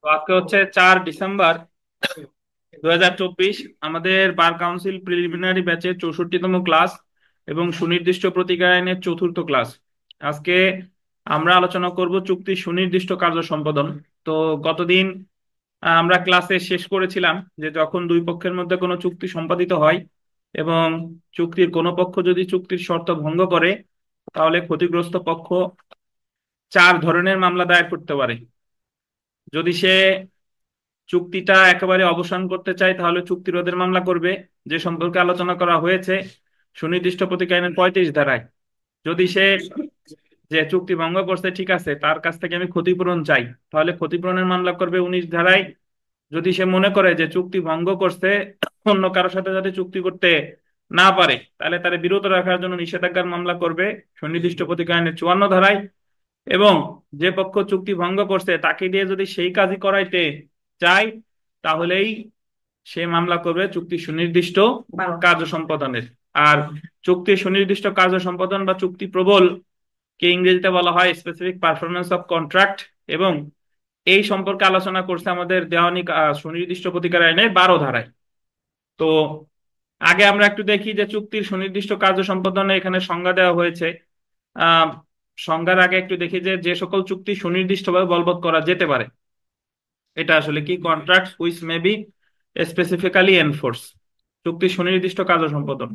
তো আজকে হচ্ছে 4 ডিসেম্বর 2024। আমাদের বার কাউন্সিল প্রিলিমিনারি ব্যাচের 64তম ক্লাস এবং সুনির্দিষ্ট প্রতিকার আইনের চতুর্থ ক্লাস। আজকে আমরা আলোচনা করব চুক্তির সুনির্দিষ্ট কার্য সম্পাদন। তো গতদিন আমরা ক্লাসে শেষ করেছিলাম যে যখন দুই পক্ষের মধ্যে কোনো চুক্তি সম্পাদিত হয় এবং চুক্তির কোনো পক্ষ যদি চুক্তির শর্ত ভঙ্গ করে, তাহলে ক্ষতিগ্রস্ত পক্ষ 4 ধরনের মামলা দায়ের করতে পারে। যদি সে চুক্তিটা একেবারে অবসান করতে চায় তাহলে চুক্তি রোধের মামলা করবে, যে সম্পর্কে আলোচনা করা হয়েছে সুনির্দিষ্ট প্রতিকার আইনের 35 ধারায়। যদি সে যে চুক্তি ভঙ্গ করছে ঠিক আছে, তার কাছ থেকে আমি ক্ষতিপূরণ চাই, তাহলে ক্ষতিপূরণের মামলা করবে 19 ধারায়। যদি সে মনে করে যে চুক্তি ভঙ্গ করছে, অন্য কারোর সাথে যাতে চুক্তি করতে না পারে, তাহলে তার বিরত রাখার জন্য নিষেধাজ্ঞার মামলা করবে সুনির্দিষ্ট প্রতিকার আইনের 54 ধারায়। এবং যে পক্ষ চুক্তি ভঙ্গ করছে তাকে দিয়ে যদি সেই কাজই করাইতে চায়, তাহলেই সে মামলা করবে চুক্তি সুনির্দিষ্ট কার্য সম্পাদনের। আর চুক্তি সুনির্দিষ্ট কার্য সম্পাদন বা চুক্তি প্রবল কে ইংরেজিতে বলা হয় স্পেসিফিক পারফরমেন্স অফ কন্ট্রাক্ট। এবং এই সম্পর্কে আলোচনা করছে আমাদের দেওয়ানি সুনির্দিষ্ট প্রতিকার আইনের 12 ধারায়। তো আগে আমরা একটু দেখি যে চুক্তির সুনির্দিষ্ট কার্য সম্পাদনে এখানে সংজ্ঞা দেওয়া হয়েছে। আহ সংজ্ঞার আগে একটু দেখি যে যে সকল চুক্তি সুনির্দিষ্টভাবে বলবৎ করা যেতে পারে, এটা আসলে কি। Contract which may be specifically enforce. চুক্তি সুনির্দিষ্ট কার্য সম্পাদন।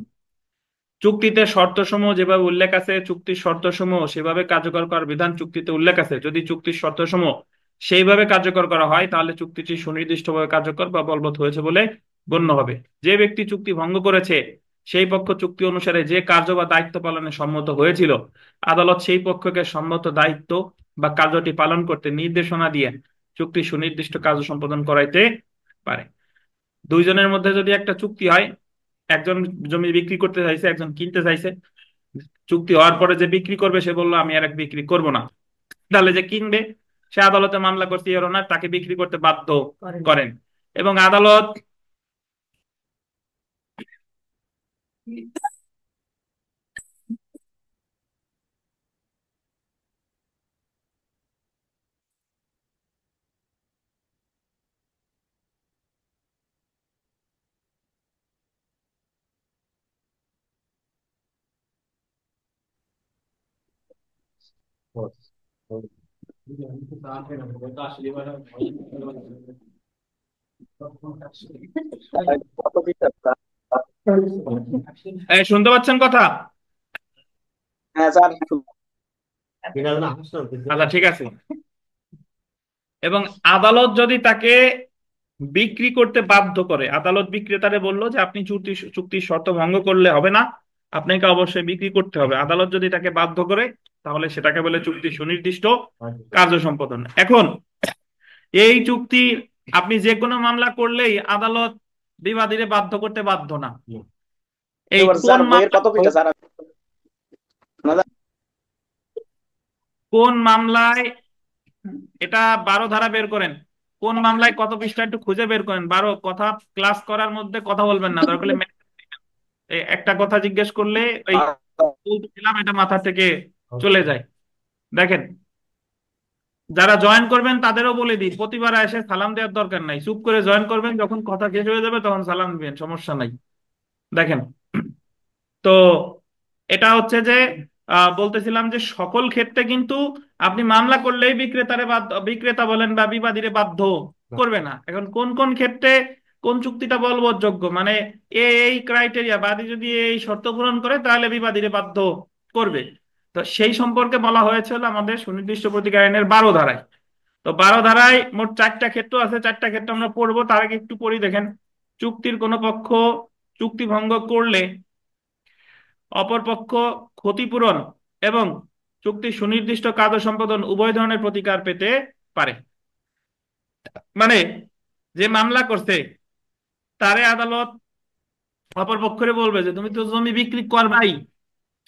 চুক্তিতে শর্তসমূহ যেভাবে উল্লেখ আছে, চুক্তির শর্তসমূহ সেভাবে কার্যকর করার বিধান চুক্তিতে উল্লেখ আছে। যদি চুক্তির শর্তসমূহ সেইভাবে কার্যকর করা হয়, তাহলে চুক্তিটি সুনির্দিষ্টভাবে কার্যকর বা বলবৎ হয়েছে বলে গণ্য হবে। যে ব্যক্তি চুক্তি ভঙ্গ করেছে সেই পক্ষ চুক্তি অনুসারে যে কার্য বা দায়িত্ব পালনে সম্মত হয়েছিল, আদালত সেই পক্ষকে সম্মত দায়িত্ব বা কার্যটি পালন করতে নির্দেশনা দিয়ে চুক্তি সুনির্দিষ্ট কার্য সম্পাদন করাইতে পারে। দুইজনের মধ্যে যদি একটা চুক্তি হয়, একজন জমি বিক্রি করতে চাইছে, একজন কিনতে চাইছে। চুক্তি হওয়ার পরে যে বিক্রি করবে সে বললো আমি আর এক বিক্রি করব না, তাহলে যে কিনবে সে আদালতে মামলা করতে ইওর অনার তাকে বিক্রি করতে বাধ্য করেন। এবং আদালত শুনতে পাচ্ছেন কথা? হ্যাঁ স্যার। আচ্ছা, ঠিক আছে। এবং আদালত যদি তাকে বিক্রি করতে বাধ্য করে, আদালত বিক্রেতারে বললো যে আপনি চুক্তির শর্ত ভঙ্গ করলে হবে না, আপনাকে অবশ্যই বিক্রি করতে হবে, আদালত যদি তাকে বাধ্য করে, তাহলে সেটাকে বলে চুক্তি সুনির্দিষ্ট কার্য সম্পাদন। এখন এই চুক্তি আপনি যে কোনো মামলা করলেই আদালত বিবাদীরে বাধ্য করতে বাধ্য না। এই এবার কোন স্যার বইয়ের মামলা, কত পৃষ্ঠা স্যার? কোন মামলায় এটা 12 ধারা বের করেন। কোন মামলায় কত পৃষ্ঠা একটু খুঁজে বের করেন। 12 কথা ক্লাস করার মধ্যে কথা বলবেন না, দরকার হলে একটা কথা জিজ্ঞেস করলে ওই বলতেছিলাম এটা মাথা থেকে চলে যায়। দেখেন, যারা জয়েন করবেন তাদেরও বলে দিই প্রতিবার এসে সালাম দেওয়ার দরকার নাই, চুপ করে জয়েন করবেন, যখন কথা শেষ হয়ে যাবে তখন সালাম দিবেন, সমস্যা নাই। দেখেন, তো এটা হচ্ছে যে বলতেছিলাম যে সকল ক্ষেত্রে কিন্তু আপনি মামলা করলেই বিক্রেতারে বাধ্য, বিক্রেতা বলেন বা বিবাদীরে বাধ্য করবে না। এখন কোন কোন ক্ষেত্রে কোন চুক্তিটা বলবৎযোগ্য, মানে এই ক্রাইটেরিয়া বাদী যদি এই শর্ত পূরণ করে তাহলে বিবাদীরে বাধ্য করবে, তো সেই সম্পর্কে বলা হয়েছিল আমাদের সুনির্দিষ্ট প্রতিকার আইনের 12 ধারায়। তো 12 ধারায় মোট 4টা ক্ষেত্র আছে, 4টা ক্ষেত্র আমরা পড়বো। তার আগে একটু পড়ি, দেখেন। চুক্তির কোনো পক্ষ চুক্তি ভঙ্গ করলে অপরপক্ষ ক্ষতিপূরণ এবং চুক্তি সুনির্দিষ্ট কার্য সম্পাদন উভয় ধরনের প্রতিকার পেতে পারে। মানে যে মামলা করছে তারে আদালত অপরপক্ষরে বলবে যে তুমি তো জমি বিক্রি করবাই,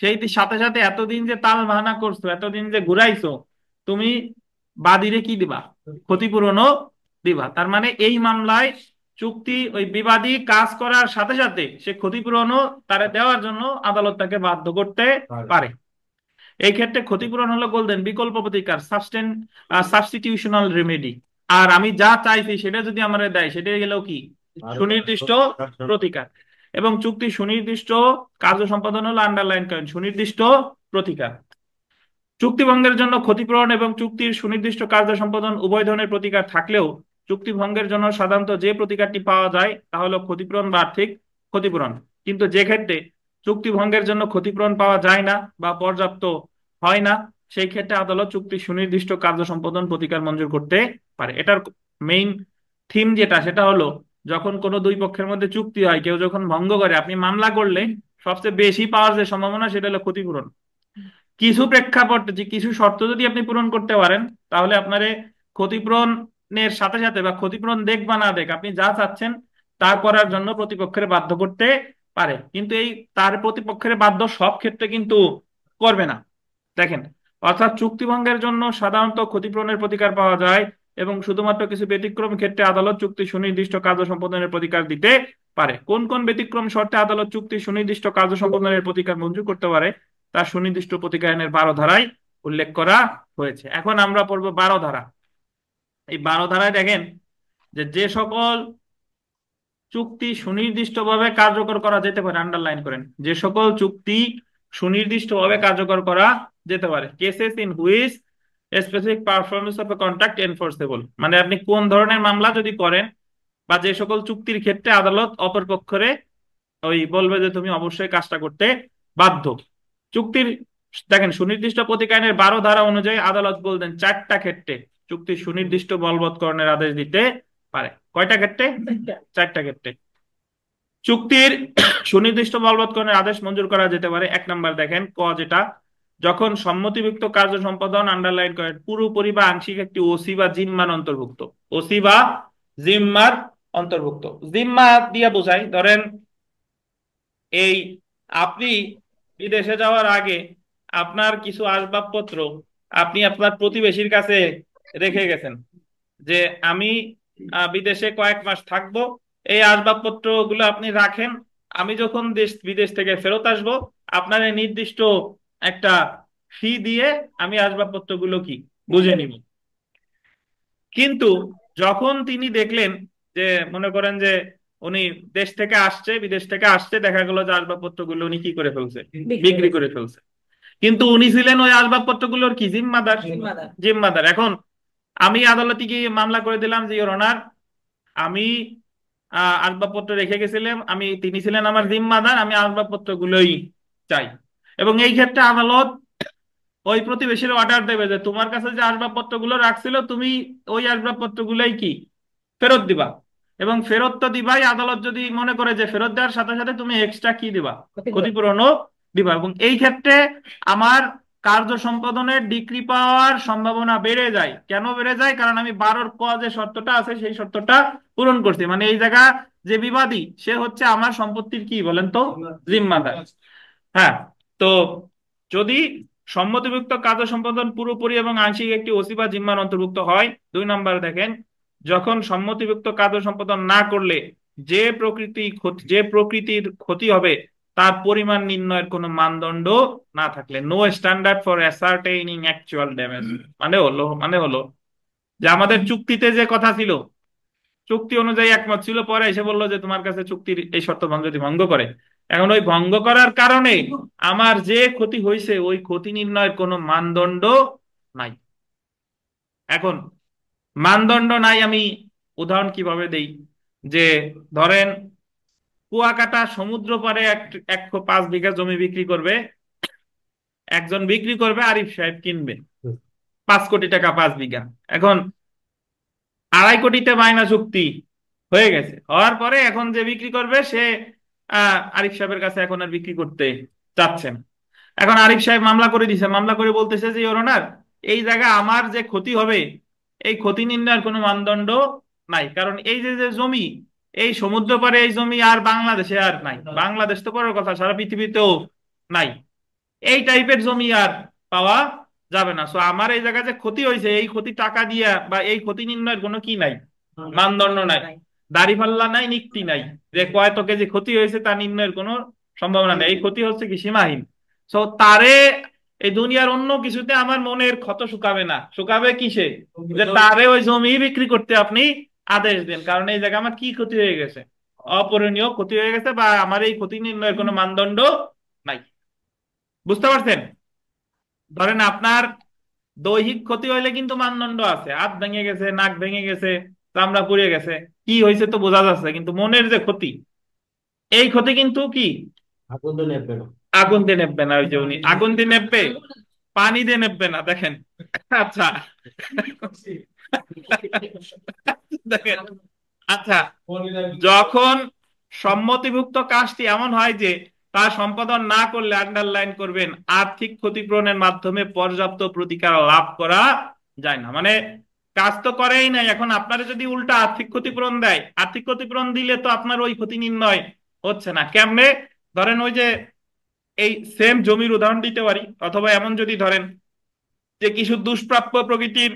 সেই সাথে সাথে এতদিন যে তাল বাহানা করছো, এতদিন যে ঘুরাইছো, তুমি বাদীরে কি দিবা? ক্ষতিপূরণও দিবা। তার মানে এই মামলায় চুক্তি ওই বিবাদী কাজ করার সাথে সাথে সে ক্ষতিপূরণও তারে দেওয়ার জন্য আদালত তাকে বাধ্য করতে পারে। এই ক্ষেত্রে ক্ষতিপূরণ হলো গোল্ডেন বিকল্প প্রতিকার, সাবস্টিটিউশনাল রেমেডি। আর আমি যা চাইছি সেটা যদি আমার দেয়, সেটা গেল কি সুনির্দিষ্ট প্রতিকার। এবং চুক্তি সুনির্দিষ্ট কার্য সম্পাদন হলো আন্ডারলাইন করেন সুনির্দিষ্ট প্রতিকার। চুক্তি ভঙ্গের জন্য ক্ষতিপূরণ এবং চুক্তির সুনির্দিষ্ট কার্য সম্পাদন উভয় ধরনের প্রতিকার থাকলেও চুক্তি ভঙ্গের জন্য সাধারণত যে প্রতিকারটি পাওয়া যায় তা হলো ক্ষতিপূরণ বা আর্থিক ক্ষতিপূরণ। কিন্তু যে ক্ষেত্রে চুক্তি ভঙ্গের জন্য ক্ষতিপূরণ পাওয়া যায় না বা পর্যাপ্ত হয় না, সেই ক্ষেত্রে আদালত চুক্তির সুনির্দিষ্ট কার্য সম্পাদন প্রতিকার মঞ্জুর করতে পারে। এটার মেইন থিম যেটা, সেটা হলো যখন কোনো দুই পক্ষের মধ্যে চুক্তি হয়, কেউ যখন ভঙ্গ করে, আপনি মামলা করলে সবচেয়ে বেশি পাওয়ার যে সম্ভাবনা সেটা হলো ক্ষতিপূরণ। কিছু প্রেক্ষাপট, যে কিছু শর্ত যদি আপনি পূরণ করতে পারেন, তাহলে আপনার ক্ষতিপূরণের সাথে সাথে বা ক্ষতিপূরণ দেখ বা না দেখ, আপনি যা চাচ্ছেন তা করার জন্য প্রতিপক্ষের বাধ্য করতে পারে। কিন্তু এই তার প্রতিপক্ষের বাধ্য সব ক্ষেত্রে কিন্তু করবে না। দেখেন, অর্থাৎ চুক্তি ভঙ্গের জন্য সাধারণত ক্ষতিপূরণের প্রতিকার পাওয়া যায় এবং শুধুমাত্র কিছু ব্যতিক্রম ক্ষেত্রে আদালত চুক্তি সুনির্দিষ্ট কার্য সম্পাদনের প্রতিকার দিতে পারে। কোন কোন ব্যতিক্রম শর্তে আদালত চুক্তি সুনির্দিষ্ট কার্য সম্পাদনের প্রতিকার মঞ্জুর করতে পারে তার সুনির্দিষ্ট প্রতিকার আইনের 12 ধারায় উল্লেখ করা হয়েছে। এখন আমরা পড়বো 12 ধারা। এই 12 ধারায় দেখেন যে যে সকল চুক্তি সুনির্দিষ্টভাবে কার্যকর করা যেতে পারে, আন্ডারলাইন করেন, যে সকল চুক্তি সুনির্দিষ্টভাবে কার্যকর করা যেতে পারে, cases in which specific performance of A contract enforceable. মানে আপনি কোন ধরনের মামলা যদি করেন বা যে সকল চুক্তির ক্ষেত্রে আদালত অপর পক্ষরে ওই বলবে যে তুমি অবশ্যই কাজটা করতে বাধ্য। চুক্তির দেখেন সুনির্দিষ্ট প্রতিকায়নের 12 ধারা অনুযায়ী আদালত বলতেন 4টা ক্ষেত্রে চুক্তির সুনির্দিষ্ট বলবৎকরণের আদেশ দিতে পারে। কয়টা ক্ষেত্রে? 4টা ক্ষেত্রে চুক্তির সুনির্দিষ্ট বলবৎকরণের আদেশ মঞ্জুর করা যেতে পারে। 1 নম্বর দেখেন ক, যেটা যখন সম্মতিযুক্ত কার্য সম্পাদন আন্ডারলাইন করেন পুরোপুরি বা আংশিক একটি ওসি বা জিম্মার অন্তর্ভুক্ত। ওসি বা জিম্মার অন্তর্ভুক্ত, জিম্মা দিয়ে বোঝাই, ধরেন এই আপনি বিদেশে যাওয়ার আগে আপনার কিছু আসবাবপত্র আপনি আপনার প্রতিবেশীর কাছে রেখে গেছেন, যে আমি বিদেশে কয়েক মাস থাকবো, এই আসবাবপত্র গুলো আপনি রাখেন, আমি যখন বিদেশ থেকে ফেরত আসব আপনার এই নির্দিষ্ট একটা ফি দিয়ে আমি আসবাবপত্র গুলো কি বুঝে নিব। কিন্তু যখন তিনি দেখলেন যে, মনে করেন যে উনি দেশ থেকে আসছে, বিদেশ থেকে আসছে, দেখা গেল যে আসবাবপত্রগুলো উনি কি করে ফেলছে, বিক্রি করে ফেলছে। কিন্তু উনি ছিলেন ওই আসবাবপত্রগুলোর কি জিম্মাদার, জিম্মাদার। এখন আমি আদালতে গিয়ে মামলা করে দিলাম যে ইওর অনার, আমি আসবাবপত্র রেখে গেছিলাম, তিনি ছিলেন আমার জিম্মাদার, আমি আসবাবপত্রগুলোই চাই। এবং এই ক্ষেত্রে আদালত ওই প্রতিবেশীর অর্ডার দেবে যে তোমার কাছে যে আসবাবপত্রগুলো রাখছিল তুমি ওই আসবাবপত্রগুলোই কি ফেরত দিবা। এবং ফেরত তো দিবাই, আদালত যদি মনে করে যে ফেরত দেওয়ার সাথে সাথে তুমি এক্সট্রা কি দিবা, ক্ষতিপূরণও দিবা। এবং এই ক্ষেত্রে আমার কার্য সম্পাদনের ডিক্রি পাওয়ার সম্ভাবনা বেড়ে যায়। কেন বেড়ে যায়? কারণ আমি 12 ক যে শর্তটা আছে সেই শর্তটা পূরণ করছি। মানে এই জায়গা যে বিবাদী সে হচ্ছে আমার সম্পত্তির কি বলেন তো জিম্মাদার। হ্যাঁ, তো যদি সম্মতিযুক্ত কার্য সম্পাদন পুরোপুরি এবং আংশিক একটি ওসি বা জিম্মার অন্তর্ভুক্ত হয়। 2 নম্বর দেখেন, যখন সম্মতিযুক্ত কার্য সম্পাদন না করলে যে প্রকৃতির ক্ষতি হবে তার পরিমাণ নির্ণয়ের কোনো মানদণ্ড না থাকলে, no standard for ascertaining actual damage. মানে হলো যে আমাদের চুক্তিতে যে কথা ছিল, চুক্তি অনুযায়ী একমত ছিল, পরে এসে বললো যে তোমার কাছে চুক্তির এই শর্ত ভঙ্গ যদি ভঙ্গ করে, এখন ওই ভঙ্গ করার কারণে আমার যে ক্ষতি হয়েছে ওই ক্ষতি নির্ণয়ের কোনো মানদণ্ড নাই। এখন মানদণ্ড নাই, আমি উদাহরণ কিভাবে দেই, যে ধরেন কুয়াকাটা সমুদ্র পাড়ে 105 বিঘা জমি বিক্রি করবে, একজন বিক্রি করবে, আরিফ সাহেব কিনবে 5 কোটি টাকা 5 বিঘা। এখন 2.5 কোটিতে বায়না চুক্তি হয়ে গেছে, হওয়ার পরে এখন যে বিক্রি করবে সে আরিফ সাহেবের কাছে এখন আর বিক্রি করতে চাচ্ছেন। এখন আরিফ সাহেব মামলা করে দিছে, মামলা করে বলতেছে যে ইওর অনার, এই জায়গা আমার যে ক্ষতি হবে এই ক্ষতি নির্ণয়ের কোনো মানদণ্ড নাই, কারণ এই যে যে জমি, এই সমুদ্র পাড়ে এই জমি আর বাংলাদেশে আর নাই, বাংলাদেশ তো পরের কথা, সারা পৃথিবীতেও নাই, এই টাইপের জমি আর পাওয়া যাবে না। সো আমার এই জায়গায় যে ক্ষতি হয়েছে এই ক্ষতি টাকা দিয়া বা এই ক্ষতি নির্ণয়ের কোনো কি নাই, মানদণ্ড নাই, দাঁড়িপাল্লা নাই, নিক্তি নাই, যে কয়ত কেজি ক্ষতি হয়েছে তা নির্ণয়ের কোনো সম্ভাবনা নেই, এই ক্ষতি হচ্ছে কি সীমাহীন। সো তারে এই দুনিয়ার অন্য কিছুতে আমার মনের ক্ষত শুকাবে না, শুকাবে কিসে? যে তারে ওই জমি বিক্রি করতে আপনি আদেশ দেন, কারণ এই জায়গায় আমার কি ক্ষতি হয়ে গেছে, অপূরণীয় ক্ষতি হয়ে গেছে, বা আমার এই ক্ষতি নির্ণয়ের কোনো মানদণ্ড নাই। বুঝতে পারছেন? ধরেন আপনার দৈহিক ক্ষতি হইলে কিন্তু মানদণ্ড আছে, হাত ভেঙে গেছে, নাক ভেঙে গেছে, চামড়া পুড়ে গেছে, কি হয়েছে তো বোঝা যাচ্ছে, কিন্তু মনের যে ক্ষতি, এই ক্ষতি কিন্তু কি আগুন তো নেবে না। আগুন দিয়ে নেববে না। ওই যে উনি আগুন দিয়ে নেববে, পানি দিয়ে নেববে না, দেখেন। আচ্ছা, দেখেন। আচ্ছা, যখন সম্মতিভুক্ত কাজটি এমন হয় যে তা সম্পাদন না করলে, আন্ডারলাইন করবেন, আর্থিক ক্ষতিপূরণের মাধ্যমে পর্যাপ্ত প্রতিকার লাভ করা যায় না। মানে কাজ তো করেই নাই, এখন আপনারা যদি উল্টা আর্থিক ক্ষতিপূরণ দেয়, আর্থিক ক্ষতিপূরণ দিলে তো আপনার ওই ক্ষতি নির্ণয় হচ্ছে না। কেমনে? ধরেন ওই যে এই সেম জমির উদাহরণ দিতে পারি, অথবা এমন যদি ধরেন যে কিছু দুষ্প্রাপ্য প্রকৃতির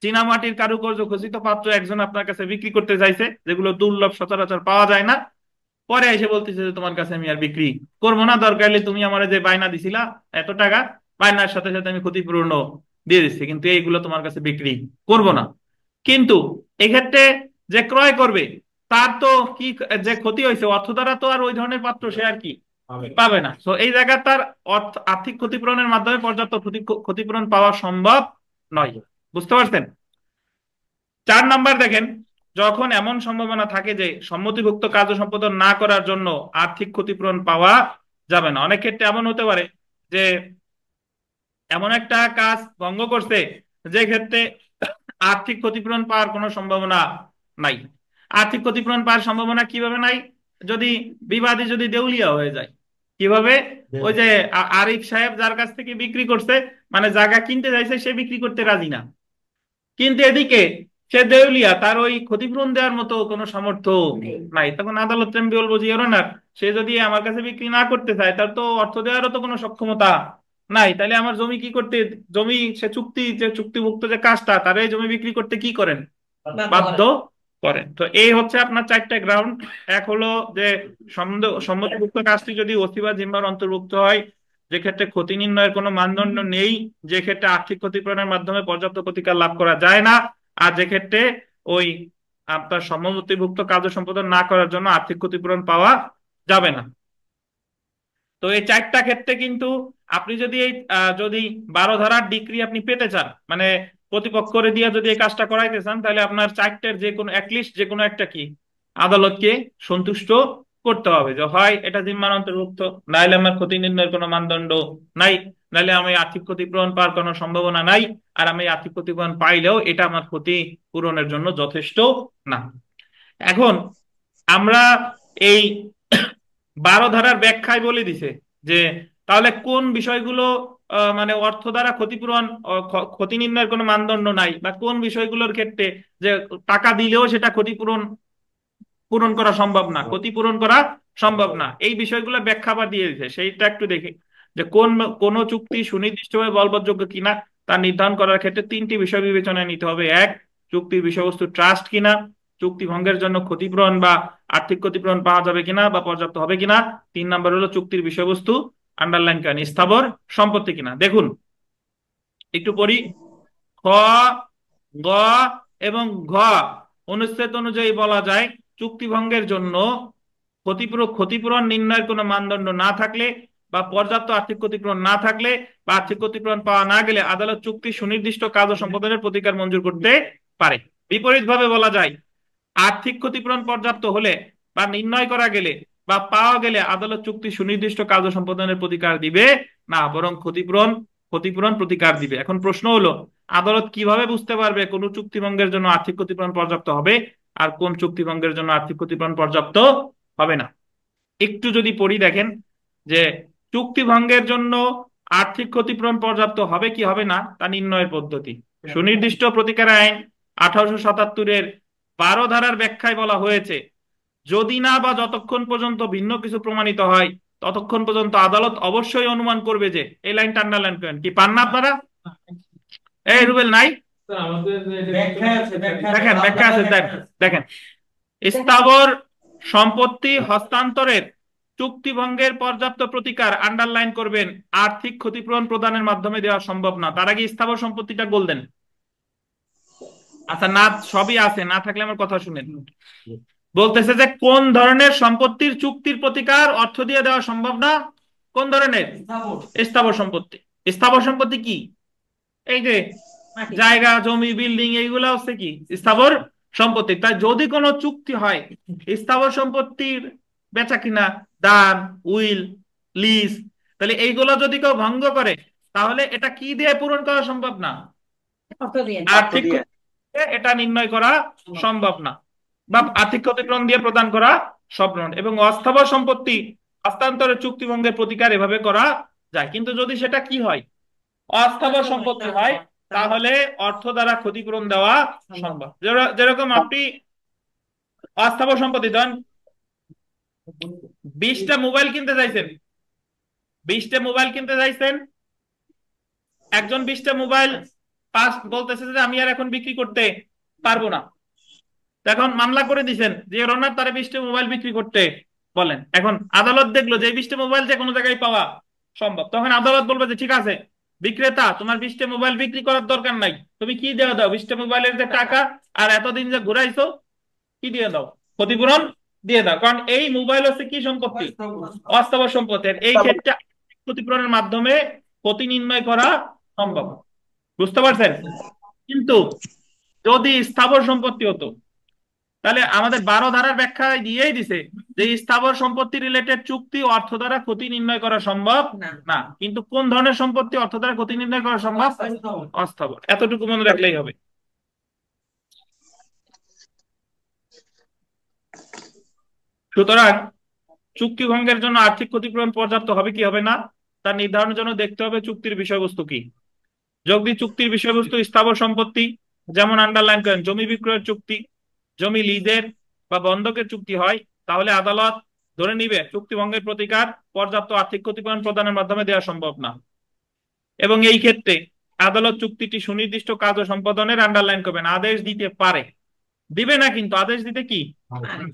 চীনামাটির কারুকার্য খচিত পাত্র একজন আপনার কাছে বিক্রি করতে চাইছে, যেগুলো দুর্লভ, সচরাচর পাওয়া যায় না। পরে এসে বলতেছে যে তোমার কাছে আমি আর বিক্রি করবো না, দরকার হলে তুমি আমার যে বায়না দিছিলা এত টাকা, বায়নার সাথে সাথে আমি ক্ষতিপূরণও দিয়ে দিচ্ছি, কিন্তু এইগুলো তোমার কাছে বিক্রি করব না। কিন্তু এক্ষেত্রে যে ক্রয় করবে, তার তো কি, যে ক্ষতি হয়েছে অর্থ দ্বারা, তো আর ওই ধরনের পাত্র সে আর কি পাবে না। তো এই জায়গায় তার অর্থ, আর্থিক ক্ষতিপূরণের মাধ্যমে পর্যাপ্ত ক্ষতিপূরণ পাওয়া সম্ভব নয়। বুঝতে পারছেন? 4 নাম্বার দেখেন, যখন এমন সম্ভাবনা থাকে যে সম্মতিভুক্ত কার্য সম্পাদন না করার জন্য আর্থিক ক্ষতিপূরণ পাওয়া যাবে না। অনেক ক্ষেত্রে এমন হতে পারে যে এমন একটা কাজ ভঙ্গ করছে যে ক্ষেত্রে আর্থিক ক্ষতিপূরণ পাওয়ার কোনো সম্ভাবনা নাই। আর্থিক ক্ষতিপূরণ পাওয়ার সম্ভাবনা কিভাবে নাই? যদি বিবাদী যদি দেউলিয়া হয়ে যায়। কিভাবে? ওই যে আরিফ সাহেব যার কাছ থেকে বিক্রি করছে, মানে জায়গা কিনতে চাইছে, সে বিক্রি করতে রাজি না, কিন্তু এদিকে সে দেউলিয়া, তার ওই ক্ষতিপূরণ দেওয়ার মতো কোনো সামর্থ্য নাই। তখন আদালত আমি বলবো যে না, সে যদি আমার কাছে বিক্রি না করতে চায়, তার তো অর্থ দেওয়ারও তো কোনো সক্ষমতা নাই, তাহলে আমার জমি কি করতে, জমি সে চুক্তি, যে চুক্তিভুক্ত যে কাজটা, তার এই জমি বিক্রি করতে কি করেন, বাধ্য করেন। তো এই হচ্ছে আপনার 4টা গ্রাউন্ড। এক হলো যে সম্মতিভুক্ত কাজটি যদি ওসি বা জিম্মার অন্তর্ভুক্ত হয়, যে ক্ষেত্রে ক্ষতি নির্ণয়ের কোনো মানদণ্ড নেই, যে ক্ষেত্রে আর্থিক ক্ষতিপূরণের মাধ্যমে পর্যাপ্ত প্রতিকার লাভ করা যায় না, আর যে ক্ষেত্রে ওই আপনার সম্মতিভুক্ত কার্য সম্পাদন না করার জন্য আর্থিক ক্ষতিপূরণ পাওয়া যাবে না। তো এই 4টা ক্ষেত্রে কিন্তু আপনি যদি এই যদি 12 ধারার ডিগ্রি আপনি পেতে চান, মানে প্রতিপক্ষরে দিয়ে যদি এই কাজটা করাইতে চান, তাহলে আপনার 4টের যে কোনো অ্যাটলিস্ট যে কোনো একটা কি আদালতকে সন্তুষ্ট করতে হবে, যে হয় এটা জিম্মার অন্তর্ভুক্ত, নাইলে আমার ক্ষতি নির্ণয়ের কোনো মানদণ্ড নাই, নাইলে আমি আর্থিক ক্ষতিপূরণ পাওয়ার কোনো সম্ভাবনা নাই, আর আমি আর্থিক ক্ষতিপূরণ পাইলেও এটা আমার ক্ষতি পূরণের জন্য যথেষ্ট না। এখন আমরা এই 12 ধারার ব্যাখ্যায় বলে দিছে যে তাহলে কোন বিষয়গুলো মানে অর্থ দ্বারা ক্ষতিপূরণ, ক্ষতি নির্ণয়ের কোনো মানদণ্ড নাই, বা কোন বিষয়গুলোর ক্ষেত্রে যে টাকা দিলেও সেটা ক্ষতিপূরণ পূরণ করা সম্ভব না, ক্ষতিপূরণ করা সম্ভব না, এই বিষয়গুলো ব্যাখ্যা আবার দিয়ে দিছে। সেইটা একটু দেখি, যে কোন চুক্তি সুনির্দিষ্টভাবে বলবৎযোগ্য কিনা তা নির্ধারণ করার ক্ষেত্রে 3টি বিষয় বিবেচনায় নিতে হবে। এক, চুক্তির বিষয়বস্তু ট্রাস্ট কিনা, চুক্তি ভঙ্গের জন্য ক্ষতিপূরণ বা আর্থিক ক্ষতিপূরণ পাওয়া যাবে কিনা বা পর্যাপ্ত হবে কিনা। 3 নাম্বার হলো চুক্তির বিষয়বস্তু, আন্ডারলাইন করেন, স্থাবর সম্পত্তি কিনা। দেখুন একটু পড়ি। খ, গ এবং ঘ অনুচ্ছেদ অনুযায়ী বলা যায়, চুক্তি ভঙ্গের জন্য ক্ষতিপূরণ নির্ণয়ের কোনো মানদণ্ড না থাকলে, বা পর্যাপ্ত আর্থিক ক্ষতিপূরণ না থাকলে, বা আর্থিক ক্ষতিপূরণ পাওয়া না গেলে আদালত চুক্তি সুনির্দিষ্ট কাজ ও সম্পাদনের প্রতিকার মঞ্জুর করতে পারে। বিপরীতভাবে বলা যায়, আর্থিক ক্ষতিপূরণ পর্যাপ্ত হলে বা নির্ণয় করা গেলে বা পাওয়া গেলে আদালত চুক্তি সুনির্দিষ্ট কাজ ও সম্পাদনের প্রতিকার দিবে না, বরং ক্ষতিপূরণ ক্ষতিপূরণ প্রতিকার দিবে। এখন প্রশ্ন হলো, আদালত কিভাবে বুঝতে পারবে কোন চুক্তি ভঙ্গের জন্য আর্থিক ক্ষতিপূরণ পর্যাপ্ত হবে আর কোন চুক্তি ভঙ্গের জন্য আর্থিক ক্ষতিপূরণ পর্যাপ্ত হবে না? একটু যদি পড়ি, দেখেন যে চুক্তি ভঙ্গের জন্য আর্থিক ক্ষতিপূরণ পর্যাপ্ত হবে কি হবে না তা নির্ণয়ের পদ্ধতি সুনির্দিষ্ট প্রতিকার আইন 1877-এর 12 ধারার ব্যাখ্যায় বলা হয়েছে, যদি না বা যতক্ষণ পর্যন্ত ভিন্ন কিছু প্রমাণিত হয়, ততক্ষণ পর্যন্ত আদালত অবশ্যই অনুমান করবে যে, এই লাইনটা আন্ডারলাইন করেন, কি পান না আপনারা? এই রুবেল নাই? দেখেন ব্যাখ্যা আছে, দেখেন। স্থাবর সম্পত্তি হস্তান্তরের চুক্তি ভঙ্গের পর্যাপ্ত প্রতিকার আন্ডারলাইন করবেন, আর্থিক ক্ষতিপূরণ প্রদানের মাধ্যমে দেওয়া সম্ভব না। তার আগে স্থাবর সম্পত্তিটা বললেন। আচ্ছা, না সবই আছে, না থাকলে আমার কথা শুনেন। বলতেছে যে কোন ধরনের সম্পত্তির চুক্তির প্রতিকার অর্থ দিয়ে দেওয়া সম্ভব না? কোন ধরনের? স্থাবর সম্পত্তি। স্থাবর সম্পত্তি কি? এই যে জায়গা জমি বিল্ডিং এইগুলা হচ্ছে কি স্থাবর সম্পত্তি। তাই যদি কোনো চুক্তি হয় স্থাবর সম্পত্তির বেচা কিনা, দান, উইল, লিজ, তাহলে এইগুলো যদি কেউ ভঙ্গ করে তাহলে এটা কি দিয়ে পূরণ করা সম্ভব না? আর্থিক এটা নির্ণয় করা সম্ভব না, বা আর্থিক ক্ষতিপূরণ দিয়ে প্রদান করা সম্ভব না। এবং অস্থাবর সম্পত্তি হস্তান্তরের চুক্তি ভঙ্গের প্রতিকার এভাবে করা যায়। কিন্তু যদি সেটা কি হয়, অস্থাবর সম্পত্তি হয়, তাহলে অর্থ দ্বারা ক্ষতিপূরণ দেওয়া সম্ভব। যেরকম আপনি অস্থাবর সম্পত্তি ধরেন 20টা মোবাইল কিনতে চাইছেন, 20টা মোবাইল কিনতে চাইছেন, একজন 20টা মোবাইল পাস বলতেছে যে আমি আর এখন বিক্রি করতে পারবো না। এখন মামলা করে দিচ্ছেন যে রনার তারা 20টা মোবাইল বিক্রি করতে বলেন। এখন আদালত দেখলো যে 20টা মোবাইল যে কোনো জায়গায় পাওয়া সম্ভব, তখন আদালত বলবে যে ঠিক আছে বিক্রেতা, তোমার 20টা মোবাইল বিক্রি করার দরকার নাই, তুমি কি দিয়ে দাও 20টা মোবাইলের যে টাকা আর এতদিন যে ঘুরাইছো কি দিয়ে দাও, ক্ষতিপূরণ দিয়ে দাও। কারণ এই মোবাইল হচ্ছে কি সম্পত্তি? অস্থাবর সম্পত্তি। এই ক্ষেত্রে ক্ষতিপূরণের মাধ্যমে ক্ষতি নির্ণয় করা সম্ভব। বুঝতে পারছেন? কিন্তু যদি স্থাবর সম্পত্তি হতো তাহলে আমাদের 12 ধারার ব্যাখ্যায় দিয়েই দিছে যে স্থাবর সম্পত্তি রিলেটেড চুক্তি অর্থ দ্বারা ক্ষতি নির্ণয় করা সম্ভব না। কিন্তু কোন ধরনের সম্পত্তি অর্থ দ্বারা ক্ষতি নির্ণয় করা সম্ভব? অস্থাবর। এতটুকু মনে রাখলেই হবে। সুতরাং চুক্তি ভঙ্গের জন্য আর্থিক ক্ষতিপূরণ পর্যাপ্ত হবে কি হবে না তার নির্ধারণের জন্য দেখতে হবে চুক্তির বিষয়বস্তু কি। যদি চুক্তির বিষয়বস্তু স্থাবর সম্পত্তি, যেমন আন্ডারলাইন করেন জমি বিক্রয়ের চুক্তি, জমি লিজের বা বন্ধকের চুক্তি হয়, তাহলে আদালত ধরে নিবে চুক্তি ভঙ্গের প্রতিকার পর্যাপ্ত আর্থিক ক্ষতিপূরণ প্রদানের মাধ্যমে দেওয়া সম্ভব না। এবং এই ক্ষেত্রে আদালত চুক্তিটি সুনির্দিষ্ট কাজ ও সম্পাদনের আন্ডারলাইন করবেন, আদেশ দিতে পারে, দিবে না কিন্তু আদেশ দিতে কি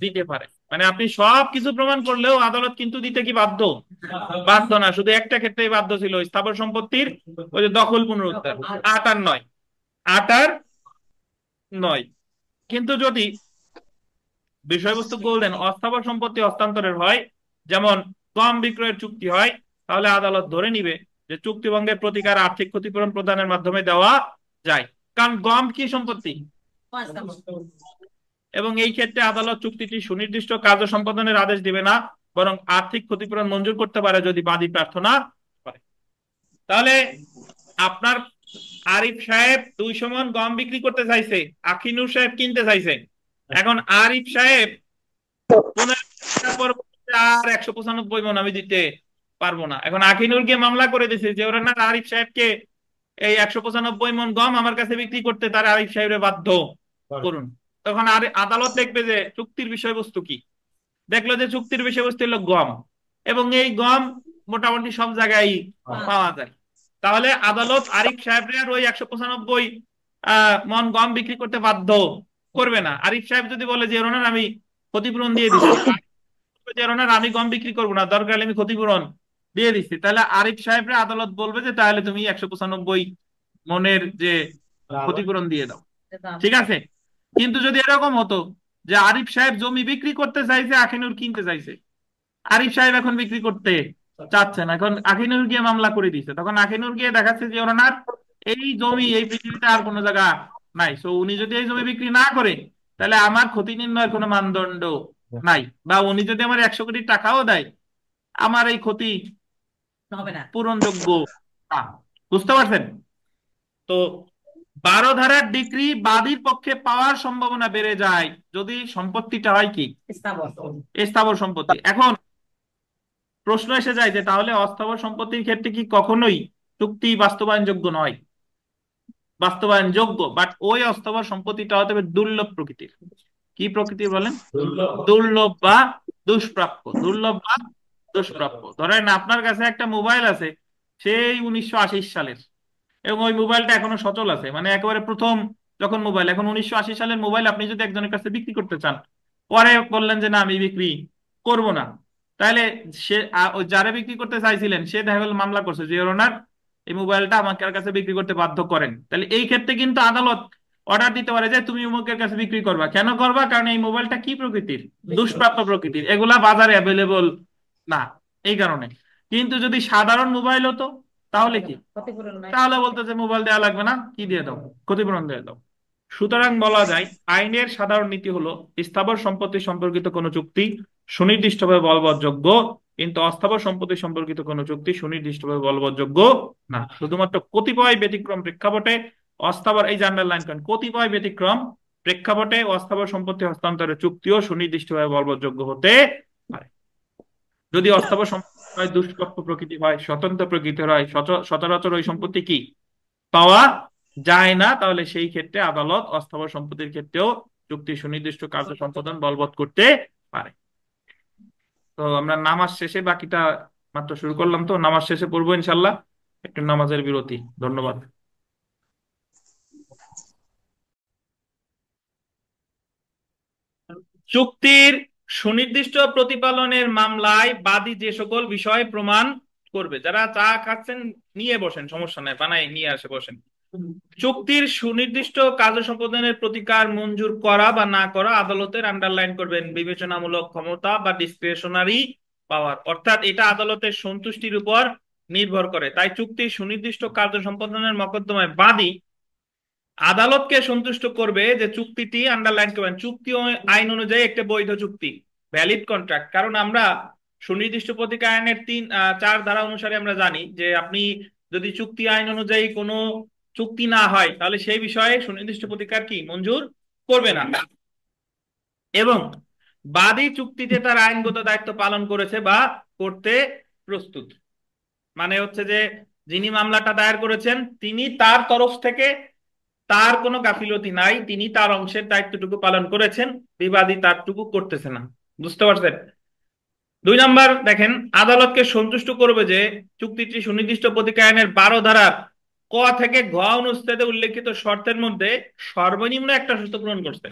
দিতে পারে। মানে আপনি সব কিছু প্রমাণ করলেও আদালত কিন্তু দিতে কি বাধ্য? বাধ্য না। শুধু একটা ক্ষেত্রেই বাধ্য ছিল, স্থাবর সম্পত্তির ওই যে দখল পুনরুদ্ধার। 8 আর 9, 8 আর 9। কিন্তু যদি বিষয়বস্তু গোল্ডেন অস্থাবর সম্পত্তি হস্তান্তরের হয়, যেমন গম বিক্রয়ের চুক্তি হয়, তাহলে আদালত ধরে নিবে যে চুক্তি ভঙ্গের প্রতিকার আর্থিক ক্ষতিপূরণ প্রদানের মাধ্যমে দেওয়া যায়। কারণ গম কি সম্পত্তি? এবং এই ক্ষেত্রে আদালত চুক্তিটি সুনির্দিষ্ট কার্য সম্পাদনের আদেশ দিবে না, বরং আর্থিক ক্ষতিপূরণ মঞ্জুর করতে পারে যদি বাদী প্রার্থনা করে। তাহলে আপনার আরিফ সাহেব 200 মণ গম বিক্রি করতে চাইছে, আখিনুর সাহেব কিনতে চাইছে। এখন আরিফ সাহেব 15 আর 195 মণ আমি দিতে পারবো না। এখন আখিনুর গিয়ে মামলা করে দিছে যে ওরা না আরিফ সাহেবকে এই 195 মণ গম আমার কাছে বিক্রি করতে, তারা আরিফ সাহেবের বাধ্য করুন। তখন আর আদালত দেখবে যে চুক্তির বিষয়বস্তু কি, দেখলো যে চুক্তির বিষয়বস্তু হলো গম, এবং এই গম মোটামুটি সব জায়গায় পাওয়া যায়। তাহলে আদালত আরিফ সাহেবের ওই 195 মণ গম বিক্রি করতে বাধ্য করবে না। আরিফ সাহেব যদি বলে যে ওনার আমি ক্ষতিপূরণ দিয়ে দিচ্ছি, যে ওনার আমি গম বিক্রি করবো না, দরকার হলে আমি ক্ষতিপূরণ দিয়ে দিচ্ছি, তাহলে আরিফ সাহেবরে আদালত বলবে যে তাহলে তুমি 195 মণের যে ক্ষতিপূরণ দিয়ে দাও। ঠিক আছে? কিন্তু যদি এরকম হতো যে আরিফ সাহেব জমি বিক্রি করতে চাইছে, আখিনুর কিনতে চাইছে, আরিফ সাহেব এখন বিক্রি করতে চাচ্ছে না, এখন আখিনুর গিয়ে মামলা করে দিছে, তখন আখিনুর গিয়ে দেখাচ্ছে যে ওনার এই জমি এই পৃথিবীতে আর কোনো জায়গা নাই, সো উনি যদি এই জমি বিক্রি না করে তাহলে আমার ক্ষতি নির্ণয়ের কোনো মানদণ্ড নাই, বা উনি যদি আমার 100 কোটি টাকাও দেয় আমার এই ক্ষতি হবে না, পূরণযোগ্য না। বুঝতে পারছেন? তো 12 ধারার ডিক্রি বাদীর পক্ষে পাওয়ার সম্ভাবনা বেড়ে যায় যদি সম্পত্তিটা হয় কি স্থাবর সম্পত্তি। এখন প্রশ্ন এসে যায় যে তাহলে অস্থাবর সম্পত্তির ক্ষেত্রে কি কখনোই চুক্তি বাস্তবায়নযোগ্য নয়? বাস্তবায়নযোগ্য, বাট ওই অস্থাবর সম্পত্তিটা হতে হবে দুর্লভ প্রকৃতির। কি প্রকৃতির বলেন? দুর্লভ বা দুষ্প্রাপ্য। দুর্লভ বা দুষ্প্রাপ্য। ধরেন আপনার কাছে একটা মোবাইল আছে সেই 1980 সালের, এবং ওই মোবাইলটা এখনো সচল আছে, মানে একেবারে প্রথম যখন মোবাইল, এখন 1980 সালের মোবাইল আপনি যদি একজনের কাছে বিক্রি করতে চান, পরে বললেন যে না আমি বিক্রি করব না, তাহলে সে ওই যারা বিক্রি করতে চাইছিলেন সে দেখা গেল মামলা করছে যে ওনার এই মোবাইলটা আমাকে কাছে বিক্রি করতে বাধ্য করেন, তাহলে এই ক্ষেত্রে কিন্তু আদালত অর্ডার দিতে পারে যে তুমি অমুকের কাছে বিক্রি করবা। কেন করবা? কারণ এই মোবাইলটা কি প্রকৃতির, দুষ্প্রাপ্য প্রকৃতির, এগুলা বাজারে অ্যাভেলেবল না, এই কারণে। কিন্তু যদি সাধারণ মোবাইল হতো তাহলে কি, তাহলে বলতো যে মোবাইল দেওয়া লাগবে না, কি দিয়ে দাও, ক্ষতিপূরণ দিয়ে দাও। সুতরাং বলা যায় আইনের সাধারণ নীতি হলো স্থাবর সম্পত্তি সম্পর্কিত কোনো চুক্তি সুনির্দিষ্টভাবে বলবৎযোগ্য, কিন্তু অস্থাবর সম্পত্তি সম্পর্কিত কোনো চুক্তি সুনির্দিষ্টভাবে বলবৎযোগ্য না। শুধুমাত্র কতিপয় ব্যতিক্রম প্রেক্ষাপটে অস্থাবর, এই যে আন্ডারলাইন করেন, কতিপয় ব্যতিক্রম প্রেক্ষাপটে অস্থাবর সম্পত্তি হস্তান্তরের চুক্তিও সুনির্দিষ্টভাবে বলবৎযোগ্য হতে পারে। যদি অস্থাবর সম্পত্তি হয়, দুষ্প্রাপ্য প্রকৃতি হয়, স্বতন্ত্র প্রকৃতির হয়, সচরাচর ওই সম্পত্তি কি পাওয়া যায় না, তাহলে সেই ক্ষেত্রে আদালত অস্থাবর সম্পত্তির ক্ষেত্রেও চুক্তি সুনির্দিষ্ট কার্য সম্পাদন বলবৎ করতে পারে। তো আমরা নামাজ শেষে বাকিটা মাত্র শুরু করলাম, তো নামাজ শেষে পড়বো ইনশাল্লাহ। একটু নামাজের বিরতি। ধন্যবাদ। চুক্তির সুনির্দিষ্ট প্রতিপালনের মামলায় বাদী যে সকল বিষয় প্রমাণ করবে, যারা চা খাচ্ছেন নিয়ে বসেন, সমস্যা নাই, বানাই নিয়ে আসে বসেন। চুক্তির সুনির্দিষ্ট কার্য সম্পাদনের প্রতিকার মঞ্জুর করা বা না করা আদালতের, আন্ডারলাইন করবেন, বিবেচনামূলক ক্ষমতা বা ডিসক্রিশনারি পাওয়ার, অর্থাৎ এটা আদালতের সন্তুষ্টির উপর নির্ভর করে। তাই চুক্তির সুনির্দিষ্ট কার্য সম্পাদনের মকদ্দমায় বাদী আদালতকে সন্তুষ্ট করবে যে চুক্তিটি, আন্ডারলাইন করবেন, চুক্তি আইন অনুযায়ী একটা বৈধ চুক্তি, ভ্যালিড কন্ট্রাক্ট। কারণ আমরা সুনির্দিষ্ট প্রতিকার আইনের 4 ধারা অনুসারে আমরা জানি যে আপনি যদি চুক্তি আইন অনুযায়ী কোনো চুক্তি না হয় তাহলে সেই বিষয়ে সুনির্দিষ্ট প্রতিকার কি মঞ্জুর করবে না। এবং বাদী চুক্তিতে তার আইনগত দায়িত্ব পালন করেছে বা করতে প্রস্তুত, মানে হচ্ছে যে যিনি মামলাটা দায়ের করেছেন তিনি তার তরফ থেকে তার কোনো গাফিলতি নাই, তিনি তার অংশের দায়িত্বটুকু পালন করেছেন, বিবাদী তারটুকু করতেছে না। বুঝতে পারছেন? 2 নাম্বার দেখেন, আদালতকে সন্তুষ্ট করবে যে চুক্তিটি সুনির্দিষ্ট প্রতিকার আইনের 12 ধারার ক থেকে ঘ অনুচ্ছেদে উল্লেখিত শর্তের মধ্যে সর্বনিম্ন একটা শর্ত পূরণ করছে।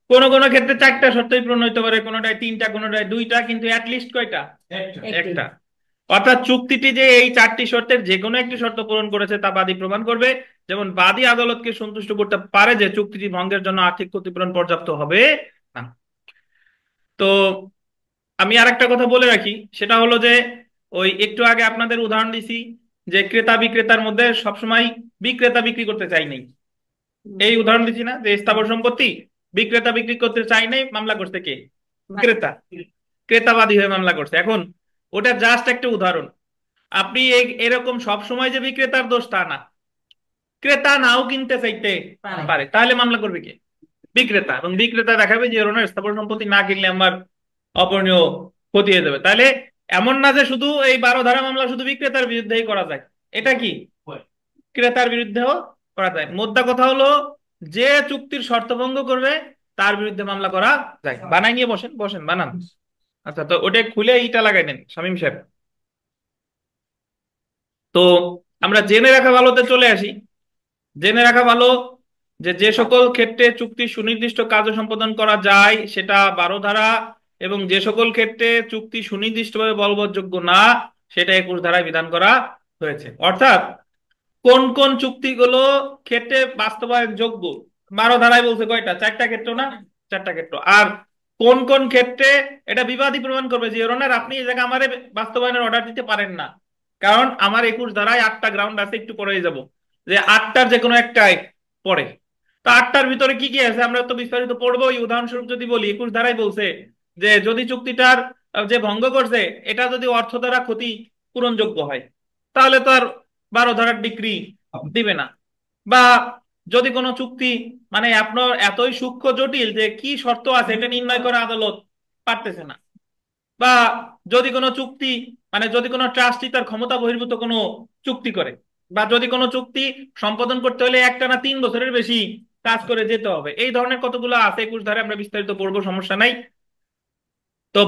কোন কোন ক্ষেত্রে 4টা শর্তই পূরণ হইতে পারে, কোনোটায় 3টা, কোনোটায় 2টা, কিন্তু অ্যাটলিস্ট কয়টা? একটা। অর্থাৎ চুক্তিটি যে এই 4টি শর্তের যে কোনো একটি শর্ত পূরণ করেছে তা বাদী প্রমাণ করবে। যেমন বাদী আদালতকে সন্তুষ্ট করতে পারে যে চুক্তিটি ভঙ্গের জন্য আর্থিক ক্ষতিপূরণ পর্যাপ্ত হবে না। তো আমি আর একটা কথা বলে রাখি, সেটা হলো যে ওই একটু আগে আপনাদের উদাহরণ দিছি যে ক্রেতা বিক্রেতার মধ্যে সবসময় বিক্রেতা বিক্রি করতে চাই নাই, এই উদাহরণ দিচ্ছি না, যে স্থাবর সম্পত্তি বিক্রেতা বিক্রি করতে চাই নাই, মামলা করছে কে? ক্রেতা। ক্রেতাবাদী হয়ে মামলা করছে। এখন ওটা জাস্ট একটা উদাহরণ। আপনি এরকম সব সময় যে বিক্রেতার দোষ তা না, ক্রেতা নাও কিনতে চাইতে পারে, তাহলে মামলা করবে কে? বিক্রেতা। এবং বিক্রেতা দেখাবে যে ওনার স্থাবর সম্পত্তি না কিনলে আমার অপরণীয় ক্ষতি হয়ে যাবে। তাহলে এমন না যে শুধু এই 12 ধারা মামলা শুধু বিক্রেতার বিরুদ্ধেই করা যায়, এটা কি ক্রেতার বিরুদ্ধেও করা যায়। মোদ্দা কথা হলো যে চুক্তির শর্ত ভঙ্গ করবে তার বিরুদ্ধে মামলা করা যায়। বানাই নিয়ে বসেন, বসেন বানান। আচ্ছা, তো ওটা খুলে ইটা লাগাই দেন শামীম সাহেব। তো আমরা জেনে রাখা ভালোতে চলে আসি। জেনে রাখা ভালো যে যে সকল ক্ষেত্রে চুক্তি সুনির্দিষ্ট কার্য সম্পাদন করা যায় সেটা 12 ধারা, এবং যে সকল ক্ষেত্রে চুক্তি সুনির্দিষ্টভাবে বলবৎযোগ্য না সেটা 21 ধারায় বিধান করা হয়েছে। অর্থাৎ কোন কোন চুক্তিগুলো ক্ষেত্রে বাস্তবায়ন যোগ্য 12 ধারায় বলছে কয়টা? 4টা ক্ষেত্র না? 4টা ক্ষেত্র। আর কোন কোন ক্ষেত্রে এটা বিবাদী প্রমাণ করবে যে ওনার আপনি এই জায়গায় আমারে বাস্তবায়নের অর্ডার দিতে পারেন না, কারণ আমার 21 ধারায় 8টা গ্রাউন্ড আছে, একটু পরেই যাব, যে 8টার যে কোনো একটাই পড়ে। তো 8টার ভিতরে কি কি আছে আমরা তো বিস্তারিত পড়বো। উদাহরণস্বরূপ যদি বলি, 21 ধারায় বলছে যে যদি চুক্তিটার যে ভঙ্গ করছে এটা যদি অর্থ দ্বারা ক্ষতি পূরণযোগ্য হয় তাহলে তো আর 12 ধারার ডিগ্রি দিবে না। বা যদি কোনো চুক্তি মানে আপনার এতই সূক্ষ্ম জটিল যে কি শর্ত আছে এটা নির্ণয় করা আদালত পারতেছে না। বা যদি কোনো চুক্তি মানে যদি কোনো ট্রাস্টি তার ক্ষমতা বহির্ভূত কোনো চুক্তি করে, বা যদি কোনো চুক্তি সম্পাদন করতে হলে একটানা 3 বছরের বেশি কাজ করে যেতে হবে, এই ধরনের কতগুলো আছে 21 ধারায়, আমরা বিস্তারিত পড়বো, সমস্যা নাই। তো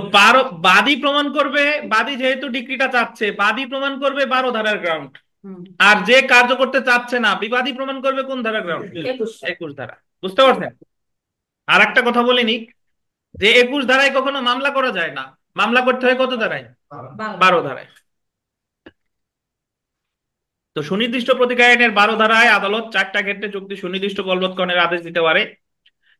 বাদী প্রমাণ করবে, বাদী যেহেতু ডিক্রিটা চাচ্ছে বাদী প্রমাণ করবে 12 ধারার গ্রাউন্ড। আর যে কার্য করতে চাচ্ছে না বিবাদী প্রমাণ করবে কোন ধারার গ্রাউন্ড? 21 ধারা। বুঝতে পারছেন? আর একটা কথা বলিনি, যে 21 ধারায় কখনো মামলা করা যায় না। মামলা করতে হয় কত ধারায়? 12 ধারায়। তো সুনির্দিষ্ট প্রতিকার আইনের 12 ধারায় আদালত 4টা ক্ষেত্রে চুক্তি সুনির্দিষ্ট বলবৎকরণের আদেশ দিতে পারে।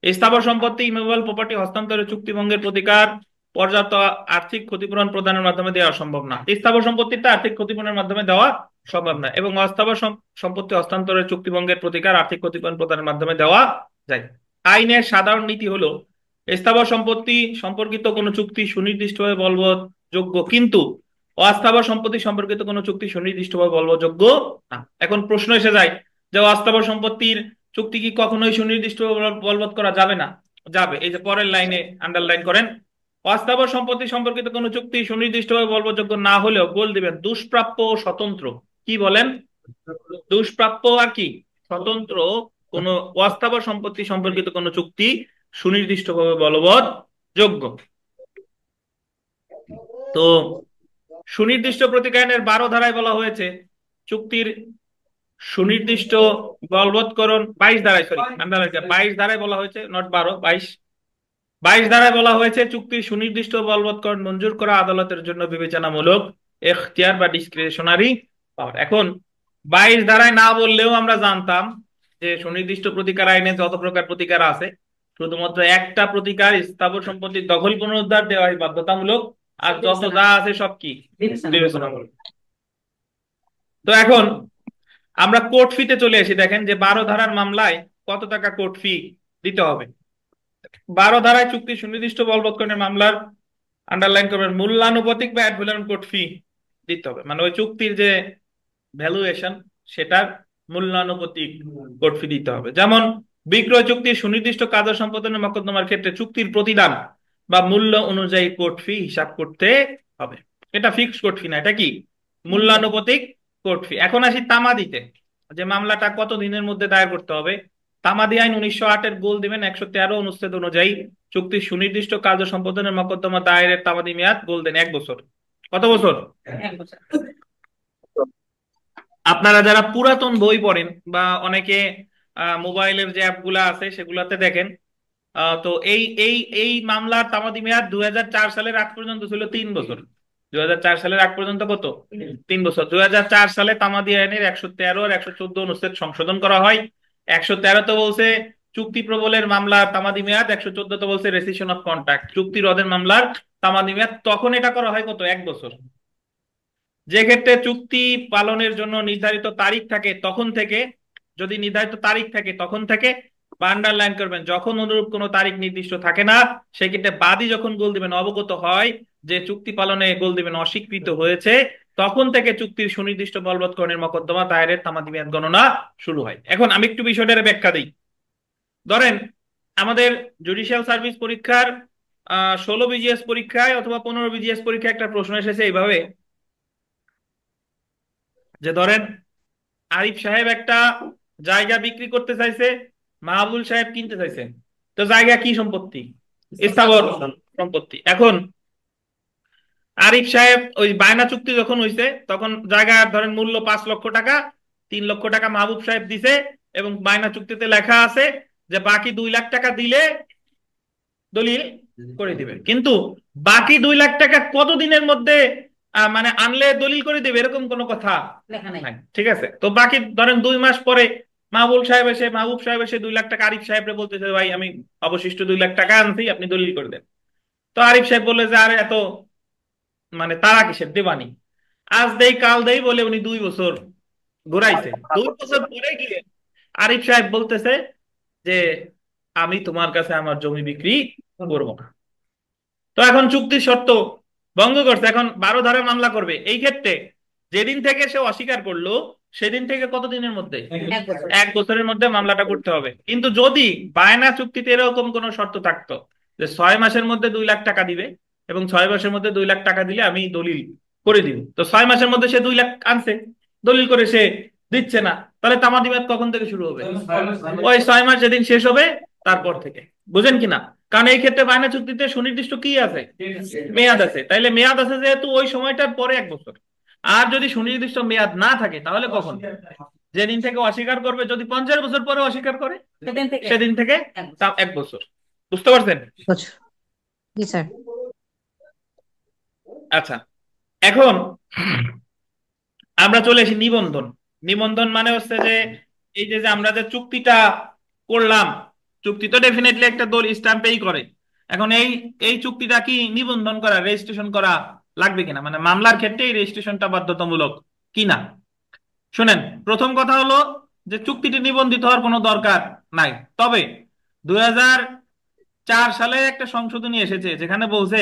স্থাবর সম্পত্তি ইমুভেবল প্রপার্টি হস্তান্তরের চুক্তিভঙ্গের প্রতিকার পর্যাপ্ত আর্থিক ক্ষতিপূরণ প্রদানের মাধ্যমে দেওয়া সম্ভব না। স্থাবর সম্পত্তিটা আর্থিক ক্ষতিপূরণের মাধ্যমে দেওয়া সম্ভব না, এবং অস্থাবর সম্পত্তি হস্তান্তরের চুক্তিভঙ্গের প্রতিকার আর্থিক ক্ষতিপূরণ প্রদানের মাধ্যমে দেওয়া যায়। আইনের সাধারণ নীতি হলো স্থাবর সম্পত্তি সম্পর্কিত কোনো চুক্তি সুনির্দিষ্টভাবে বলবৎযোগ্য, কিন্তু অস্থাবর সম্পত্তি সম্পর্কিত কোনো চুক্তি সুনির্দিষ্টভাবে বলবৎযোগ্য না। এখন প্রশ্ন এসে যায় যে অস্থাবর সম্পত্তির চুক্তি কি কখনোই সুনির্দিষ্ট বলবৎ করা যাবে না? যাবে। এই যে পরের লাইনে আন্ডারলাইন করেন, অস্থাবর সম্পত্তি সম্পর্কিত কোনো চুক্তি সুনির্দিষ্টভাবে বলবৎযোগ্য না হলেও গোল দিবেন দুষ্প্রাপ্য ও স্বতন্ত্র। কি বলেন? দুষ্প্রাপ্য আর কি স্বতন্ত্র কোন অস্থাবর সম্পত্তি সম্পর্কিত কোনো চুক্তি সুনির্দিষ্টভাবে বলবৎ যোগ্য। তো সুনির্দিষ্ট প্রতিকায়নের 12 ধারায় বলা হয়েছে চুক্তির সুনির্দিষ্ট বলবৎকরণ 22 ধারায়, সরি আন্ডারলাইন 22 ধারায় বলা হয়েছে, নট 12, 22। 22 ধারায় বলা হয়েছে চুক্তির সুনির্দিষ্ট বলবৎকরণ মঞ্জুর করা আদালতের জন্য বিবেচনামূলক এখতিয়ার বা ডিসক্রিশনারি পাওয়ার। এখন 22 ধারায় না বললেও আমরা জানতাম যে সুনির্দিষ্ট প্রতিকার আইনে যত প্রকার প্রতিকার আছে শুধুমাত্র একটা প্রতিকার স্থাবর সম্পত্তির দখল পুনরুদ্ধার দেওয়া বাধ্যতামূলক, আর যত যা আছে সব কি বিবেচনামূলক। তো এখন আমরা কোর্ট ফিতে চলে আসি। দেখেন যে 12 ধারার মামলায় কত টাকা কোর্ট ফি দিতে হবে। 12 ধারায় চুক্তি সুনির্দিষ্ট বলবৎকরণের মামলার আন্ডারলাইন করবেন মূল্যানুপাতিক বা অ্যাডভ্যালুয়েন্ট কোর্ট ফি দিতে হবে, মানে ওই চুক্তির যে ভ্যালুয়েশন সেটার মূল্যানুপাতিক কোর্ট ফি দিতে হবে। যেমন বিক্রয় চুক্তির সুনির্দিষ্ট কাজ সম্পাদনের মকদ্দমার ক্ষেত্রে চুক্তির প্রতিদান বা মূল্য অনুযায়ী কোর্ট ফি হিসাব করতে হবে। এটা ফিক্সড কোর্ট ফি না, এটা কি মূল্যানুপাতিক কোর্ট ফি। এখন আসি তামাদিতে, যে মামলাটা কত দিনের মধ্যে দায়ের করতে হবে। তামাদি আইন 1908 এর গোল দিবেন 113 অনুচ্ছেদ অনুযায়ী চুক্তির সুনির্দিষ্ট কার্য সম্পাদনের মকদ্দমা দায়েরের তামাদি মেয়াদ গোল দেন 1 বছর। কত বছর? 1 বছর। আপনারা যারা পুরাতন বই পড়েন বা অনেকে মোবাইলের যে অ্যাপগুলা আছে সেগুলাতে দেখেন, তো এই এই এই মামলার তামাদি মেয়াদ 2004 সালের আগ পর্যন্ত ছিল 3 বছর। 2004 সালের আগ পর্যন্ত কত? 3 বছর। 2004 সালে তামাদি আইনের 113 আর 114 অনুচ্ছেদ সংশোধন করা হয়। 113 তো বলছে চুক্তি প্রবলের মামলার তামাদি মেয়াদ, 114 তো বলছে রেসিশন অফ কন্ট্রাক্ট চুক্তি রদের মামলার তামাদি মেয়াদ। তখন এটা করা হয় কত? 1 বছর। যে ক্ষেত্রে চুক্তি পালনের জন্য নির্ধারিত তারিখ থাকে তখন থেকে, যদি নির্ধারিত তারিখ থাকে তখন থেকে, বা আন্ডারলাইন করবেন যখন অনুরূপ কোনো তারিখ নির্দিষ্ট থাকে না সেক্ষেত্রে বাদী যখন গোল দিবেন অবগত হয় যে চুক্তি পালনে গোল দিবেন অস্বীকৃত হয়েছে, তখন থেকে চুক্তির সুনির্দিষ্ট বলবৎকরণের মকদ্দমা দায়েরের তামাদি মেয়াদ গণনা শুরু হয়। এখন আমি একটু বিষয়টার ব্যাখ্যা দিই। ধরেন আমাদের জুডিশিয়াল সার্ভিস পরীক্ষার 16 বিজিএস পরীক্ষায় অথবা 15 বিজিএস পরীক্ষায় একটা প্রশ্ন এসেছে এইভাবে, যে ধরেন আরিফ সাহেব একটা জায়গা বিক্রি করতে চাইছে, মাহবুল সাহেব কিনতে চাইছে। তো জায়গা কি সম্পত্তি? স্থাবর সম্পত্তি। এখন আরিফ সাহেব ওই বায়না চুক্তি যখন হইছে তখন জায়গার ধরেন মূল্য 5 লক্ষ টাকা, 3 লক্ষ টাকা মাহবুব সাহেব দিছে, এবং বায়না চুক্তিতে লেখা আছে যে বাকি 2 লাখ টাকা দিলে দলিল করে দিবে। কিন্তু বাকি 2 লাখ টাকা কতদিনের মধ্যে মানে আনলে দলিল করে দিবে এরকম কোনো কথা লেখা নাই। ঠিক আছে, তো বাকি ধরেন 2 মাস পরে মাহবুব সাহেব এসে 2 লাখ টাকা আরিফ সাহেবরে বলতেছে ভাই আমি অবশিষ্ট 2 লাখ টাকা আনছি, আপনি দলিল করে দেন। তো আরিফ সাহেব বললে যে আরে এত মানে তারা কিসের, দেবানি, আজ দেই কাল দেই বলে উনি 2 বছর ঘুরাইছে। 2 বছর পরে গিয়ে আরিফ সাহেব বলতেছে যে আমি তোমার কাছে আমার জমি বিক্রি করবো না। তো এখন চুক্তির শর্ত ভঙ্গ করছে, এখন 12 ধারায় মামলা করবে। এই ক্ষেত্রে যেদিন থেকে সে অস্বীকার করলো সেদিন থেকে কত দিনের মধ্যে? 1 বছর। 1 বছরের মধ্যে মামলাটা করতে হবে। কিন্তু যদি বায়না চুক্তিতে এরকম কোনো শর্ত থাকতো যে 6 মাসের মধ্যে 2 লাখ টাকা দিবে, এবং 6 মাসের মধ্যে 2 লাখ টাকা দিলে আমি দলিল করে দিব, তো 6 মাসের মধ্যে সে 2 লাখ আনছে, দলিল করে সে দিচ্ছে না, তাহলে তামাদি মেয়াদ কখন থেকে শুরু হবে? ওই 6 মাস যেদিন শেষ হবে তারপর থেকে। বুঝেন কিনা? কারণ এই ক্ষেত্রে বায়না চুক্তিতে সুনির্দিষ্ট কি আছে? মেয়াদ আছে। তাইলে মেয়াদ আছে যেহেতু ওই সময়টার পরে 1 বছর। আর যদি সুনির্দিষ্ট মেয়াদ না থাকে তাহলে কখন? যেদিন থেকে অস্বীকার করবে। যদি 50 বছর পরে অস্বীকার করে সেদিন থেকে 1 বছর। বুঝতে পারছেন? আচ্ছা, জি স্যার। আচ্ছা, এখন আমরা চলে আসি নিবন্ধন। নিবন্ধন মানে হচ্ছে যে এই যে যে আমরা যে চুক্তিটা করলাম, চুক্তি তো ডেফিনেটলি একটা দল স্ট্যাম্পেই করে। এখন এই এই চুক্তিটা কি নিবন্ধন করা, রেজিস্ট্রেশন করা লাগবে কিনা, মানে মামলার ক্ষেত্রে এই রেজিস্ট্রেশনটা বাধ্যতামূলক কিনা। শুনেন, প্রথম কথা হলো যে চুক্তিটি নিবন্ধিত হওয়ার কোনো দরকার নাই। তবে 2004 সালে একটা সংশোধনী এসেছে যেখানে বলছে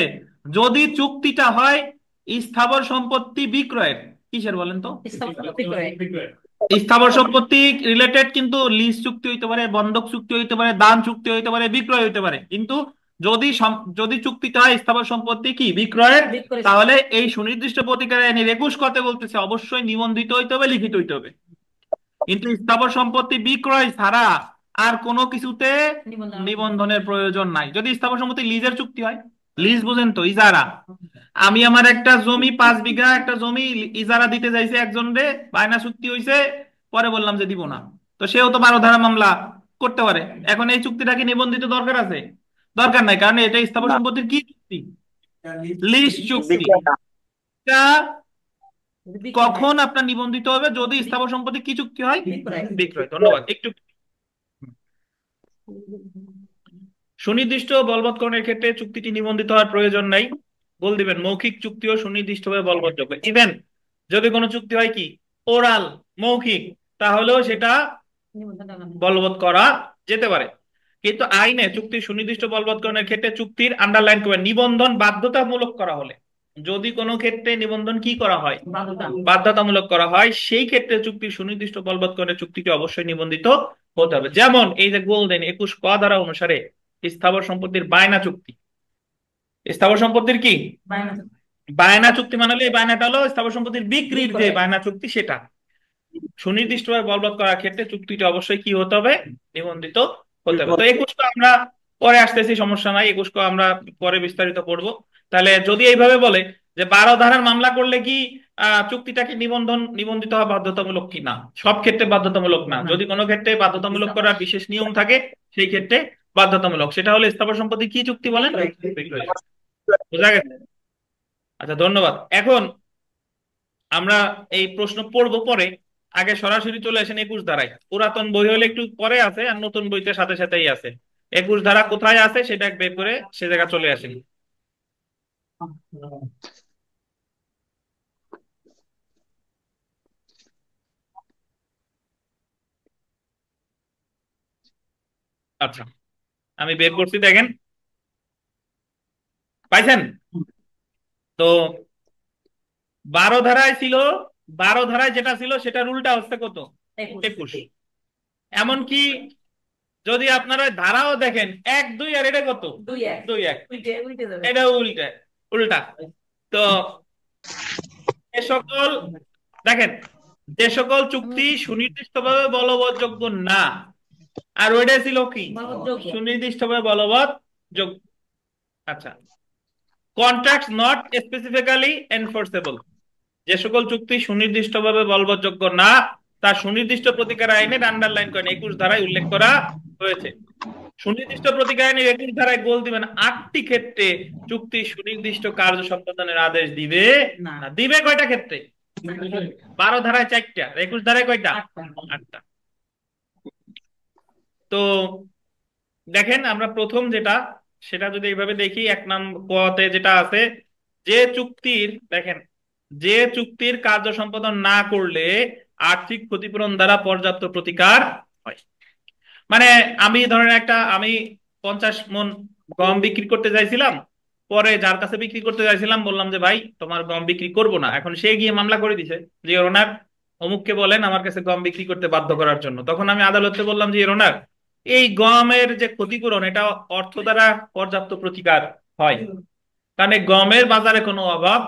যদি চুক্তিটা হয় স্থাবর সম্পত্তি বিক্রয়ের, কিসের বলেন তো, স্থাবর সম্পত্তি রিলেটেড, কিন্তু লিজ চুক্তি হইতে পারে, বন্ধক চুক্তি হইতে পারে, দান চুক্তি হইতে পারে, বিক্রয় হইতে পারে, কিন্তু যদি চুক্তিটা হয় স্থাবর সম্পত্তি কি বিক্রয়ের, তাহলে এই সুনির্দিষ্ট প্রতিকার আইনের 21 বলতেছে অবশ্যই নিবন্ধিত হইতে হবে, লিখিত হইতে হবে। কিন্তু স্থাবর সম্পত্তি বিক্রয় ছাড়া আর কোনো কিছুতে নিবন্ধনের প্রয়োজন নাই। যদি স্থাবর সম্পত্তি লিজের চুক্তি হয়, লিজ বুঝেন তো, ইজারা। আমি আমার একটা জমি 5 বিঘা একটা জমি ইজারা দিতে চাইছে একজন রে, বায়না চুক্তি হইছে, পরে বললাম যে দিব না, তো সেও তো 12 ধারা মামলা করতে পারে। এখন এই চুক্তিটা কি নিবন্ধিত দরকার আছে? দরকার নাই, কারণ এটা স্থাবর না। সম্পত্তির কি চুক্তি, লিজ চুক্তি। এটা কখন আপনার নিবন্ধিত হবে? যদি স্থাবর সম্পত্তি কি চুক্তি হয়, বিক্রয়। ধন্যবাদ। একটু সুনির্দিষ্ট বলবৎকরণের ক্ষেত্রে চুক্তিটি নিবন্ধিত হওয়ার প্রয়োজন নাই। বল দিবেন মৌখিক চুক্তিও সুনির্দিষ্টভাবে বলবৎযোগ্য। ইভেন যদি কোনো চুক্তি হয় কি ওরাল, মৌখিক, তাহলেও সেটা বলবৎ করা যেতে পারে। কিন্তু আইনে চুক্তির সুনির্দিষ্ট বলবৎকরণের ক্ষেত্রে চুক্তির আন্ডারলাইন করে নিবন্ধন বাধ্যতামূলক করা হলে, যদি কোনো ক্ষেত্রে নিবন্ধন কি করা হয়, বাধ্যতামূলক করা হয়, সেই ক্ষেত্রে চুক্তির সুনির্দিষ্ট বলবৎকরণের চুক্তিটি অবশ্যই নিবন্ধিত হতে হবে। যেমন এই যে গোল্ডেন 21 ধারা অনুসারে স্থাবর সম্পত্তির বায়না চুক্তি, স্থাবর সম্পত্তির কি বায়না চুক্তি, মানে হলো এই বায়নাটা হলো স্থাবর সম্পত্তির বিক্রির যে বায়না চুক্তি, সেটা সুনির্দিষ্টভাবে বলবৎ করার ক্ষেত্রে চুক্তিটা অবশ্যই কি হতে হবে, নিবন্ধিত হতে হবে। তো 21 আমরা পরে আসতেছি, সমস্যা নাই, 21 আমরা পরে বিস্তারিত পড়বো। তাহলে যদি এইভাবে বলে যে 12 ধারার মামলা করলে কি চুক্তিটাকে নিবন্ধিত হওয়া বাধ্যতামূলক কি না, সব ক্ষেত্রে বাধ্যতামূলক না। যদি কোনো ক্ষেত্রে বাধ্যতামূলক করার বিশেষ নিয়ম থাকে সেই ক্ষেত্রে বাধ্যতামূলক। সেটা হলো স্থাবর সম্পত্তি কি চুক্তি বলেন, বোঝা গেছে? আচ্ছা, ধন্যবাদ। এখন আমরা এই প্রশ্ন পড়বো পরে, আগে সরাসরি চলে আসেন 21 ধারায়। পুরাতন বই হলে একটু পরে আছে, আর নতুন বইতে সাথে সাথেই আছে। 21 ধারা কোথায় আছে সেটা বের করে সে জায়গা চলে আসেন। আচ্ছা, আমি বের করছি, দেখেন পাইছেন তো। 12 ধারায় ছিল, 12 ধারায় যেটা ছিল সেটার উল্টা হচ্ছে কত, 21। এমনকি যদি আপনারা ধারাও দেখেন 1 2, আর এটা কত 2 1, এটা উল্টা, উল্টা। তো এ সকল, দেখেন, যে সকল চুক্তি সুনির্দিষ্টভাবে বলবৎযোগ্য না, আর ওইটা ছিল কি সুনির্দিষ্টভাবে বলবৎ যোগ্য। আচ্ছা, কন্ট্রাক্ট নট স্পেসিফিক্যালি এনফোর্সেবল, যে সকল চুক্তি সুনির্দিষ্টভাবে বলবৎযোগ্য না, তার সুনির্দিষ্ট প্রতিকার আইনের আন্ডারলাইন করেন 21 ধারায় উল্লেখ করা হয়েছে। সুনির্দিষ্ট প্রতিকার আইনের 21 ধারায় গোল দিবেন 8টি ক্ষেত্রে চুক্তি সুনির্দিষ্ট কার্য সম্পাদনের আদেশ দিবে না। দিবে কয়টা ক্ষেত্রে? 12 ধারায় 4টা, 21 ধারায় কয়টা? 8টা। তো দেখেন, আমরা প্রথম যেটা, সেটা যদি এইভাবে দেখি, 1 নং যেটা আছে, যে চুক্তির, দেখেন, যে চুক্তির কার্য সম্পাদন না করলে আর্থিক ক্ষতিপূরণ দ্বারা পর্যাপ্ত প্রতিকার হয়। মানে আমি ধরেন আমি 50 মণ গম বিক্রি করতে চাইছিলাম, পরে যার কাছে বিক্রি করতে চাইছিলাম বললাম যে ভাই তোমার গম বিক্রি করব না, এখন সে গিয়ে মামলা করে দিছে যে ওনার অমুককে বলেন আমার কাছে গম বিক্রি করতে বাধ্য করার জন্য। তখন আমি আদালতে বললাম যে ওনার এই গমের যে ক্ষতিপূরণ, এটা অর্থ দ্বারা পর্যাপ্ত প্রতিকার হয়, কারণ এই গমের বাজারে কোনো অভাব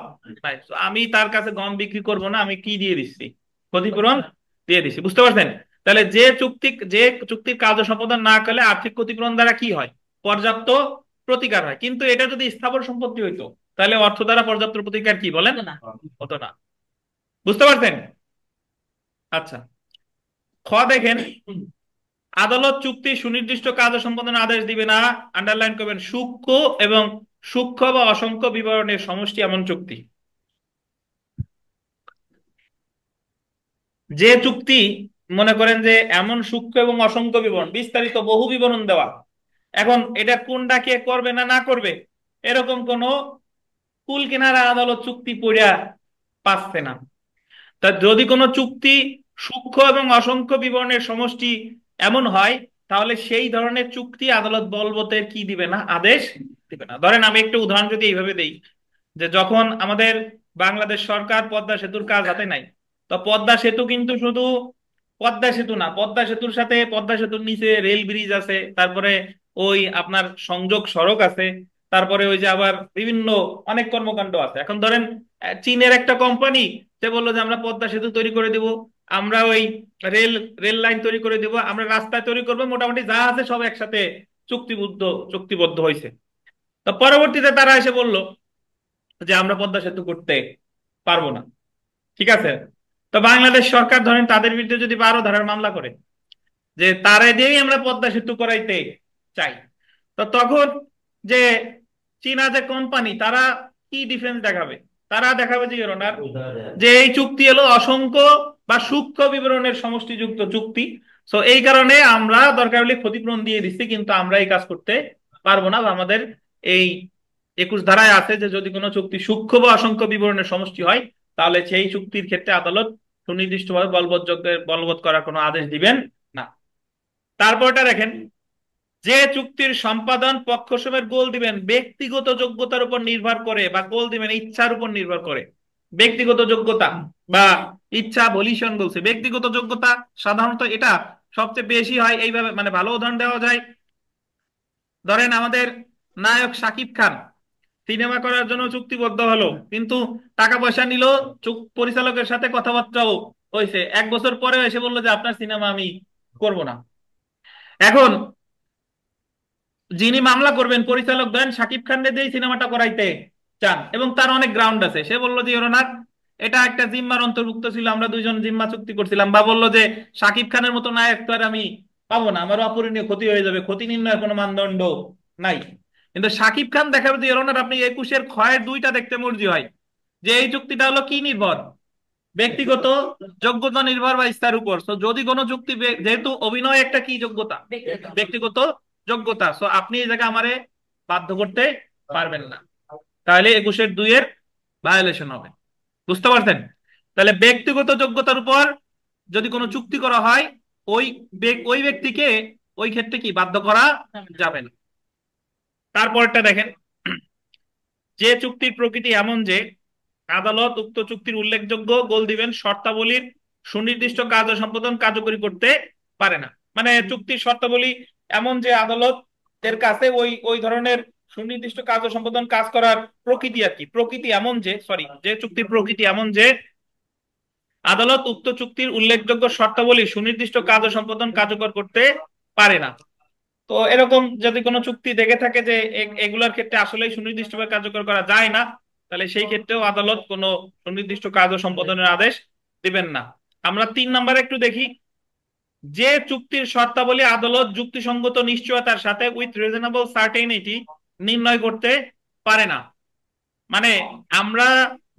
নাই। তো আমি তার কাছে গম বিক্রি করব না, আমি কি দিয়ে দিচ্ছি, ক্ষতিপূরণ দিয়ে দিচ্ছি। বুঝতে পারছেন? তাহলে যে চুক্তির কার্য সম্পাদন না করলে আর্থিক ক্ষতিপূরণ দ্বারা কি হয়, পর্যাপ্ত প্রতিকার হয়। কিন্তু এটা যদি স্থাবর সম্পত্তি হইতো তাহলে অর্থ দ্বারা পর্যাপ্ত প্রতিকার কি বলেন, হতো না। বুঝতে পারছেন? আচ্ছা, দেখেন, আদালত চুক্তি সুনির্দিষ্ট কার্য সম্পাদনের আদেশ দিবে না, আন্ডারলাইন করবেন সূক্ষ্ম এবং সূক্ষ্ম বা অসংখ্য বিবরণের সমষ্টি এমন চুক্তি। যে চুক্তি মনে করেন যে এমন সূক্ষ্ম এবং অসংখ্য বিবরণ, বিস্তারিত বহু বিবরণ দেওয়া, এখন এটা কোনটা কে করবে না না করবে এরকম কোন কুল কিনারা আদালত চুক্তি পড়া পাচ্ছে না। তা যদি কোনো চুক্তি সূক্ষ্ম এবং অসংখ্য বিবরণের সমষ্টি এমন হয়, তাহলে সেই ধরনের চুক্তি আদালত বলবতের কি দিবে না, আদেশ দিবে না। ধরেন আমি একটা উদাহরণ যদি এইভাবে দেই, যে যখন আমাদের বাংলাদেশ সরকার পদ্মা সেতুর কাজ হাতে নাই, তো পদ্মা সেতু কিন্তু শুধু পদ্মা সেতু না, পদ্মা সেতুর সাথে পদ্মা সেতুর নিচে রেল ব্রিজ আছে, তারপরে ওই আপনার সংযোগ সড়ক আছে, তারপরে ওই যে আবার বিভিন্ন অনেক কর্মকাণ্ড আছে। এখন ধরেন চীনের একটা কোম্পানি সে বললো যে আমরা পদ্মা সেতু তৈরি করে দিব, আমরা ওই রেল রেল লাইন তৈরি করে দিব, আমরা রাস্তা তৈরি করবো, মোটামুটি যা আছে সব একসাথে চুক্তিবদ্ধ চুক্তিবদ্ধ হয়েছে। তো পরবর্তীতে তারা এসে বলল যে আমরা পদ্মা সেতু করতে পারবো না। ঠিক আছে, তো বাংলাদেশ সরকার ধরেন তাদের বিরুদ্ধে যদি 12 ধারার মামলা করে যে তারে দিয়েই আমরা পদ্মা সেতু করাইতে চাই, তো তখন যে চীনা যে কোম্পানি তারা কি ডিফেন্স দেখাবে? তারা দেখাবে যে ওনার যে এই চুক্তি হলো অসংখ্য বা সূক্ষ্ম বিবরণের সমষ্টিযুক্ত চুক্তি, সো এই কারণে আমরা দরকার হলে ক্ষতিপূরণ দিয়ে দিচ্ছি, কিন্তু আমরা এই কাজ করতে পারবো না। বা আমাদের এই 21 ধারায় আছে যে যদি কোনো চুক্তি সূক্ষ্ম বা অসংখ্য বিবরণের সমষ্টি হয়, তাহলে সেই চুক্তির ক্ষেত্রে আদালত সুনির্দিষ্টভাবে বলবৎ করার কোনো আদেশ দিবেন না। তারপরটা দেখেন, যে চুক্তির সম্পাদন পক্ষসমূহের গোল দিবেন ব্যক্তিগত যোগ্যতার উপর নির্ভর করে, বা গোল দিবেন ইচ্ছার উপর নির্ভর করে। ব্যক্তিগত যোগ্যতা বা ইচ্ছা, ভলিশন বলছে, ব্যক্তিগত যোগ্যতা সাধারণত এটা সবচেয়ে বেশি হয় এইভাবে, মানে ভালো উদাহরণ দেওয়া যায়। ধরেন আমাদের নায়ক শাকিব খান সিনেমা করার জন্য চুক্তিবদ্ধ হলো, কিন্তু টাকা পয়সা নিল, পরিচালকের সাথে কথাবার্তাও হয়েছে, 1 বছর পরে এসে বললো যে আপনার সিনেমা আমি করব না। এখন যিনি মামলা করবেন পরিচালক দেন শাকিব খানকে দিয়ে সিনেমাটা করাইতে চান, এবং তার অনেক গ্রাউন্ড আছে, সে বললো যে ওনার এটা একটা জিম্মার অন্তর্ভুক্ত ছিল, আমরা দুইজন জিম্মা চুক্তি করছিলাম, বা বললো যে শাকিব খানের মতো নায়ক তো আর আমি পাবো না, আমার অপূরণীয় ক্ষতি হয়ে যাবে, ক্ষতি নির্ণয়ের কোনো মানদণ্ড নাই। কিন্তু শাকিব খান দেখাবে যে ওনার আপনি 21-এর ক্ষয়ের 2টা দেখতে মর্জি হয়, যে এই চুক্তিটা হলো কি নির্ভর, ব্যক্তিগত যোগ্যতা নির্ভর বা ইচ্ছার উপর। তো যদি কোনো চুক্তি যেহেতু অভিনয় একটা কি যোগ্যতা, ব্যক্তিগত যোগ্যতা, সো আপনি এই জায়গায় আমারে বাধ্য করতে পারবেন না, তাহলে 21-এর 2-এর ভায়োলেশন হবে। বুঝতে পারছেন? তাহলে ব্যক্তিগত যোগ্যতার উপর যদি কোনো চুক্তি করা হয়, ওই ওই ব্যক্তিকে ওই ক্ষেত্রে কি বাধ্য করা যাবে না। তারপরটা দেখেন, যে চুক্তির প্রকৃতি এমন যে আদালত উক্ত চুক্তির উল্লেখযোগ্য গোল দিবেন শর্তাবলীর সুনির্দিষ্ট কাজ ও সম্পাদন কার্যকরী করতে পারে না। মানে চুক্তির শর্তাবলী এমন যে আদালত এর কাছে ওই ওই ধরনের সুনির্দিষ্ট কাজ ও সম্পাদন কাজ করার প্রকৃতি আর কি, প্রকৃতি এমন যে, সরি, যে চুক্তির প্রকৃতি এমন যে আদালত উক্ত চুক্তির উল্লেখযোগ্য শর্তাবলী সুনির্দিষ্ট কাজ ও সম্পাদন কার্যকর করতে পারে না। তো এরকম যদি কোনো চুক্তি দেখে থাকে যে এগুলোর ক্ষেত্রে আসলেই সুনির্দিষ্টভাবে কার্যকর করা যায় না, তাহলে সেই ক্ষেত্রেও আদালত কোনো সুনির্দিষ্ট কাজ ও সম্পাদনের আদেশ দিবেন না। আমরা 3 নম্বরে একটু দেখি, যে চুক্তির শর্তাবলী আদালত যুক্তিসঙ্গত নিশ্চয়তার সাথে উইথ রিজনেবল সার্টেনিটি নির্ণয় করতে পারে না। মানে আমরা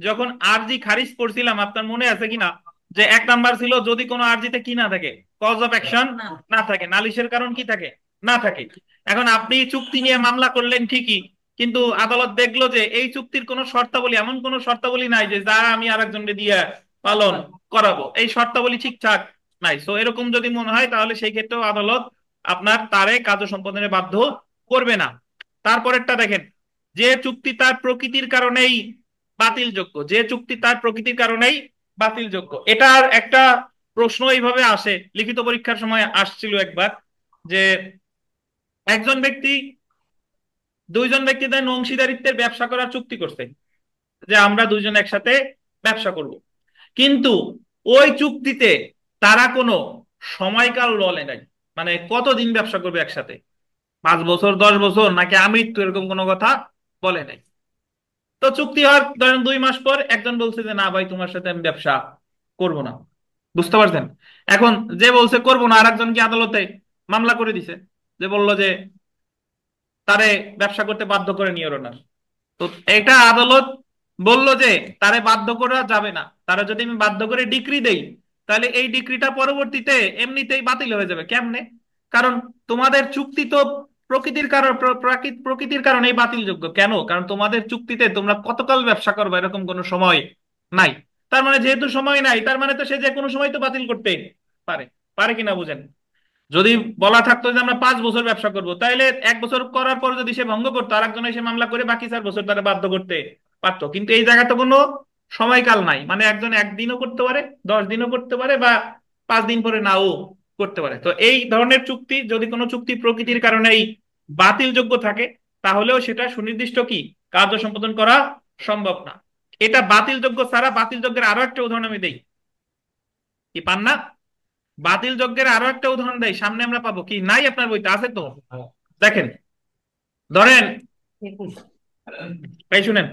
যখন আরজি খারিজ করছিলাম, আপনার মনে আছে কিনা, যে 1 নাম্বার ছিল যদি কোনো আরজিতে কি না থাকে, কজ অফ অ্যাকশন না থাকে, নালিশের কারণ কি থাকে, না থাকে। এখন আপনি চুক্তি নিয়ে মামলা করলেন ঠিকই, কিন্তু আদালত দেখলো যে এই চুক্তির কোনো শর্তাবলী, এমন কোনো শর্তাবলী নাই যে যা আমি আরেকজনকে দিয়ে পালন করাবো, এই শর্তাবলী ঠিকঠাক নাই। সো এরকম যদি মনে হয়, তাহলে সেই ক্ষেত্রেও আদালত আপনার তারে কার্য সম্পাদনে বাধ্য করবে না। তারপরেরটা দেখেন, যে চুক্তি তার প্রকৃতির কারণেই বাতিলযোগ্য, যে চুক্তি তার প্রকৃতির কারণেই বাতিলযোগ্য, এটার একটা প্রশ্ন এইভাবে আসে, লিখিত পরীক্ষার সময় আসছিল একবার, যে একজন ব্যক্তি দুইজন ব্যক্তি তাদের অংশীদারিত্বের ব্যবসা করার চুক্তি করছে, যে আমরা দুইজন একসাথে ব্যবসা করব, কিন্তু ওই চুক্তিতে তারা কোনো সময়কাল বলে নাই, মানে কতদিন ব্যবসা করবে একসাথে, 5 বছর, 10 বছর, নাকি আমৃত্যু, এরকম কোনো কথা বলে নাই। তো চুক্তি হওয়ার ধরেন 2 মাস পর একজন বলছে যে না ভাই, তোমার সাথে আমি ব্যবসা করব না। বুঝতে পারছেন? এখন যে বলছে করব না, আরেকজন কি আদালতে মামলা করে দিছে, যে বলল যে তারে ব্যবসা করতে বাধ্য করে নিয়ে ওনার। তো এটা আদালত বলল যে তারে বাধ্য করা যাবে না, তারা যদি আমি বাধ্য করে ডিক্রি দেই, তাহলে এই ডিক্রিটা পরবর্তীতে এমনিতেই বাতিল হয়ে যাবে। কেমনে? কারণ তোমাদের চুক্তি তো প্রকৃতির কারণ প্রকৃতির কারণেই বাতিলযোগ্য। কেন? কারণ তোমাদের চুক্তিতে তোমরা কতকাল ব্যবসা করবে এরকম কোনো সময় নাই। তার মানে যেহেতু সময় নাই, তার মানে তো সে যে কোনো সময় তো বাতিল করতে পারে। পারে কিনা বুঝেন? যদি বলা থাকতো যে আমরা 5 বছর ব্যবসা করব, তাহলে 1 বছর করার পর যদি সে ভঙ্গ করতো, আরেকজন এসে মামলা করে বাকি 4 বছর তারা বাধ্য করতে পারতো। কিন্তু এই জায়গায় তো কোনো সময়কাল নাই, মানে একজন একদিনও করতে পারে, 10 দিনও করতে পারে, বা 5 দিন পরে নাও করতে পারে। তো এই ধরনের চুক্তি, যদি কোনো চুক্তি প্রকৃতির কারণেই বাতিলযোগ্য থাকে, তাহলেও সেটা সুনির্দিষ্ট কি কার্য সম্পাদন করা সম্ভব না। এটা বাতিলযোগ্য ছাড়া বাতিলযোগ্যের আরো একটা উদাহরণ আমি দেই, কি পান না? বাতিল যজ্ঞের আরো একটা উদাহরণ দেয়, সামনে আমরা পাবো। কি নাই আপনার বইতে? আছে তো, দেখেন। ধরেন, এই শুনেন,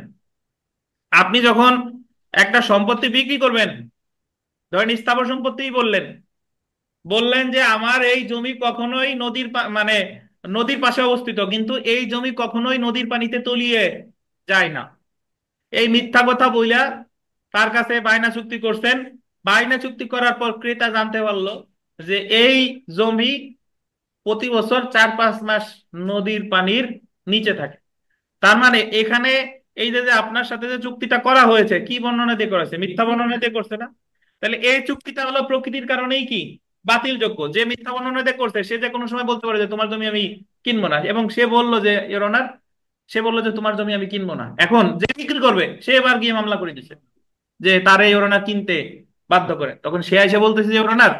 আপনি যখন একটা সম্পত্তি বিক্রি করবেন, ধরেন স্থাবর সম্পত্তি বললেন, বললেন যে আমার এই জমি কখনোই মানে নদীর পাশে অবস্থিত, কিন্তু এই জমি কখনোই নদীর পানিতে তলিয়ে যায় না। এই মিথ্যা কথা বইলা তার কাছে বায়না চুক্তি করছেন। বায়না চুক্তি করার পর ক্রেতা জানতে পারলো যে এই জমি প্রতি বছর 4-5 মাস নদীর পানির নিচে থাকে। তার মানে এখানে এই যে যে আপনার সাথে যে চুক্তিটা করা হয়েছে, কি বর্ণনা দিয়ে করেছে? মিথ্যা বর্ণনা দিয়ে করছে না? তাহলে এই চুক্তিটা হলো প্রকৃতির কারণেই কি বাতিলযোগ্য। যে মিথ্যা বর্ণনা দিয়ে করছে সে যে কোনো সময় বলতে পারে যে তোমার জমি আমি কিনবো না, এবং সে বললো যে ইওর অনার, সে বললো যে তোমার জমি আমি কিনবো না। এখন যে বিক্রি করবে সে এবার গিয়ে মামলা করে দিচ্ছে যে তারে ইওর অনার কিনতে বাধ্য করে। তখন সে এসে বলতেছে যে ইওর অনার,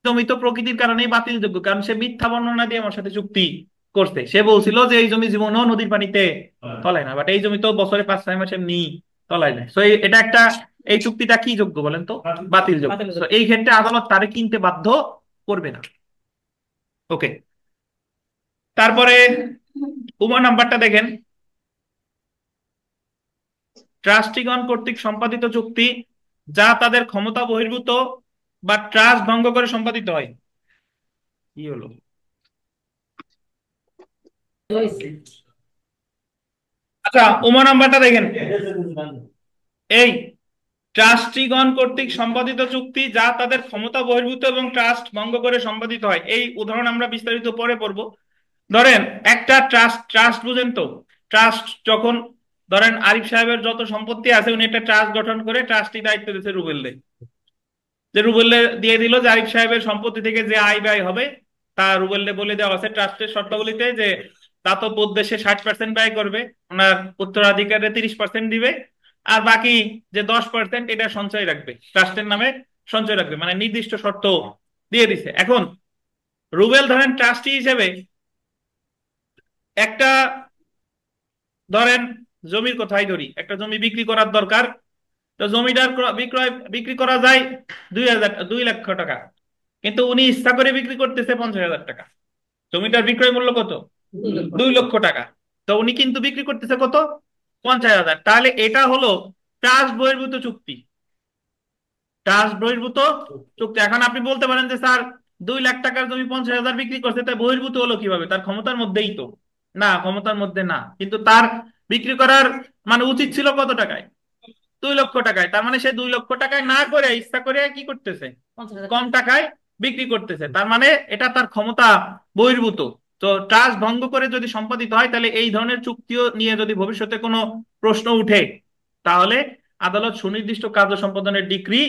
জমি তো প্রকৃতির কারণেই বাতিলযোগ্য, কারণ সে মিথ্যা বর্ণনা দিয়ে আমার সাথে চুক্তি করছে। সে বলছিল যে এই জমি জীবনও নদীর পানিতে তলায় না, বাট এই জমি তো বছরে 5-6 মাস এমনি তলায় যায়। তো এটা একটা, এই চুক্তিটা কি যোগ্য বলেন তো? বাতিল যোগ্য। তো এই ক্ষেত্রে আদালত তারে কিনতে বাধ্য করবে না। ওকে, তারপরে নাম্বারটা দেখেন, ট্রাস্টিগণ কর্তৃক সম্পাদিত চুক্তি যা তাদের ক্ষমতা বহির্ভূত বা ট্রাস্ট ভঙ্গ করে সম্পাদিত হয়। কি হলো? আচ্ছা, নাম্বারটা দেখেন। এই ট্রাস্টিগণ কর্তৃক সম্পাদিত চুক্তি যা তাদের ক্ষমতা বহির্ভূত এবং ট্রাস্ট ভঙ্গ করে সম্পাদিত হয়, এই উদাহরণ আমরা বিস্তারিত পরে পড়ব। ধরেন একটা ট্রাস্ট, ট্রাস্ট বুঝেন তো? ট্রাস্ট যখন, ধরেন আরিফ সাহেবের যত সম্পত্তি আছে, উনি একটা ট্রাস্ট গঠন করে ট্রাস্টি দায়িত্ব দিয়েছে রুবেলকে, যে রুবেলকে দিয়ে দিল যে আরিফ সাহেবের সম্পত্তি থেকে যে আয় ব্যয় হবে তা রুবেলকে বলে দেওয়া আছে ট্রাস্টের শর্তাবলীতে, যে দাতব্য উদ্দেশ্যে 60% ব্যয় করবে, ওনার উত্তরাধিকারে 30% দিবে, আর বাকি যে 10% এটা সঞ্চয় রাখবে, ট্রাস্টের নামে সঞ্চয় রাখবে, মানে নির্দিষ্ট শর্ত দিয়ে দিছে। এখন রুবেল ধরেন ট্রাস্টি হিসেবে একটা, ধরেন জমির কথাই ধরি, একটা জমি বিক্রি করার দরকার। তো জমিটার বিক্রি করা যায় 2 লাখ টাকা, কিন্তু উনি ইচ্ছা করে বিক্রি করতেছে 50,000 টাকা। জমিটার বিক্রয় মূল্য কত? 2 লক্ষ টাকা। তো উনি কিন্তু বিক্রি করতেছে কত? 50,000। তাহলে এটা হলো ট্রাস্ট বহির্ভূত চুক্তি। ট্রাস্ট বহির্ভূত চুক্তি। এখন আপনি বলতে পারেন যে স্যার, 2 লাখ টাকার জমি 50,000 বিক্রি করছে, তাই বহির্ভূত হলো কিভাবে? তার ক্ষমতার মধ্যেই তো। না, ক্ষমতার মধ্যে না, কিন্তু তার বিক্রি করার মানে উচিত ছিল কত টাকায়? 2 লক্ষ টাকায়। তার মানে সে 2 লক্ষ টাকায় না করে ইচ্ছা করে কি করতেছে? কম টাকায় বিক্রি করতেছে। তার মানে এটা তার ক্ষমতা বহির্ভূত। তো ট্রাস্ট ভঙ্গ করে যদি সম্পাদিত হয়, তাহলে এই ধরনের চুক্তিও নিয়ে যদি ভবিষ্যতে কোনো প্রশ্ন উঠে, তাহলে আদালত সুনির্দিষ্ট কার্য সম্পাদনের ডিক্রি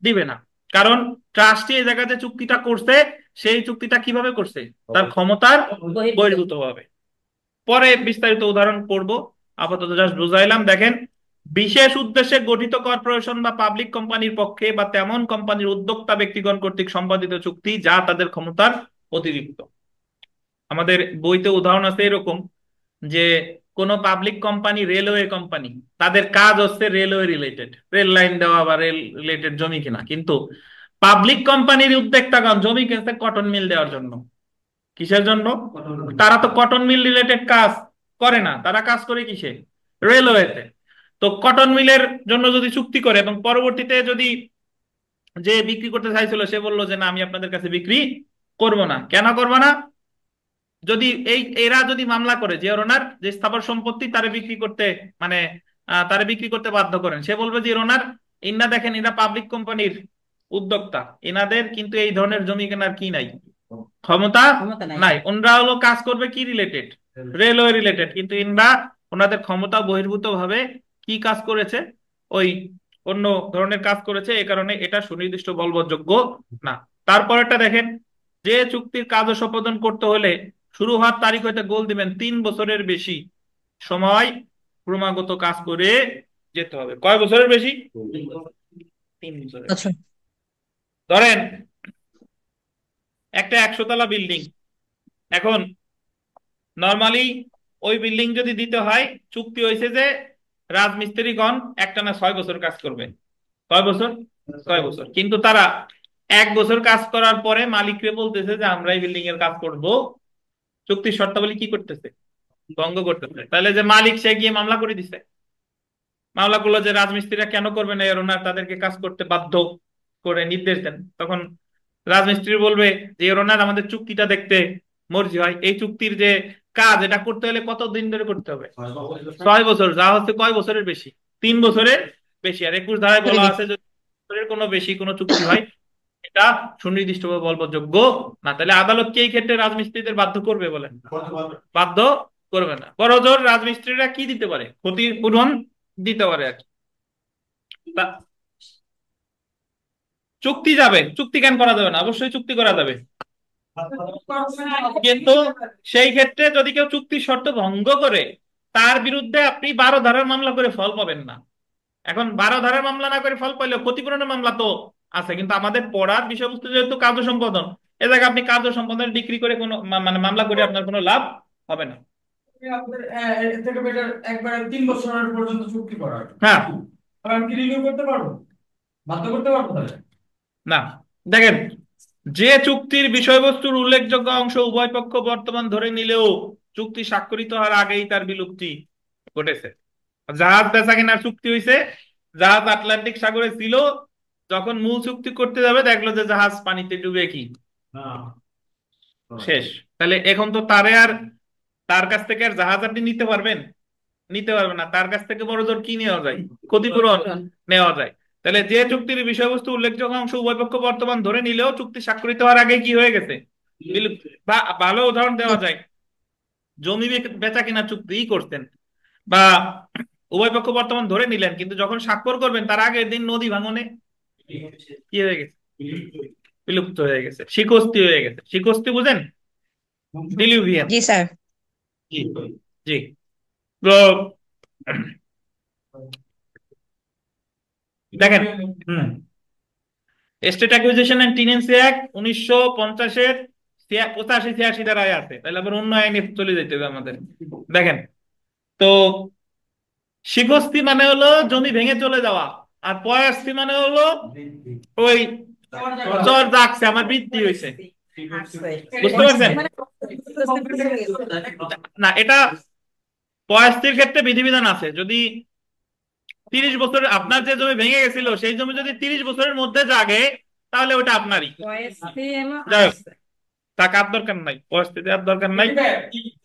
দিবে না। কারণ ট্রাস্টি এই জায়গায় যে চুক্তিটা করছে, সেই চুক্তিটা কিভাবে করছে? তার ক্ষমতার বহির্ভূত ভাবে। পরে বিস্তারিত উদাহরণ পড়ব, আপাতত জাস্ট বুঝাইলাম। দেখেন, বিশেষ উদ্দেশ্যে গঠিত কর্পোরেশন বা পাবলিক কোম্পানির পক্ষে বা তেমন কোম্পানির উদ্যোক্তা ব্যক্তিগণ কর্তৃক সম্পাদিত চুক্তি যা তাদের ক্ষমতার অতিরিক্ত। আমাদের বইতে উদাহরণ আছে এরকম, যে কোন পাবলিক কোম্পানি, রেলওয়ে কোম্পানি, তাদের কাজ হচ্ছে রেলওয়ে রিলেটেড, রেল লাইন দেওয়া বা রেল রিলেটেড জমি কিনা, কিন্তু পাবলিক কোম্পানির উদ্যোক্তাগণ জমি কিনছে কটন মিল দেওয়ার জন্য। কিসের জন্য? তারা তো কটন মিল রিলেটেড কাজ করে না, তারা কাজ করে কিসে? রেলওয়েতে। তো কটন মিলের জন্য যদি চুক্তি করে, এবং পরবর্তীতে যদি যে বিক্রি করতে চাইছিল সে বললো যে না, আমি আপনাদের কাছে বিক্রি করব না। কেন করব না? যদি এরা যদি মামলা করে যে ওনার যে স্থাবর সম্পত্তি তারে বিক্রি করতে, মানে তারে বিক্রি করতে বাধ্য করেন, সে বলবে যে ওনার, ইন্না দেখেন এরা পাবলিক কোম্পানির উদ্যোক্তা, এনাদের কিন্তু এই ধরনের জমি কেনার কি নাই, ক্ষমতা ক্ষমতা নাই। নাই। ওনরা হলো কাজ করবে কি রিলেটেড, রেলওয়ে রিলেটেড, কিন্তু ইনরা ওনাদের ক্ষমতা বহির্ভূত ভাবে কি কাজ করেছে, ওই অন্য ধরনের কাজ করেছে, এই কারণে এটা সুনির্দিষ্ট বলবৎযোগ্য না। তারপরেরটা দেখেন, যে চুক্তির কাজ সম্পাদন করতে হলে শুরু হওয়ার তারিখ হইতে গোল দিবেন 3 বছরের বেশি সময় ক্রমাগত কাজ করে যেতে হবে। কয় বছরের বেশি? 3 বছরের আচ্ছা। বেশি। ধরেন একটা 100 তলা বিল্ডিং, এখন নর্মালি ওই বিল্ডিং যদি দিতে হয়, চুক্তি হয়েছে যে রাজমিস্ত্রিগণ একটানা 6 বছর কাজ করবে। কয় বছর? 6 বছর। কিন্তু তারা 1 বছর কাজ করার পরে মালিককে বলতেছে যে আমরা এই বিল্ডিং এর কাজ করব, চুক্তির শর্তাবলী কি করতেছে? ভঙ্গ করতেছে। তাহলে যে মালিক সে গিয়ে মামলা করে দিছে, মামলা করলো যে রাজমিস্ত্রিরা কেন করবে না, এর ওনার তাদেরকে কাজ করতে বাধ্য করে নির্দেশ দেন। তখন রাজমিস্ত্রি বলবে যে এর ওনার আমাদের চুক্তিটা দেখতে মর্জি হয়, এই চুক্তির যে কাজ এটা করতে হলে কত দিন ধরে করতে হবে? 6 বছর, যা হচ্ছে কয় বছরের বেশি? 3 বছরের বেশি। আর 21 ধারায় বলা আছে যদি বছরের কোনো বেশি কোনো চুক্তি হয়, এটা সুনির্দিষ্টভাবে বলবৎযোগ্য না। তাহলে আদালত কি এই ক্ষেত্রে রাজমিস্ত্রিদের বাধ্য করবে বলেন? বাধ্য করবে না। বড়জোর রাজমিস্ত্রিরা কি দিতে পারে? ক্ষতিপূরণ দিতে পারে আর কি। তা- চুক্তি যাবে, চুক্তি কেন করা যাবে না? অবশ্যই চুক্তি করা যাবে, কিন্তু সেই ক্ষেত্রে যদি কেউ চুক্তির শর্ত ভঙ্গ করে, তার বিরুদ্ধে আপনি 12 ধারার মামলা করে ফল পাবেন না। এখন 12 ধারার মামলা না করে ফল পাইলে ক্ষতিপূরণের মামলা তো আছে, কিন্তু আমাদের পড়ার বিষয়বস্তু যেহেতু কার্য সম্পাদন, এ জায়গায় আপনি কার্য সম্পাদন ডিগ্রি করে কোনো মানে মামলা করে আপনার কোনো লাভ হবে না। আপনাদের এর থেকে বেটার একবারে 3 বছর পর্যন্ত চুক্তি করা। হ্যাঁ, তাহলে আমি কি রিনিউ করতে পারবো? বাধ্য করতে পারবো তাহলে? না। দেখেন, যে চুক্তির বিষয়বস্তুর উল্লেখযোগ্য অংশ উভয় পক্ষ বর্তমান ধরে নিলেও চুক্তি স্বাক্ষরিত হওয়ার আগেই তার বিলুপ্তি ঘটেছে। জাহাজ বেচা কেনার চুক্তি হয়েছে, জাহাজ আটলান্টিক সাগরে ছিল, যখন মূল চুক্তি করতে যাবে দেখলো যে জাহাজ পানিতে ডুবে কি শেষ। তাহলে এখন তো তারে আর তার কাছ থেকে আর জাহাজ আপনি নিতে পারবেন? নিতে পারবে না। তার কাছ থেকে বড় জোর কি নেওয়া যায়? ক্ষতিপূরণ নেওয়া যায়। তাহলে যে চুক্তির বিষয়বস্তু উল্লেখযোগ্য অংশ উভয় পক্ষ বর্তমান ধরে নিলেও চুক্তি স্বাক্ষরিত হওয়ার আগে কি হয়ে গেছে? বা ভালো উদাহরণ দেওয়া যায়, জমি বেচা কেনার চুক্তি করতেন, বা উভয় পক্ষ বর্তমান ধরে নিলেন, কিন্তু যখন স্বাক্ষর করবেন তার আগের দিন নদী ভাঙনে কি হয়ে গেছে? বিলুপ্ত হয়ে গেছে, শিকস্তি হয়ে গেছে। শিকস্তি বুঝেন? ডিলিউভিয়ান। জি স্যার। জি, জি। তো দেখেন, state acquisition and tenancy act 1950-এর 85-86 ধারায় আছে। তাহলে আবার অন্য আইনে চলে যেতে হবে আমাদের। দেখেন, তো শিকস্তি মানে হলো জমি ভেঙে চলে যাওয়া, আর পয়াস্তি মানে হলো ওই চর জাগছে, আমার বৃদ্ধি হয়েছে। বুঝতে পারছেন? না, এটা পয়াস্তির ক্ষেত্রে বিধিবিধান আছে। যদি 30 বছর আপনার যে জমি ভেঙে গেছিল সেই জমি যদি 30 বছরের মধ্যে জাগে, তাহলে ওটা আপনারই। যাই হোক, টাকা আর দরকার নাই, পরিস্থিতি আর দরকার নাই।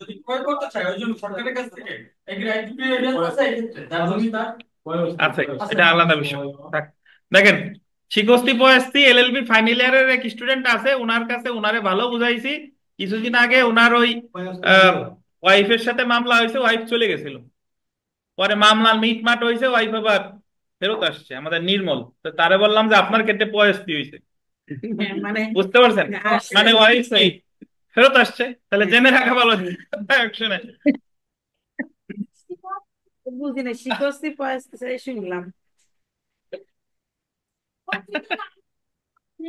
যদি ক্রয় করতে চায় ওই জন্য সরকারের কাছ থেকে এই রাইট টু এরিয়া আছে এই ক্ষেত্রে যার জমি তার আছে, এটা আলাদা বিষয়। থাক। দেখেন, শিকস্তি পয়াস্তি এলএলবি ফাইনাল ইয়ারের এক স্টুডেন্ট আছে, ওনার কাছে ওনারে ভালো বুঝাইছি। কিছুদিন আগে ওনার ওই ওয়াইফের সাথে মামলা হয়েছে, ওয়াইফ চলে গেছিল, পরে মামলা মিটমাট হয়েছে, ওয়াইফ আবার ফেরত আসছে, আমাদের নির্মল। তো তারে বললাম যে আপনার ক্ষেত্রে পয়াস্তি হয়েছে। মানে বুঝতে পারছেন? মানে ওয়াইফ ফেরত আসছে, তাহলে জেনে রাখা ভালো। শুনে বুঝি না, শিখস্তি পয়সা শুনলাম।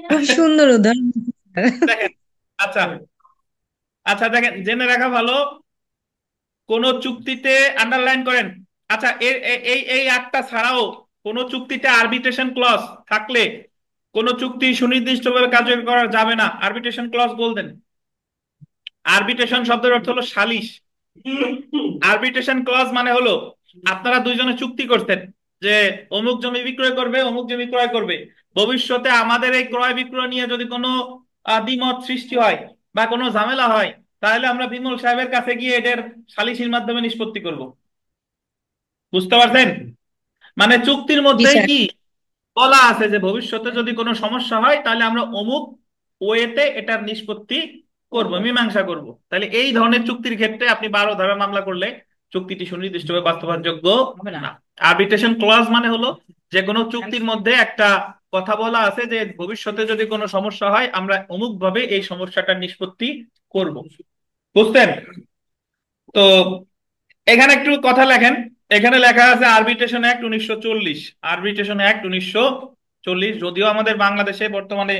খুব সুন্দর উদাহরণ। দেখেন, আচ্ছা, আচ্ছা, দেখেন, জেনে রাখা ভালো, কোন চুক্তিতে আন্ডারলাইন করেন। আচ্ছা, এই আটটা ছাড়াও কোন চুক্তিতে আরবিট্রেশন ক্লজ থাকলে কোন চুক্তি সুনির্দিষ্টভাবে কার্যকর করা যাবে না। আরবিট্রেশন ক্লজ বলতেন, আরবিট্রেশন শব্দের অর্থ হলো সালিশ। আরবিট্রেশন ক্লজ মানে হলো আপনারা দুইজনে চুক্তি করতেন যে অমুক জমি বিক্রয় করবে, অমুক জমি ক্রয় করবে। ভবিষ্যতে আমাদের এই ক্রয় বিক্রয় নিয়ে যদি কোনো দ্বিমত সৃষ্টি হয় বা কোনো ঝামেলা হয়, তাহলে আমরা বিমল সাহেবের কাছে গিয়ে এদের সালিসির মাধ্যমে নিষ্পত্তি করব। বুঝতে পারছেন? মানে চুক্তির জি মধ্যেই স্যার। কি বলা আছে যে ভবিষ্যতে যদি কোনো সমস্যা হয় তাহলে আমরা অমুক ওয়েতে এটার নিষ্পত্তি করব, মীমাংসা করব। তাহলে এই ধরনের চুক্তির ক্ষেত্রে আপনি 12 ধারা মামলা করলে চুক্তিটি সুনির্দিষ্টভাবে বাস্তবায়নযোগ্য হবে না। আরবিট্রেশন ক্লজ মানে হলো যে কোনো চুক্তির মধ্যে একটা কথা বলা আছে যে ভবিষ্যতে যদি কোনো সমস্যা হয় আমরা অমুক ভাবে এই সমস্যাটার নিষ্পত্তি করব। বুঝতেন? তো এখানে একটু কথা লেখেন। এখানে লেখা আছে আরবিট্রেশন অ্যাক্ট 1940, আরবিট্রেশন অ্যাক্ট 1940। যদিও আমাদের বাংলাদেশে বর্তমানে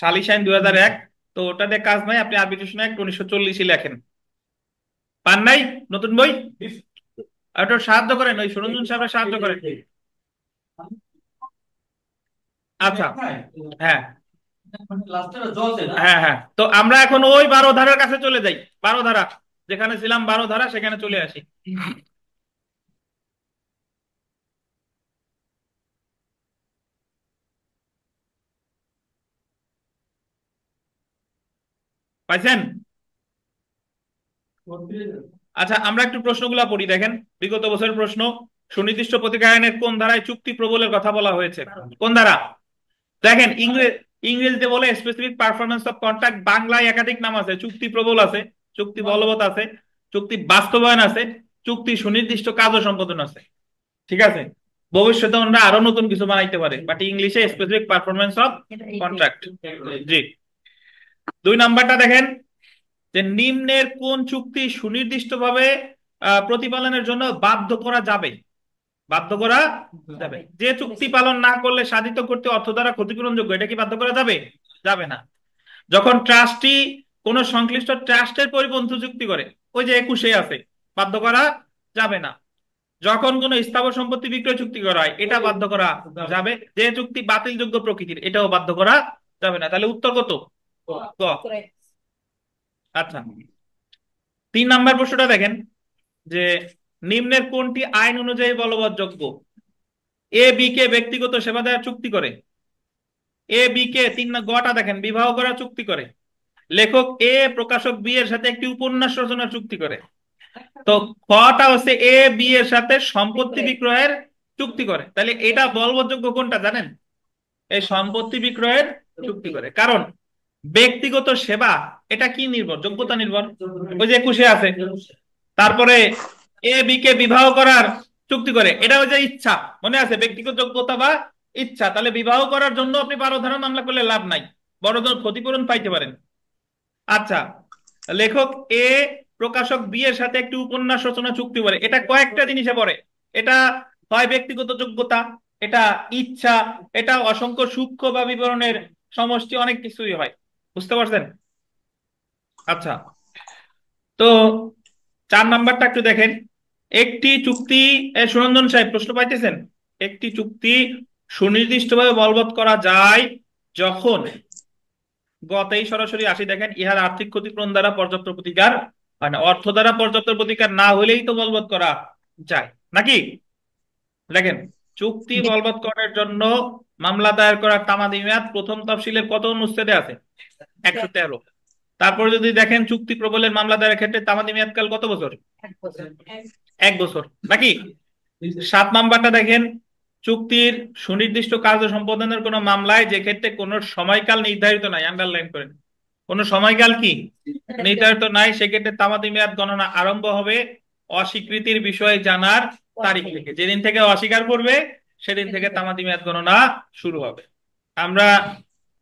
সালিস আইন 2001, তো ওটাতে কাজ নাই, আপনি আরবিট্রেশন অ্যাক্ট 1940ই লেখেন। পান নাই নতুন বই? আর একটু সাহায্য করেন, ওই সুরঞ্জন সাহেবের সাহায্য করেন। আচ্ছা, হ্যাঁ হ্যাঁ হ্যাঁ, তো আমরা এখন ওই 12 ধারার কাছে চলে যাই। 12 ধারা যেখানে ছিলাম, 12 ধারা সেখানে চলে আসি। পাইছেন? আচ্ছা, আমরা একটু প্রশ্নগুলো পড়ি, দেখেন বিগত বছরের প্রশ্ন। সুনির্দিষ্ট প্রতিকার আইনের কোন ধারায় চুক্তি প্রবলের কথা বলা হয়েছে? কোন ধারা? দেখেন, ইংরেজিতে বলে স্পেসিফিক পারফরমেন্স অফ কন্ট্রাক্ট, বাংলায় একাধিক নাম আছে। চুক্তি প্রবল আছে, চুক্তি বলবৎ আছে, চুক্তি বাস্তবায়ন আছে, চুক্তি সুনির্দিষ্ট কাজ ও সম্পাদন আছে। ঠিক আছে, ভবিষ্যতে আমরা আরো নতুন কিছু বানাইতে পারে, বাট ইংলিশে স্পেসিফিক পারফরমেন্স অফ কন্ট্রাক্ট। জি। 2 নাম্বারটা দেখেন যে নিম্নের কোন চুক্তি সুনির্দিষ্টভাবে প্রতিপালনের জন্য বাধ্য করা যাবে? বাধ্য করা যাবে। যে চুক্তি পালন না করলে সাধিত করতে অর্থ দ্বারা ক্ষতিপূরণযোগ্য, এটা কি বাধ্য করা যাবে? যাবে না। যখন ট্রাস্টি কোন সংশ্লিষ্ট ট্রাস্টের পরিপন্থী চুক্তি করে, ওই যে 21 আছে, বাধ্য করা যাবে না। যখন কোন স্থাবর সম্পত্তি বিক্রয় চুক্তি করা হয়, এটা বাধ্য করা যাবে। যে চুক্তি বাতিলযোগ্য প্রকৃতির, এটাও বাধ্য করা যাবে না। তাহলে উত্তর কত? ক। আচ্ছা, 3 নাম্বার প্রশ্নটা দেখেন যে নিম্নের কোনটি আইন অনুযায়ী বলবৎযোগ্য? এ বি কে ব্যক্তিগত সেবা দেওয়ার চুক্তি করে। এ বি কে 3 গটা দেখেন, বিবাহ করার চুক্তি করে। লেখক এ প্রকাশক বি এর সাথে একটি উপন্যাস রচনার চুক্তি করে। তো খটা হচ্ছে এ বি এর সাথে সম্পত্তি বিক্রয়ের চুক্তি করে। তাহলে এটা বলবৎযোগ্য কোনটা জানেন? এই সম্পত্তি বিক্রয়ের চুক্তি করে। কারণ ব্যক্তিগত সেবা এটা কি নির্ভর? যোগ্যতা নির্ভর। ওই যে 21 আছে। তারপরে এ বি কে বিবাহ করার চুক্তি করে, এটা ওই যে ইচ্ছা, মনে আছে, ব্যক্তিগত যোগ্যতা বা ইচ্ছা। তাহলে বিবাহ করার জন্য আপনি 12 ধারা মামলা করলে লাভ নাই, বড় ধরনের ক্ষতিপূরণ পাইতে পারেন। আচ্ছা, লেখক এ প্রকাশক বি এর সাথে একটি উপন্যাস রচনা চুক্তি করে, এটা কয়েকটা জিনিসে পড়ে। এটা হয় ব্যক্তিগত যোগ্যতা, এটা ইচ্ছা, এটা অসংখ্য সূক্ষ্ম বা বিবরণের সমষ্টি, অনেক কিছুই হয়। বুঝতে পারছেন? আচ্ছা, তো 4 নাম্বারটা একটু দেখেন। একটি চুক্তি, সুরঞ্জন সাহেব প্রশ্ন পাইতেছেন? একটি চুক্তি সুনির্দিষ্টভাবে বলবৎ করা যায় যখন, গতেই সরাসরি আসি, দেখেন ইহার আর্থিক ক্ষতিপূরণ দ্বারা পর্যাপ্ত প্রতিকার হয় না। অর্থ দ্বারা পর্যাপ্ত প্রতিকার না হলেই তো বলবৎ করা যায় নাকি? দেখেন, চুক্তি বলবৎ করার জন্য মামলা দায়ের করার তামাদি মেয়াদ প্রথম তফসিলের কত অনুচ্ছেদে আছে? 113। তারপরে যদি দেখেন চুক্তি প্রবলের মামলা দায়ের ক্ষেত্রে তামাদি মেয়াদকাল কত বছর? 1 বছর নাকি? 7 নাম্বারটা দেখেন, চুক্তির সুনির্দিষ্ট কার্য সম্পাদনের কোন মামলায় যে ক্ষেত্রে কোন সময়কাল নির্ধারিত নাই, আন্ডারলাইন করেন, কোন সময়কাল কি নির্ধারিত নাই, সেক্ষেত্রে তামাদি মেয়াদ গণনা আরম্ভ হবে অস্বীকৃতির বিষয়ে জানার তারিখ থেকে। যেদিন থেকে অস্বীকার করবে সেদিন থেকে তামাদি মেয়াদ গণনা শুরু হবে। আমরা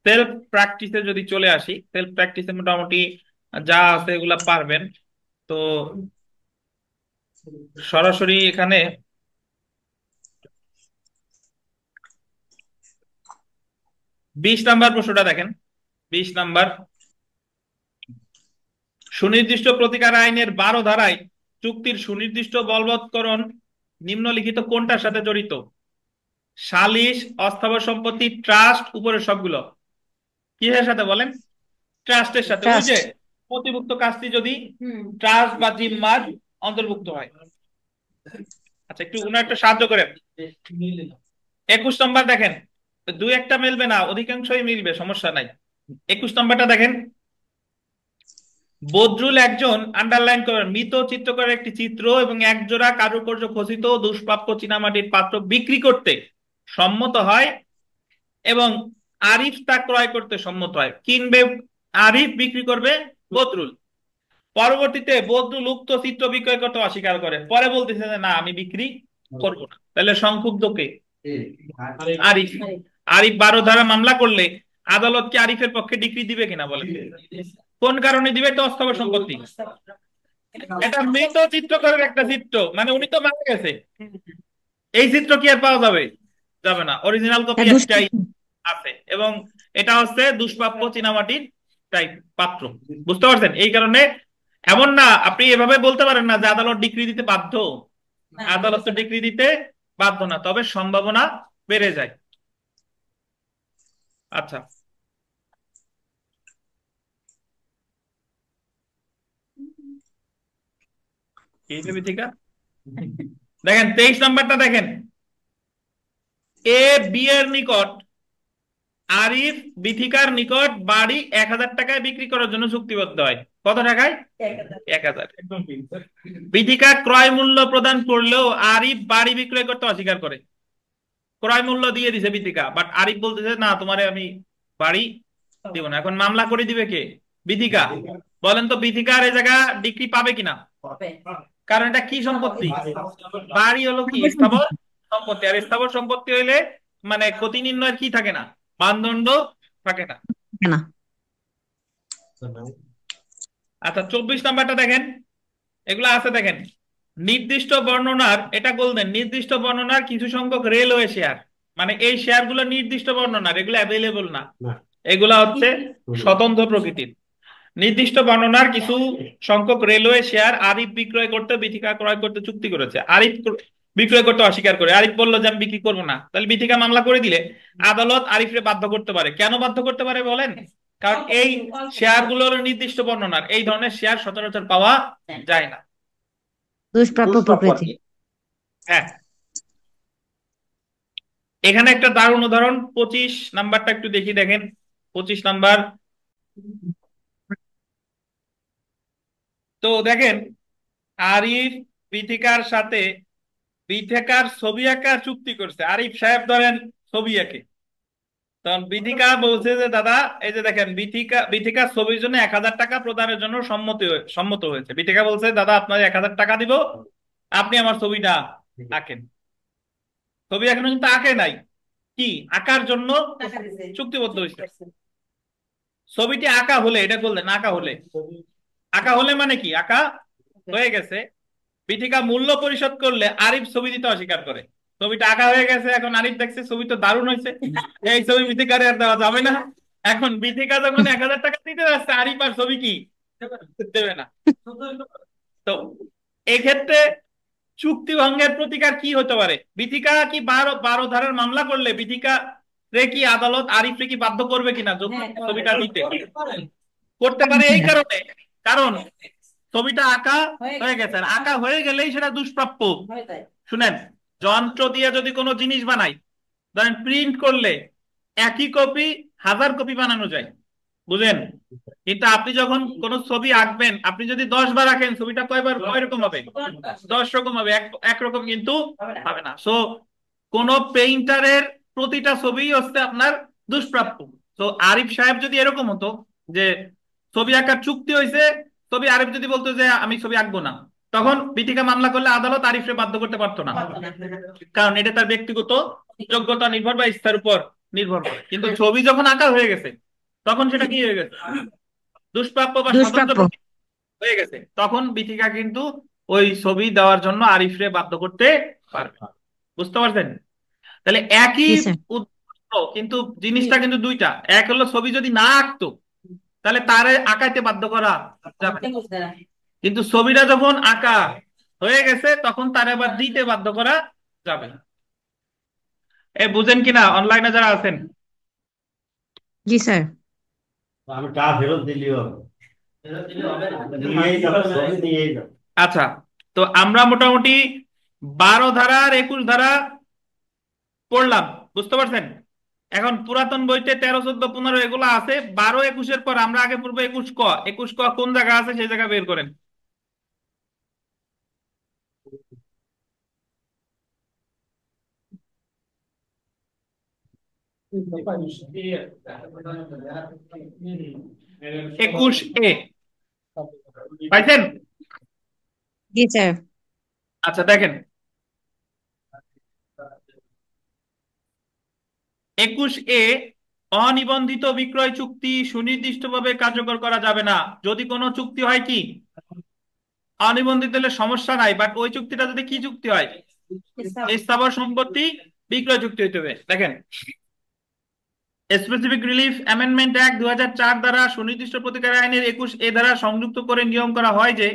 সেলফ প্র্যাকটিসে যদি চলে আসি, সেলফ প্র্যাকটিসে মোটামুটি যা আছে এগুলা পারবেন। তো সরাসরি এখানে 20 নাম্বার প্রশ্নটা দেখেন। 20 নাম্বার, সুনির্দিষ্ট প্রতিকার আইনের 12 ধারায় চুক্তির সুনির্দিষ্ট বলবৎকরণ নিম্নলিখিত কোনটার সাথে জড়িত? সালিস, অস্থাবর সম্পত্তি, ট্রাস্ট, উপরের সবগুলো। কিসের সাথে বলেন? ট্রাস্টের সাথে। ওই যে প্রতিভুক্ত কাজটি যদি ট্রাস্ট বা জিম্মার অন্তর্ভুক্ত হয়। আচ্ছা, একটু উনার একটু সাহায্য করেন। 21 নম্বর দেখেন, দুই একটা মিলবে না, অধিকাংশই মিলবে, সমস্যা নাই। 21 নম্বরটা দেখেন, বদরুল একজন, আন্ডারলাইন করেন, মৃত চিত্রকরের একটি চিত্র এবং একজোড়া কারুকার্য খচিত দুষ্প্রাপ্য চীনামাটির পাত্র বিক্রি করতে সম্মত হয় এবং আরিফ তা ক্রয় করতে সম্মত হয়। কিনবে আরিফ, বিক্রি করবে বদরুল। পরবর্তীতে বদরুল উক্ত চিত্র বিক্রয় করতে অস্বীকার করে, পরে বলতেছে যে না আমি বিক্রি করব না। তাহলে সংক্ষুব্ধ কে? আরিফ। আরিফ 12 ধারা মামলা করলে আদালত কি আরিফের পক্ষে ডিক্রি দিবে কিনা বলে? কোন কারণে দিবে? এটা অস্থাবর সম্পত্তি। এটা মৃত চিত্রকরের একটা চিত্র, মানে উনি তো মারা গেছে, এই চিত্র কি আর পাওয়া যাবে? যাবে না, অরিজিনাল কপি হ্যাঁ, একটাই আছে। এবং এটা হচ্ছে দুষ্প্রাপ্য চীনামাটির টাইপ পাত্র। বুঝতে পারছেন? এই কারণে এমন না আপনি এভাবে বলতে পারেন না যে আদালত ডিক্রি দিতে বাধ্য। আদালত তো ডিক্রি দিতে বাধ্য না, তবে সম্ভাবনা বেড়ে যায়। আচ্ছা, এই যে বিথিকা, দেখেন 23 নাম্বারটা দেখেন। এ বি এর নিকট আরিফ বিথিকার নিকট বাড়ি 1000 টাকায় বিক্রি করার জন্য চুক্তিবদ্ধ হয়। কত টাকায়? 1000। বিথিকা ক্রয় মূল্য প্রদান করলেও আরিফ বাড়ি বিক্রয় করতে অস্বীকার করে। ক্রয় মূল্য দিয়ে দিছে বিথিকা, বাট আরিফ বলতেছে না তোমারে আমি বাড়ি দিব না। এখন মামলা করে দিবে কে? বিথিকা। বলেন তো বিথিকার এই জায়গা ডিক্রি পাবে কিনা? কারণ এটা কি সম্পত্তি? বাড়ি হলো কি স্থাবর সম্পত্তি, আর স্থাবর সম্পত্তি হইলে মানে ক্ষতি নির্ণয়ের কি থাকে না, মানদণ্ড থাকে না। না। আচ্ছা 24 নাম্বারটা দেখেন, এগুলো আছে দেখেন। নির্দিষ্ট বর্ণনার, এটা বলবেন নির্দিষ্ট বর্ণনার কিছু সংখ্যক রেলওয়ে শেয়ার, মানে এই শেয়ার গুলো নির্দিষ্ট বর্ণনার, এগুলো অ্যাভেলেবল না, এগুলা হচ্ছে স্বতন্ত্র প্রকৃতির। নির্দিষ্ট বর্ণনার কিছু সংখ্যক রেলওয়ে শেয়ার আরিফ বিক্রয় করতে বিথিকা ক্রয় করতে চুক্তি করেছে। আরিফ বিক্রয় করতে অস্বীকার করে, আরিফ বললো যে আমি বিক্রি করবো না, তাহলে বিথিকা মামলা করে দিলে আদালত আরিফকে বাধ্য করতে পারে। কেন বাধ্য করতে পারে বলেন? কারণ এই শেয়ার গুলোর নির্দিষ্ট বর্ণনার, এই ধরনের শেয়ার সচরাচর পাওয়া যায় না। দুষ্প্রাপ্য প্রকৃতি। হ্যাঁ, এখানে একটা দারুণ উদাহরণ 25 নাম্বারটা একটু দেখি, দেখেন 25 নাম্বার। তো দেখেন, আরিফ বিথিকার সাথে বিথিকার ছবি আঁকার চুক্তি করছে। আরিফ সাহেব ধরেন ছবি আঁকে, তখন বিথিকা বলছে যে দাদা এই যে দেখেন, বিথিকা ছবির জন্য 1000 টাকা প্রদানের জন্য সম্মত হয়েছে। বিথিকা বলছে দাদা আপনার 1000 টাকা দিব, আপনি আমার ছবিটা আঁকেন। ছবি এখনো কিন্তু আঁকে নাই, কি আঁকার জন্য চুক্তিবদ্ধ হয়েছে। ছবিটি আঁকা হলে, এটা বললেন আঁকা হলে, আঁকা হলে মানে কি আঁকা হয়ে গেছে, বিথিকা মূল্য পরিশোধ করলে আরিফ ছবি দিতে অস্বীকার করে। ছবিটা আঁকা হয়ে গেছে, এখন আরিফ দেখছে ছবি তো দারুণ হয়েছে, এই ছবি বিথিকার আর দেওয়া যাবে না। এখন বিথিকা যখন 1000 টাকা দিতে যাচ্ছে, আরিফ আর ছবি কি দেবে না। তো এক্ষেত্রে চুক্তি ভঙ্গের প্রতিকার কি হতে পারে? বিথিকা কি 12 ধারার মামলা করলে বিথিকা রে কি আদালত আরিফ রে কি বাধ্য করবে কিনা ছবিটা দিতে? করতে পারে। এই কারণে, কারণ ছবিটা আঁকা হয়ে গেছে, আর আঁকা হয়ে গেলেই সেটা দুষ্প্রাপ্য। শুনেন, যন্ত্র দিয়ে যদি কোনো জিনিস বানাই, ধরেন প্রিন্ট করলে একই কপি 1000 কপি বানানো যায়, বুঝেন? কিন্তু আপনি যখন কোন ছবি আঁকবেন, আপনি যদি 10 বার আঁকেন, ছবিটা কয়বার কয় রকম হবে? 10 রকম হবে, একরকম কিন্তু হবে না। সো কোন পেইন্টারের প্রতিটা ছবি হচ্ছে আপনার দুষ্প্রাপ্য। তো আরিফ সাহেব যদি এরকম হতো যে ছবি আঁকার চুক্তি হয়েছে, ছবি আরিফ যদি বলতো যে আমি ছবি আঁকবো না, তখন বিথিকা মামলা করলে আদালত আরিফকে বাধ্য করতে পারতো না, কারণ এটা তার ব্যক্তিগত যোগ্যতা নির্ভর বা ইচ্ছার উপর নির্ভর করে। কিন্তু ছবি যখন আঁকা হয়ে গেছে, তখন সেটা কি হয়ে গেছে? দুষ্প্রাপ্য বা স্বতন্ত্র দুষ্প্রাপ্য। প্রকৃতি হয়ে গেছে। তখন বিথিকা কিন্তু ওই ছবি দেওয়ার জন্য আরিফরে বাধ্য করতে পারবে। বুঝতে পারছেন? তাহলে একই জি স্যার। উদ্দেশ্য, কিন্তু জিনিসটা কিন্তু দুইটা। এক হলো ছবি যদি না আঁকতো তাহলে তারে আঁকাইতে বাধ্য করা যাবে না। কিন্তু ছবিটা যখন আঁকা হয়ে গেছে, তখন তারে আবার দিতে বাধ্য করা যাবে না। এ বুঝেন কিনা অনলাইনে যারা আছেন? জি স্যার। আমি টা ফেরত দিলিও নিয়েই যাবো, ছবি নিয়েই যাবো। আচ্ছা, তো আমরা মোটামুটি 12 ধারা আর 21 ধারা পড়লাম, বুঝতে পারছেন? এখন পুরাতন বইতে 13, 14, 15 এগুলো আছে। 12, 21-এর পর আমরা আগে পড়বো 21 ক। 21 ক কোন জায়গা আছে সেই জায়গা বের করেন। 21A পাইছেন? জি স্যার। আচ্ছা দেখেন, 21A, অনিবন্ধিত বিক্রয় চুক্তি সুনির্দিষ্টভাবে কার্যকর করা যাবে না যদি কোনো চুক্তি হয় কি অনিবন্ধিত, হলে সমস্যা নাই, বাট ওই চুক্তিটা যদি কি চুক্তি হয়, স্থাবর সম্পত্তি বিক্রয় চুক্তি হইতে হবে। দেখেন, স্পেসিফিক রিলিফ অ্যামেন্ডমেন্ট অ্যাক্ট 2004 দ্বারা সুনির্দিষ্ট প্রতিকার আইনের 21A দ্বারা সংযুক্ত করে নিয়ম করা হয় যে,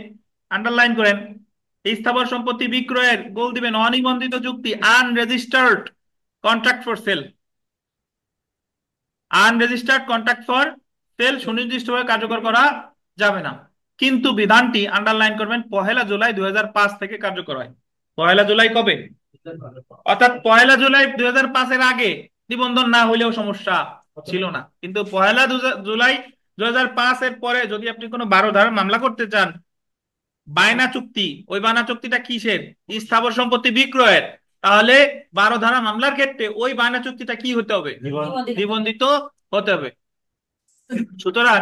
আন্ডারলাইন করেন, স্থাবর সম্পত্তি বিক্রয়ের গোল দিবেন অনিবন্ধিত চুক্তি, unregistered contract for sale, unregistered contract for sale সুনির্দিষ্টভাবে কার্যকর করা যাবে না। কিন্তু বিধানটি, আন্ডারলাইন করবেন, 1 জুলাই 2005 থেকে কার্যকর হয়। 1 জুলাই কবে? অর্থাৎ 1 জুলাই 2005-এর আগে নিবন্ধন না হইলেও সমস্যা ছিল না, কিন্তু 1 জুলাই 2005-এর পরে যদি আপনি কোনো 12 ধারার মামলা করতে চান, বায়না চুক্তি, ওই বায়না চুক্তিটা কিসের? স্থাবর সম্পত্তি বিক্রয়ের, তাহলে 12 ধারা মামলার ক্ষেত্রে ওই বায়না চুক্তিটা কি হতে হবে? নিবন্ধিত হতে হবে। সুতরাং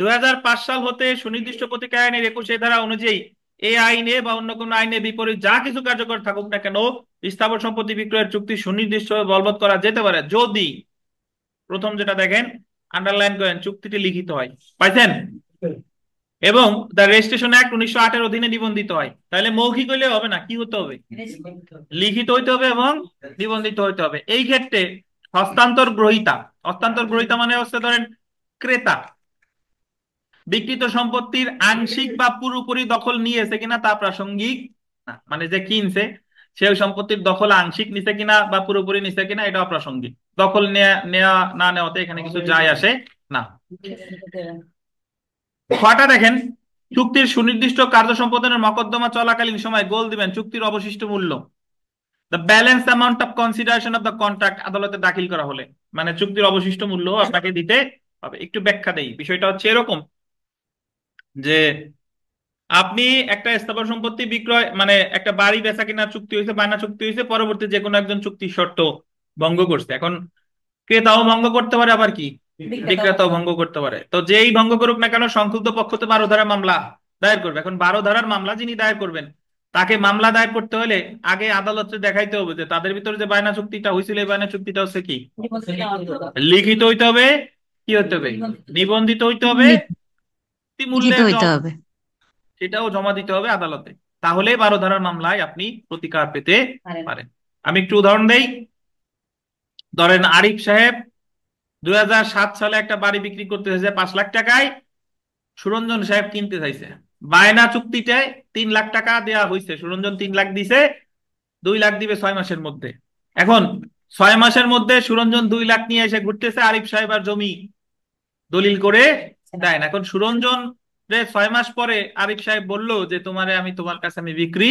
2005 সাল হতে সুনির্দিষ্ট প্রতিকার আইনের 21 ধারা অনুযায়ী এই আইনে বা অন্য কোনো আইনে বিপরীত যা কিছু কার্যকর থাকুক না কেন, স্থাবর সম্পত্তি বিক্রয়ের চুক্তি সুনির্দিষ্টভাবে বলবৎ করা যেতে পারে যদি, প্রথম যেটা দেখেন, আন্ডারলাইন করেন, চুক্তিটি লিখিত হয়। পাইছেন? এবং দ্য রেজিস্ট্রেশন অ্যাক্ট 1908-এর অধীনে নিবন্ধিত হয়। তাহলে মৌখিক হইলে হবে না, কি হতে হবে? লিখিত হইতে হবে এবং নিবন্ধিত হইতে হবে। এই ক্ষেত্রে হস্তান্তর গ্রহীতা, হস্তান্তর গ্রহীতা মানে হচ্ছে ধরেন ক্রেতা, বিকৃত সম্পত্তির আংশিক বা পুরোপুরি দখল নিয়েছে কিনা তা প্রাসঙ্গিক না, মানে যে কিনছে সেই সম্পত্তির দখল আংশিক নিছে কিনা বা পুরোপুরি নিছে কিনা এটা অপ্রাসঙ্গিক। দখল নেওয়া না নেওয়াতে এখানে কিছু যায় আসে না। খটা দেখেন, চুক্তির সুনির্দিষ্ট কার্য সম্পাদনের মকদ্দমা চলাকালীন সময় গোল দিবেন চুক্তির অবশিষ্ট মূল্য, the balance amount of consideration of the contract, আদালতে দাখিল করা হলে, মানে চুক্তির অবশিষ্ট মূল্য আপনাকে দিতে হবে। একটু ব্যাখ্যা দেই, বিষয়টা হচ্ছে এরকম যে, আপনি একটা স্থাবর সম্পত্তি বিক্রয়, মানে একটা বাড়ি বেচা কিনা চুক্তি হয়েছে, বায়না চুক্তি হয়েছে, পরবর্তী যে কোনো একজন চুক্তির শর্ত ভঙ্গ করছে। এখন ক্রেতাও ভঙ্গ করতে পারে, আবার কি বিক্রেতাও ভঙ্গ করতে পারে। তো যেই ভঙ্গ করুক না কেন, সংক্ষুব্ধ পক্ষ তো 12 ধারা মামলা দায়ের করবে। এখন 12 ধারার মামলা যিনি দায়ের করবেন, তাকে মামলা দায়ের করতে হলে আগে আদালতে দেখাইতে হবে যে তাদের ভিতরে যে বায়না চুক্তিটা হয়েছিল, এই বায়না চুক্তিটা হচ্ছে কি লিখিত হইতে হবে, কি হতে হবে, নিবন্ধিত হইতে হবে, লিখিত মূল্যের হইতে হবে। সেটাও জমা দিতে হবে আদালতে। তাহলে 12 ধারার মামলায় আপনি প্রতিকার পেতে পারেন। আমি একটু উদাহরণ দেই। ধরেন আরিফ সাহেব 2007 সালে একটা বাড়ি বিক্রি করতে চাইছে 5 লাখ টাকায়, সুরঞ্জন সাহেব কিনতে চাইছে। বায়না চুক্তিটায় 3 লাখ টাকা দেওয়া হয়েছে, সুরঞ্জন 3 লাখ দিছে, 2 লাখ দিবে 6 মাসের মধ্যে। এখন 6 মাসের মধ্যে সুরঞ্জন 2 লাখ নিয়ে এসে ঘুরতেছে, আরিফ সাহেব আর জমি দলিল করে দেয় না। এখন সুরঞ্জন রে 6 মাস পরে আরিফ সাহেব বলল যে তোমারে আমি, তোমার কাছে আমি বিক্রি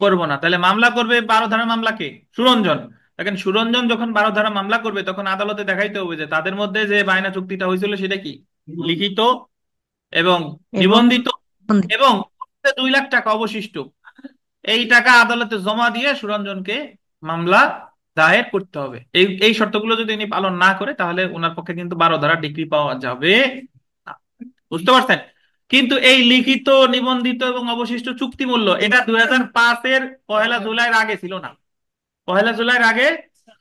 করব না, তাহলে মামলা করবে 12 ধারা মামলাকে সুরঞ্জন। দেখেন, সুরঞ্জন যখন 12 ধারা মামলা করবে তখন আদালতে দেখাইতে হবে যে তাদের মধ্যে যে বায়না চুক্তিটা হয়েছিল সেটা কি লিখিত এবং এবং নিবন্ধিত, এবং 2 লাখ টাকা অবশিষ্ট, এই টাকা আদালতে জমা দিয়ে সুরঞ্জনকে মামলা দায়ের করতে হবে। এই এই শর্তগুলো যদি উনি পালন না করে, তাহলে ওনার পক্ষে কিন্তু 12 ধারা ডিগ্রি পাওয়া যাবে না। বুঝতে পারছেন? কিন্তু এই লিখিত, নিবন্ধিত এবং অবশিষ্ট চুক্তি মূল্য, এটা 2005-এর 1 জুলাইয়ের আগে ছিল না। 1 জুলাইয়ের আগে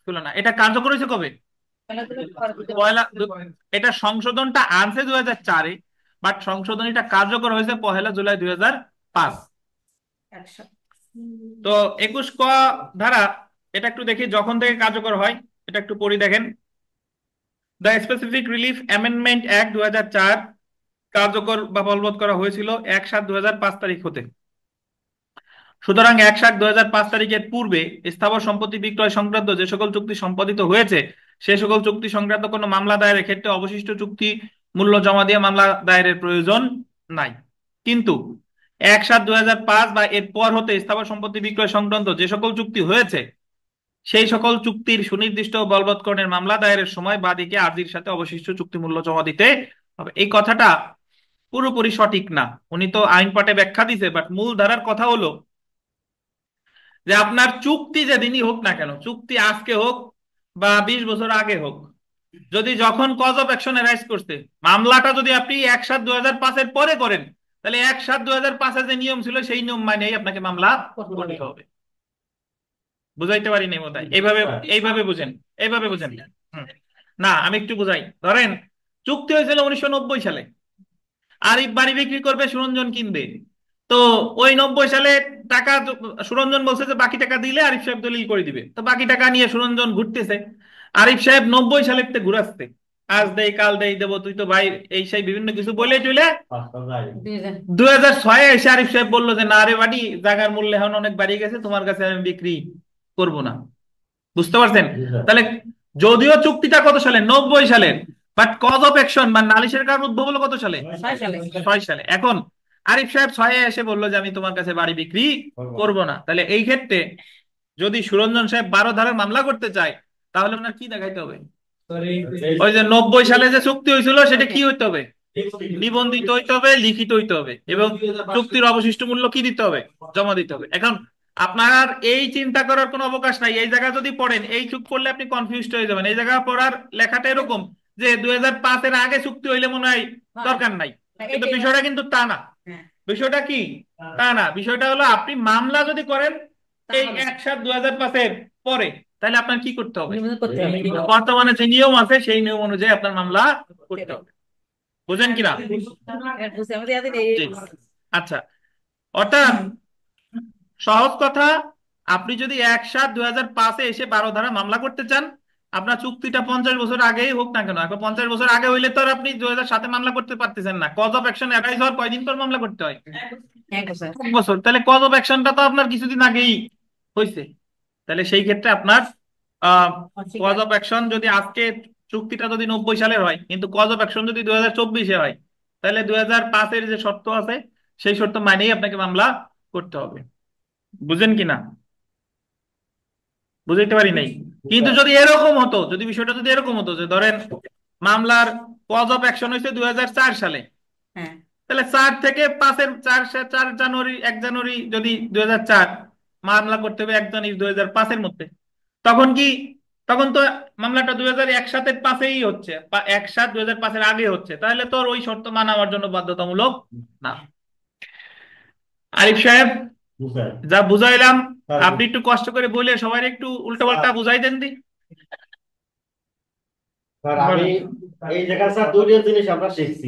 ছিল না। এটা কার্যকর হয়েছে কবে? পয়লা এটা সংশোধনটা আনছে 2004-এ, বাট সংশোধনীটা কার্যকর হয়েছে 1 জুলাই 2005। তো 21 ক ধারা, এটা একটু দেখি যখন থেকে কার্যকর হয়, এটা একটু পড়ি। দেখেন, the specific relief amendment act 2004 কার্যকর বা বলবৎ করা হয়েছিল 1/7/2005 তারিখ হতে। সুতরাং 1/7/2005 তারিখের পূর্বে স্থাবর সম্পত্তি বিক্রয় সংক্রান্ত যে সকল চুক্তি সম্পাদিত হয়েছে, সে সকল চুক্তি সংক্রান্ত কোনো মামলা দায়েরের ক্ষেত্রে অবশিষ্ট চুক্তি মূল্য জমা দিয়ে মামলা দায়েরের প্রয়োজন নাই। কিন্তু 1/7/2005 বা এর পর হতে স্থাবর সম্পত্তি বিক্রয় সংক্রান্ত যে সকল চুক্তি হয়েছে, সেই সকল চুক্তির সুনির্দিষ্ট বলবৎকরণের মামলা দায়েরের সময় বাদীকে আর্জির সাথে অবশিষ্ট চুক্তি মূল্য জমা দিতে হবে। এই কথাটা পুরোপুরি সঠিক না, উনি তো আইন পাঠে ব্যাখ্যা দিছে, বাট মূল ধারার কথা হলো যে আপনার চুক্তি যেদিনই হোক না কেন, চুক্তি আজকে হোক বা 20 বছর আগে হোক, যদি যখন কজ অফ অ্যাকশন অ্যারাইজ করছে, মামলাটা যদি আপনি 1/7/2005 পরে করেন, তাহলে 1/7/2005 যে নিয়ম ছিল সেই নিয়ম মানেই আপনাকে মামলা করতে হবে। বুঝাইতে পারি নাই বোধহয়, এইভাবে এইভাবে বুঝেন, এইভাবে বুঝেন। হুম। না, আমি একটু বুঝাই। ধরেন চুক্তি হয়েছিল 1990 সালে, আরিফ বাড়ি বিক্রি করবে, সুরঞ্জন কিনবে। তো ওই 90 সালে টাকা সুরঞ্জন বলছে যে বাকি টাকা দিলে আরিফ সাহেব দলিল করে দিবে, তো বাকি টাকা নিয়ে সুরঞ্জন ঘুরতেছে। আরিফ সাহেব 90 সালের তে ঘুরাচ্ছে, আজ দেই কাল দেই দেবো, তুই তো ভাই এই সেই বিভিন্ন কিছু বলে টুলে 2006-এ এসে আরিফ সাহেব বললো যে না রে বাড়ি, জায়গার মূল্য এখন অনেক বাড়িয়ে গেছে, তোমার কাছে আমি বিক্রি করব না। বুঝতে পারছেন? তাহলে যদিও চুক্তিটা কত সালে, 90 সালের, বাট কজ অফ অ্যাকশন বা নালিশের কারণ উদ্ভব হলো কত সালে, 6 সালে। 6 সালে। এখন আরিফ সাহেব 6-এ এসে বললো যে আমি তোমার কাছে বাড়ি বিক্রি করব না, তাহলে এই ক্ষেত্রে যদি সুরঞ্জন সাহেব 12 ধারার মামলা করতে চায়, তাহলে ওনার কি দেখাইতে হবে? ওই যে 90 সালে যে চুক্তি হয়েছিল সেটা কি হইতে হবে, নিবন্ধিত হইতে হবে, লিখিত হইতে হবে, এবং চুক্তির অবশিষ্ট মূল্য কি দিতে হবে, জমা দিতে হবে। এখন আপনার এই চিন্তা করার কোনো অবকাশ নাই, এই জায়গা যদি পড়েন এই চুক পড়লে আপনি কনফিউজড হয়ে যাবেন। এই জায়গা পড়ার লেখাটা এরকম যে 2005-এর আগে চুক্তি হইলে মনে হয় দরকার নাই, কিন্তু বিষয়টা কিন্তু তা না। বিষয়টা কি তা না, বিষয়টা হলো আপনি মামলা যদি করেন এই 1/7/2005-এর পরে, তাহলে আপনার কি করতে হবে, বর্তমানে যে নিয়ম আছে সেই নিয়ম অনুযায়ী আপনার মামলা করতে হবে। বুঝেন কিনা? জি। আচ্ছা, অর্থাৎ সহজ কথা, আপনি যদি 1/7/2005-এ এসে 12 ধারা মামলা করতে চান, আপনার চুক্তিটা 50 বছর আগেই হোক না কেন, এখন 50 বছর আগে হইলে তো আর আপনি 2007-এ মামলা করতে পারতেছেন না। কজ অফ অ্যাকশন অ্যারাইজ হওয়ার কয়দিন পর মামলা করতে হয়, 1 বছর। তাহলে কজ অফ অ্যাকশনটা তো আপনার কিছুদিন আগেই হয়েছে। তাহলে সেই ক্ষেত্রে আপনার কজ অফ অ্যাকশন যদি আজকে, চুক্তিটা যদি 90 সালের হয় কিন্তু কজ অফ অ্যাকশন যদি 2024-এ হয়, তাহলে 2005-এর যে শর্ত আছে সেই শর্ত মানেই আপনাকে মামলা করতে হবে। বুঝেন কিনা? বুঝাইতে পারি নাই। কিন্তু যদি এরকম হতো, যদি বিষয়টা যদি এরকম হতো যে ধরেন মামলার কজ অফ অ্যাকশন হয়েছে 2004 সালে, তাহলে 4 থেকে 5-এর 4 জানুয়ারি 1 জানুয়ারি যদি 2004, মামলা করতে হবে 1 জানুয়ারি 2005-এর মধ্যে, তখন কি, তখন তো মামলাটা 2001-7-5-এই হচ্ছে, বা 1/7/2005-এর আগে হচ্ছে, তাহলে তো আর ওই শর্ত মানা আমার জন্য বাধ্যতামূলক না। আরিফ সাহেব, যা বুঝাইলাম আপনি একটু কষ্ট করে বলে সবাই একটু উল্টো পাল্টা বুঝাই দেন দি। আমি এই জায়গায় স্যার দুইটা জিনিস আমরা শিখছি।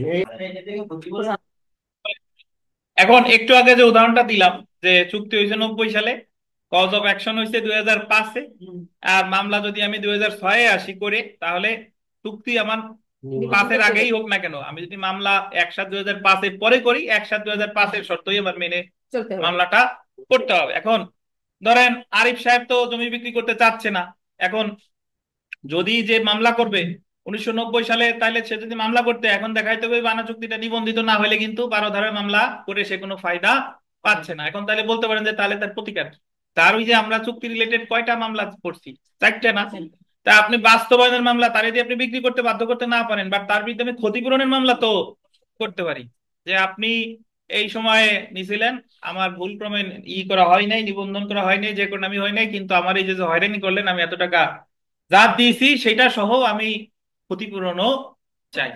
এখন একটু আগে যে উদাহরণটা দিলাম, যে চুক্তি হয়েছে 90 সালে, কজ অফ অ্যাকশন হয়েছে 2005-এ, আর মামলা যদি আমি 2006-এ আসি করে, তাহলে চুক্তি আমার 5-এর আগেই হোক না কেন, আমি যদি মামলা 1/7/2005-এর পরে করি, 1/7/2005-এর শর্তই আমার মেনে মামলাটা করতে হবে। এখন ধরেন আরিফ সাহেব তো জমি বিক্রি করতে চাচ্ছে না, এখন যদি যে মামলা করবে 1990 সালে, তাহলে সে যদি মামলা করতে, এখন দেখাইতে হবে বানা চুক্তিটা নিবন্ধিত না হলে কিন্তু 12 ধারার মামলা করে সে কোনো ফায়দা পাচ্ছে না। এখন তাহলে বলতে পারেন যে তাহলে তার প্রতিকার কি? তার ওই যে আমরা চুক্তি রিলেটেড কয়টা মামলা করছি, 4টে না? তা আপনি বাস্তবায়নের মামলা তার যদি আপনি বিক্রি করতে বাধ্য করতে না পারেন, বাট তার বিরুদ্ধে আমি ক্ষতিপূরণের মামলা তো করতে পারি, যে আপনি এই সময়ে নিছিলেন, আমার ভুল ক্রমে করা হয় নাই, নিবন্ধন করা হয় নাই, যে কোনো আমি হয় নাই, কিন্তু আমার এই যে যে হয়রানি করলেন, আমি এত টাকা যা দিয়েছি সেটা সহ আমি ক্ষতিপূরণও চাই।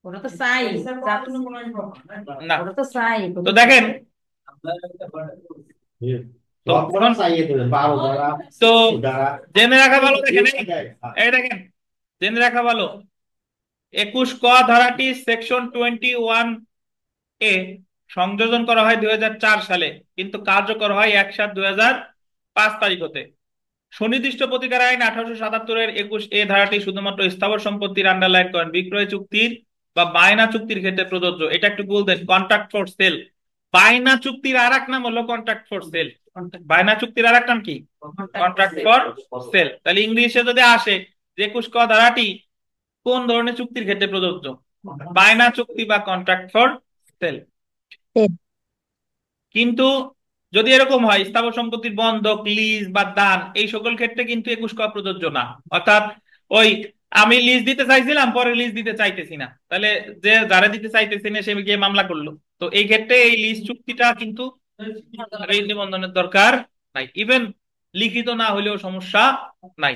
ওটা তো চাই, না, ওটা তো চাই। তো দেখেন, তো সবগুলো চাইয়ে দেবেন 12 ধারা তো 16 ধারা। জেনে রাখা ভালো, দেখেন এই দেখেন, জেনে রাখা ভালো, 21 ক ধারাটি সেকশন 21-এ সংযোজন করা হয় 2004 সালে, কিন্তু কার্যকর হয় 1/7/2005 হতে। সুনির্দিষ্ট প্রতিকার আইন 1877-এর 21 ধারাটি শুধুমাত্র স্থাবর সম্পত্তির আন্ডারলাইন করেন, বিক্রয় চুক্তির বা বায়না চুক্তির ক্ষেত্রে প্রযোজ্য। এটা একটু বলতেন, কন্ট্রাক্ট ফর সেল। বায়না চুক্তির আর এক নাম হলো কন্ট্রাক্ট ফর সেল। বায়না চুক্তির আর এক নাম কি? Contract for sale. তাহলে ইংলিশে যদি আসে যে 21 ক ধারাটি কোন ধরনের চুক্তির ক্ষেত্রে প্রযোজ্য, বায়না চুক্তি বা কন্ট্রাক্ট ফর সেল। কিন্তু যদি এরকম হয় স্থাবর সম্পত্তির বন্ধক, লিজ বা দান, এই সকল ক্ষেত্রে কিন্তু 21 ক প্রযোজ্য না। অর্থাৎ ওই আমি লিজ দিতে চাইছিলাম, পরে লিজ দিতে চাইতেছি না, তাহলে যে যারা দিতে চাইতেছি না সে গিয়ে মামলা করলো, তো এই ক্ষেত্রে এই লিজ চুক্তিটা কিন্তু ঋণ নিবন্ধনের দরকার নাই, ইভেন লিখিত না হলেও সমস্যা নাই।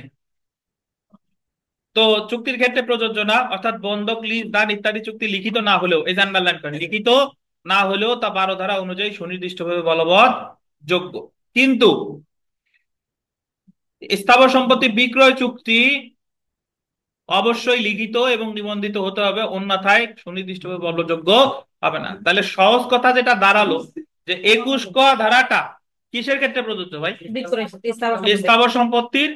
তো চুক্তির ক্ষেত্রে প্রযোজ্য না, অর্থাৎ বন্ধক, লিজ, দান ইত্যাদি চুক্তি লিখিত না হলেও, এই যে আন্ডারলাইন করেন, লিখিত না হলেও তা 12 ধারা অনুযায়ী সুনির্দিষ্টভাবে বলবৎ যোগ্য। কিন্তু স্থাবর সম্পত্তি বিক্রয় চুক্তি অবশ্যই লিখিত এবং নিবন্ধিত হতে হবে, অন্যথায় সুনির্দিষ্টভাবে বলযোগ্য হবে না। তাহলে সহজ কথা যেটা দাঁড়ালো যে 21 ক ধারাটা কিসের ক্ষেত্রে প্রযোজ্য ভাই? বিক্রয় স্থাবর সম্পত্তি। স্থাবর সম্পত্তির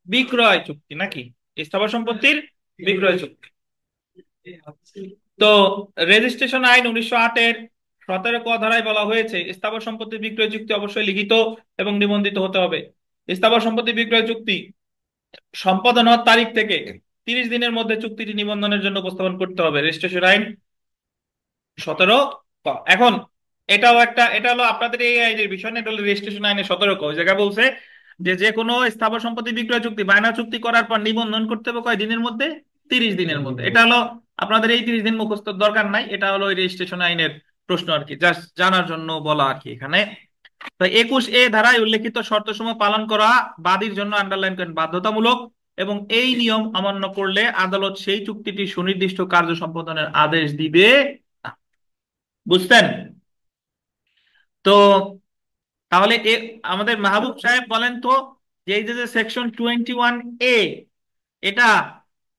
বিক্রয় চুক্তি, নাকি স্থাবর সম্পত্তির বিক্রয় চুক্তি। তো রেজিস্ট্রেশন আইন 1908-এর 17 ক ধারায় বলা হয়েছে স্থাবর সম্পত্তির বিক্রয় চুক্তি অবশ্যই লিখিত এবং নিবন্ধিত হতে হবে। স্থাবর সম্পত্তি বিক্রয় চুক্তি সম্পাদন হওয়ার তারিখ থেকে 30 দিনের মধ্যে চুক্তিটি নিবন্ধনের জন্য উপস্থাপন করতে হবে, রেজিস্ট্রেশন আইন 17 ক। এখন এটা হলো আপনাদের এই আইনের বিষয় না, এটা হলো রেজিস্ট্রেশন আইনের 17 ক। ওই জায়গায় বলছে যে যে কোনো স্থাবর সম্পত্তি বিক্রয় চুক্তি বায়না চুক্তি করার পর নিবন্ধন করতে হবে কয় দিনের মধ্যে? 30 দিনের মধ্যে। এটা হলো আপনাদের এই 30 দিন মুখস্থ দরকার নাই, এটা হলো ওই রেজিস্ট্রেশন আইনের প্রশ্ন আর কি, জাস্ট জানার জন্য বলা আর কি এখানে। তো 21 ধারায় উল্লেখিত শর্তসমূহ পালন করা বাদীর জন্য আন্ডারলাইন করেন বাধ্যতামূলক, এবং এই নিয়ম অমান্য করলে আদালত সেই চুক্তিটি সুনির্দিষ্ট কার্য সম্পাদনের আদেশ দিবে না। বুঝতেন? তো তাহলে আমাদের মাহবুব সাহেব বলেন তো, যে এই যে সেকশন 21A, এটা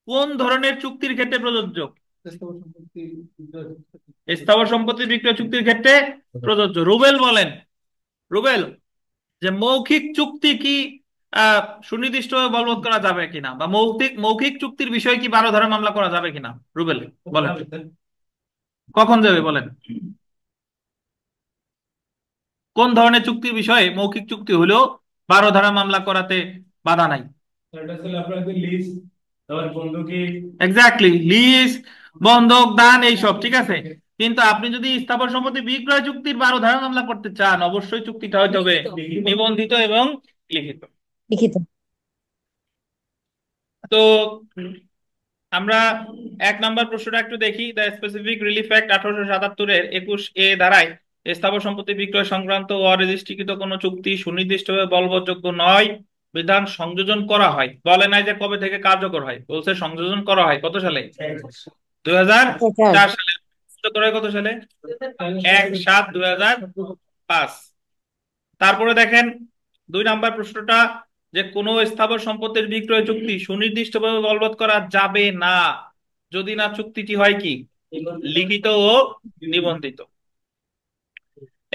কোন ধরনের চুক্তির ক্ষেত্রে প্রযোজ্য? স্থাবর সম্পত্তি বিক্রয় চুক্তির ক্ষেত্রে প্রযোজ্য। রুবেল বলেন, রুবেল, যে মৌখিক চুক্তি কি আহ সুনির্দিষ্টভাবে বলবৎ করা যাবে কিনা, বা মৌখিক মৌখিক চুক্তির বিষয়ে কি 12 ধারা মামলা করা যাবে কিনা? রুবেল বলেন, কখন যাবে বলেন? কোন ধরনের চুক্তির বিষয়ে মৌখিক চুক্তি হলেও 12 ধারা মামলা করাতে বাধা নাই? এক্স্যাক্টলি, লিজ, বন্ধক, দান, এইসব ঠিক আছে। কিন্তু আপনি যদি স্থাবর সম্পত্তি বিক্রয় চুক্তির 12 ধারা মামলা করতে চান, অবশ্যই চুক্তিটা হইতে হবে নিবন্ধিত এবং লিখিত। লিখিত। তো আমরা 1 নম্বর প্রশ্নটা একটু দেখি। দ্য স্পেসিফিক রিলিফ অ্যাক্ট 1877-এর 21A ধারায় স্থাবর সম্পত্তি বিক্রয় সংক্রান্ত অরেজিস্ট্রিকৃত কোনো চুক্তি সুনির্দিষ্টভাবে বলবৎযোগ্য নয় বিধান সংযোজন করা হয়। বলে নাই যে কবে থেকে কার্যকর হয়, বলছে সংযোজন করা হয় কত সালে? 2004 সালে। করা হয় কত সালে? 1/7/2005। তারপরে দেখেন 2 নম্বর প্রশ্নটা, যে কোনো স্থাবর সম্পত্তির বিক্রয় চুক্তি সুনির্দিষ্টভাবে বলবৎ করা যাবে না যদি না চুক্তিটি হয় কি? লিখিত ও নিবন্ধিত।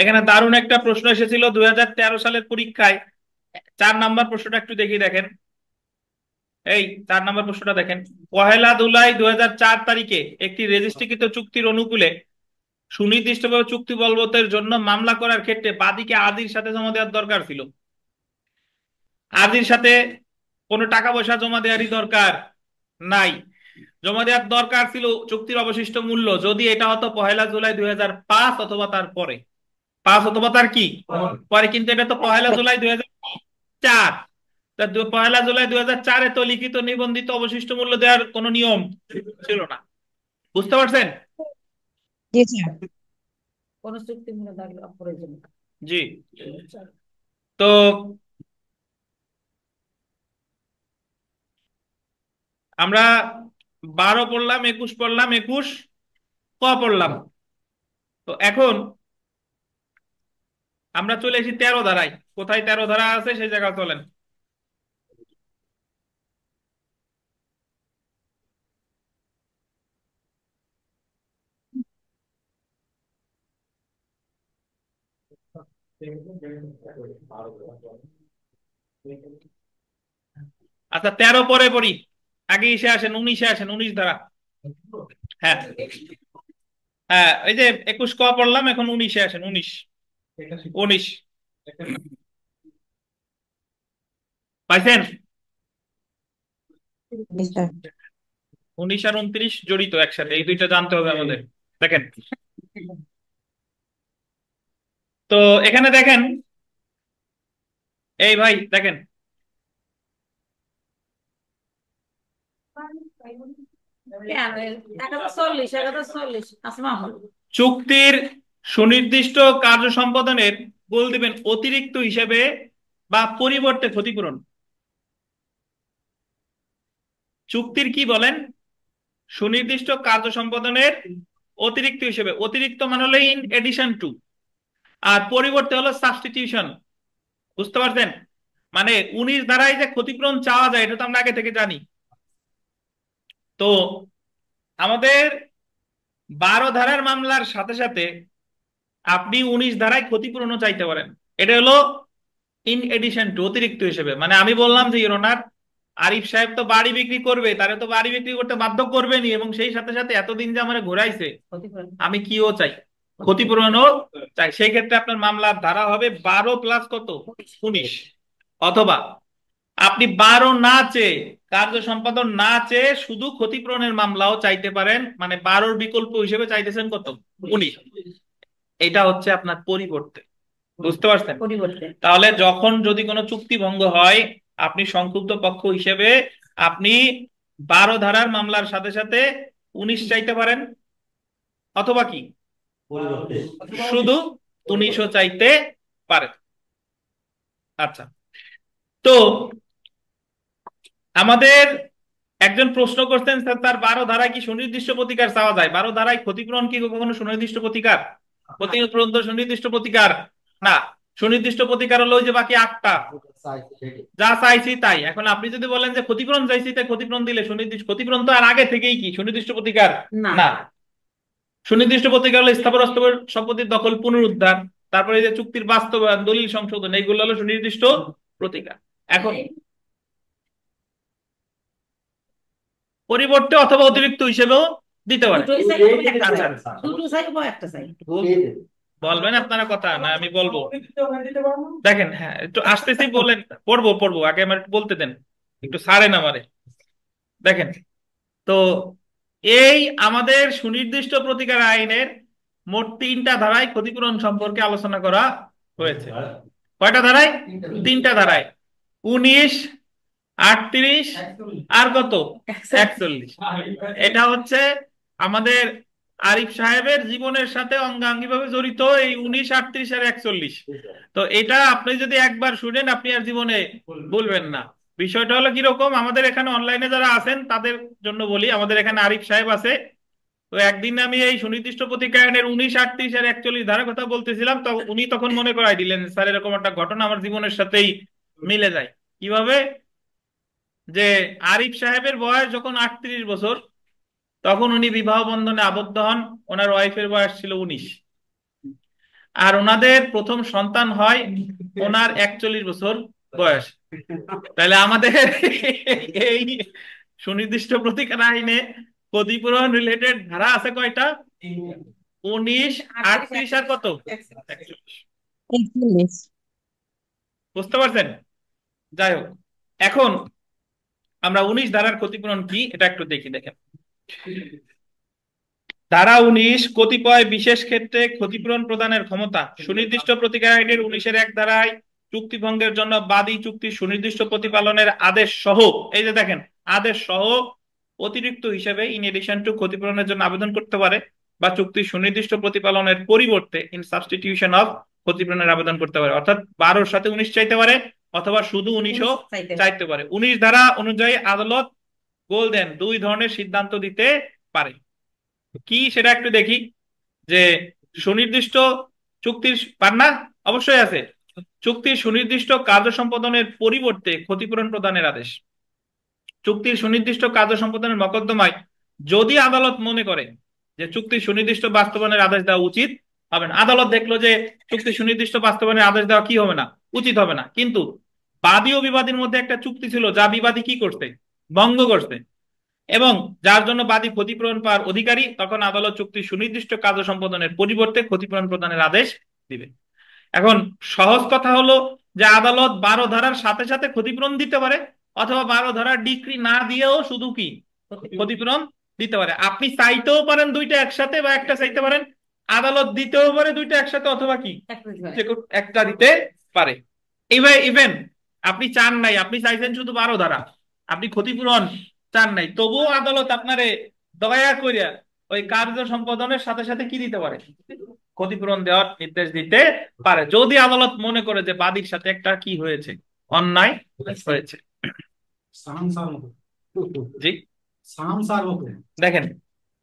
এখানে দারুণ একটা প্রশ্ন এসেছিল 2013 সালের পরীক্ষায়। 4 নম্বর প্রশ্নটা একটু দেখি, দেখেন এই 4 নম্বর প্রশ্নটা দেখেন। 1 জুলাই 2004 তারিখে একটি রেজিস্ট্রিকৃত চুক্তির অনুকূলে সুনির্দিষ্টভাবে চুক্তি বলবতের জন্য মামলা করার ক্ষেত্রে বাদীকে আদির সাথে জমা দেওয়ার দরকার ছিল। আদির সাথে কোনো টাকা পয়সা জমা দেওয়ারই দরকার নাই, জমা দেওয়ার দরকার ছিল চুক্তির অবশিষ্ট মূল্য, যদি এটা হতো 1 জুলাই 2005 অথবা তার পরে, 5 অথবা তার কি পরে। কিন্তু এটা তো 1 জুলাই 2004। 1 জুলাই 2004-এ তো লিখিত নিবন্ধিত অবশিষ্ট মূল্য দেওয়ার কোনো নিয়ম ছিল না। বুঝতে পারছেন? জি স্যার। কোন চুক্তি মূল্য থাকলে অপ্রয়োজনীয়। জি। তো আমরা 12 পড়লাম, 21 পড়লাম, 21 ক পড়লাম। তো এখন আমরা চলে এসেছি 13 ধারায়। কোথায় 13 ধারা আছে সেই জায়গা চলেন। আচ্ছা 13 পরে পড়ি, আগে এসে আসেন 19-এ আসেন, 19 ধারা। হ্যাঁ হ্যাঁ, এই যে 21 ক পড়লাম, এখন 19-এ আসেন। 19, 19 পাইছেন? জি স্যার। 19 আর 29 জড়িত একসাথে, এই দুইটা জানতে হবে আমাদের। দেখেন তো এখানে দেখেন, এই ভাই দেখেন, চুক্তির সুনির্দিষ্ট কার্য সম্পাদনের গোল দিবেন অতিরিক্ত হিসেবে বা পরিবর্তে ক্ষতিপূরণ। চুক্তির কি বলেন? সুনির্দিষ্ট কার্য সম্পাদনের অতিরিক্ত হিসেবে, অতিরিক্ত মানে হলো ইন এডিশন টু, আর পরিবর্তে হলো সাবস্টিটিউশন। বুঝতে পারছেন? মানে 19 ধারায় যে ক্ষতিপূরণ চাওয়া যায় এটা তো আমরা আগে থেকে জানি। তো আমাদের 12 ধারার মামলার সাথে সাথে আপনি 19 ধারায় ক্ষতিপূরণও চাইতে পারেন। এটা হলো ইন এডিশন টু, অতিরিক্ত হিসেবে। মানে আমি বললাম যে ইউর অনার, আরিফ সাহেব তো বাড়ি বিক্রি করবে, তারে তো বাড়ি বিক্রি করতে বাধ্য করবেনি, এবং সেই সাথে সাথে এতদিন যে আমার ঘুরাইছে, ক্ষতিপূরণ আমি কিও চাই, ক্ষতিপূরণও চাই। সেই ক্ষেত্রে আপনার মামলার ধারা হবে 12 প্লাস কত, 19। অথবা আপনি 12 না চেয়ে, কার্য সম্পাদন না চেয়ে শুধু ক্ষতিপূরণের মামলাও চাইতে পারেন, মানে 12-র বিকল্প হিসেবে চাইতেছেন কত, 19। এটা হচ্ছে আপনার পরিবর্তে। বুঝতে পারছেন? পরিবর্তে। তাহলে যখন যদি কোনো চুক্তি ভঙ্গ হয়, আপনি সংক্ষুব্ধ পক্ষ হিসেবে আপনি 12 ধারার মামলার সাথে সাথে 19 চাইতে পারেন, অথবা কি শুধু 19ও চাইতে পারেন। আচ্ছা, তো আমাদের একজন প্রশ্ন করতেন, স্যার তার 12 ধারায় কি সুনির্দিষ্ট প্রতিকার চাওয়া যায়? 12 ধারায় ক্ষতিপূরণ কি কখনো সুনির্দিষ্ট প্রতিকার? ক্ষতিপূরণ তো সুনির্দিষ্ট প্রতিকার না। সুনির্দিষ্ট প্রতিকার হলো ওই যে বাকি 8টা, যা চাইছি তাই। এখন আপনি যদি বলেন যে ক্ষতিপূরণ চাইছি তাই ক্ষতিপূরণ দিলে সুনির্দিষ্ট, ক্ষতিপূরণ তো আর আগে থেকেই কি সুনির্দিষ্ট প্রতিকার না। না। সুনির্দিষ্ট প্রতিকার হলো স্থাবর অস্থাবর সম্পত্তির দখল পুনরুদ্ধার, তারপরে এই যে চুক্তির বাস্তবায়ন, দলিল সংশোধন, এইগুলো হলো সুনির্দিষ্ট প্রতিকার। এখন পরিবর্তে অথবা অতিরিক্ত হিসেবেও দিতে পারে। দুটোই চাই, আচ্ছা, দুটো চাই বা একটা চাই। বলবেন আপনারা কথা, না আমি বলবো? দেখেন, হ্যাঁ একটু আসতেছি, বলেন। পড়বো পড়বো, আগে আমার একটু বলতে দেন, একটু ছাড়েন আমারে। দেখেন, তো এই আমাদের সুনির্দিষ্ট প্রতিকার আইনের মোট 3টা ধারায় ক্ষতিপূরণ সম্পর্কে আলোচনা করা হয়েছে। কয়টা ধারায়? 3টা ধারায়, 19, 38 আর কত, 41। এটা হচ্ছে আমাদের আরিফ সাহেবের জীবনের সাথে অঙ্গাঙ্গি ভাবে জড়িত এই 19, 38 আর 41। তো এটা আপনি যদি একবার শুনেন আপনি আর জীবনে ভুলবেন না। বিষয়টা হলো কিরকম, আমাদের এখানে অনলাইনে যারা আছেন তাদের জন্য বলি, আমাদের এখানে আরিফ সাহেব আছে। তো একদিন আমি এই সুনির্দিষ্ট প্রতিকায়নের 19, 38 আর 41 ধারার কথা বলতেছিলাম, তো উনি তখন মনে করাই দিলেন, স্যার এরকম একটা ঘটনা আমার জীবনের সাথেই মিলে যায়। কিভাবে? যে আরিফ সাহেবের বয়স যখন 38 বছর, তখন উনি বিবাহ বন্ধনে আবদ্ধ হন। ওনার ওয়াইফের বয়স ছিল 19, আর ওনাদের প্রথম সন্তান হয় ওনার 41 বছর বয়স। তাহলে আমাদের এই সুনির্দিষ্ট প্রতিকার আইনে ক্ষতিপূরণ রিলেটেড ধারা আছে কয়টা? 19, 38 আর কত, 41। 41। বুঝতে পারছেন? যাই হোক, এখন আমরা 19 ধারার ক্ষতিপূরণ কি এটা একটু দেখি। দেখেন, ধারা 19 কতিপয় বিশেষ ক্ষেত্রে ক্ষতিপূরণ প্রদানের ক্ষমতা। সুনির্দিষ্ট প্রতিকার আইনের 19-এর 1 ধারায় চুক্তি ভঙ্গের জন্য বাদী চুক্তির সুনির্দিষ্ট প্রতিপালনের আদেশ সহ, এই যে দেখেন, আদেশ সহ অতিরিক্ত হিসেবে ইন এডিশন টু ক্ষতিপূরণের জন্য আবেদন করতে পারে, বা চুক্তির সুনির্দিষ্ট প্রতিপালনের পরিবর্তে ইন সাবস্টিটিউশন অফ ক্ষতিপূরণের আবেদন করতে পারে। অর্থাৎ 12-র সাথে 19 চাইতে পারে, অথবা শুধু 19ও চাইতে পারে। 19 ধারা অনুযায়ী আদালত গোল্ডেন 2 ধরনের সিদ্ধান্ত দিতে পারে। কি সেটা একটু দেখি। যে সুনির্দিষ্ট চুক্তির পান না, অবশ্যই আছে, চুক্তির সুনির্দিষ্ট কার্য সম্পাদনের পরিবর্তে ক্ষতিপূরণ প্রদানের আদেশ। চুক্তির সুনির্দিষ্ট কার্য সম্পাদনের মকদ্দমায় যদি আদালত মনে করে যে চুক্তির সুনির্দিষ্ট বাস্তবায়নের আদেশ দেওয়া উচিত হবে না, আদালত দেখলো যে চুক্তির সুনির্দিষ্ট বাস্তবায়নের আদেশ দেওয়া কি হবে না, উচিত হবে না, কিন্তু বাদী ও বিবাদীর মধ্যে একটা চুক্তি ছিল যা বিবাদী কি করছে, ভঙ্গ করছে, এবং যার জন্য বাদী ক্ষতিপূরণ পাওয়ার অধিকারী, তখন আদালত চুক্তির সুনির্দিষ্ট কার্য সম্পাদনের পরিবর্তে ক্ষতিপূরণ প্রদানের আদেশ দিবে। এখন সহজ কথা হলো যে আদালত 12 ধারার সাথে সাথে ক্ষতিপূরণ দিতে পারে, অথবা 12 ধারার ডিক্রি না দিয়েও শুধু কি ক্ষতিপূরণ দিতে পারে। আপনি চাইতেও পারেন দুইটা একসাথে, বা একটা চাইতে পারেন। আদালত দিতেও পারে দুইটা একসাথে, অথবা কি একটা দিতে পারে। ইভেন আপনি চান নাই, আপনি চাইছেন শুধু 12 ধারা, আপনি ক্ষতিপূরণ চান নাই, তবুও আদালত আপনারে দয়া করিয়া ওই কার্য সম্পাদনের সাথে সাথে কি দিতে পারে, ক্ষতিপূরণ দেওয়ার নির্দেশ দিতে পারে, যদি আদালত মনে করে যে বাদীর সাথে একটা কি হয়েছে, অন্যায় হয়েছে। জি সাম স্যার মতো দেখেন,